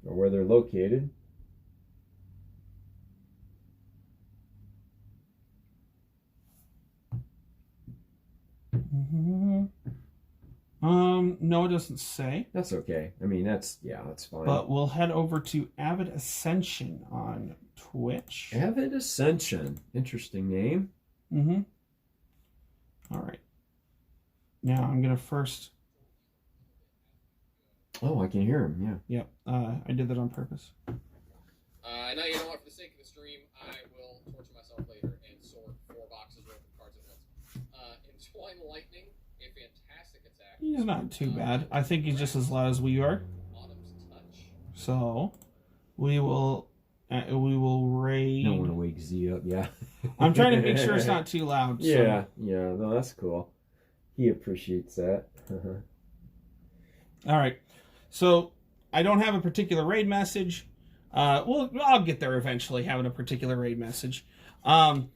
or where they're located. No, it doesn't say. That's okay. I mean, that's fine. But we'll head over to Avid Ascension on Twitch. Avid Ascension. Interesting name. All right. Now I'm going to first... Oh, I can hear him, yeah. Yep, I did that on purpose. I know you know what, for the sake of the stream, I will torture myself later and sort 4 boxes worth of cards at once. Entwine Lightning, a fantastic attack. He's not too bad. I think he's just as loud as we are. Autumn's Touch. So, we will raid... Don't want to wake Z up, yeah. I'm trying to make sure it's not too loud. So. Yeah, no, that's cool. He appreciates that. All right. So, I don't have a particular raid message. I'll get there eventually, having a particular raid message. But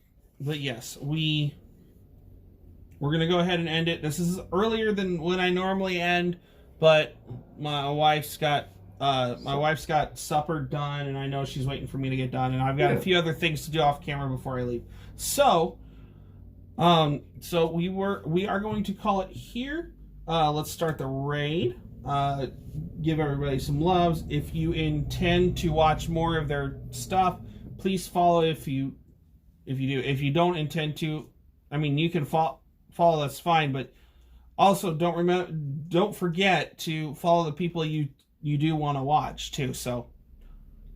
yes, we're going to go ahead and end it. This is earlier than when I normally end, but my wife's got supper done, and I know she's waiting for me to get done, and I've got a few other things to do off camera before I leave. So we are going to call it here. Let's start the raid. Give everybody some loves. If you intend to watch more of their stuff, please follow. If you do, if you don't intend to, I mean, you can follow. That's fine, but also don't forget to follow the people you do want to watch too. So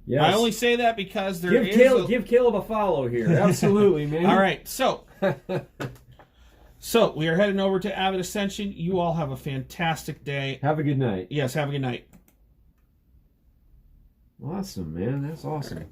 yes. I only say that because give Caleb a follow here. Absolutely, man. All right, so. So, we are heading over to Avid Ascension. You all have a fantastic day. Have a good night. Yes, have a good night. Awesome, man. That's awesome.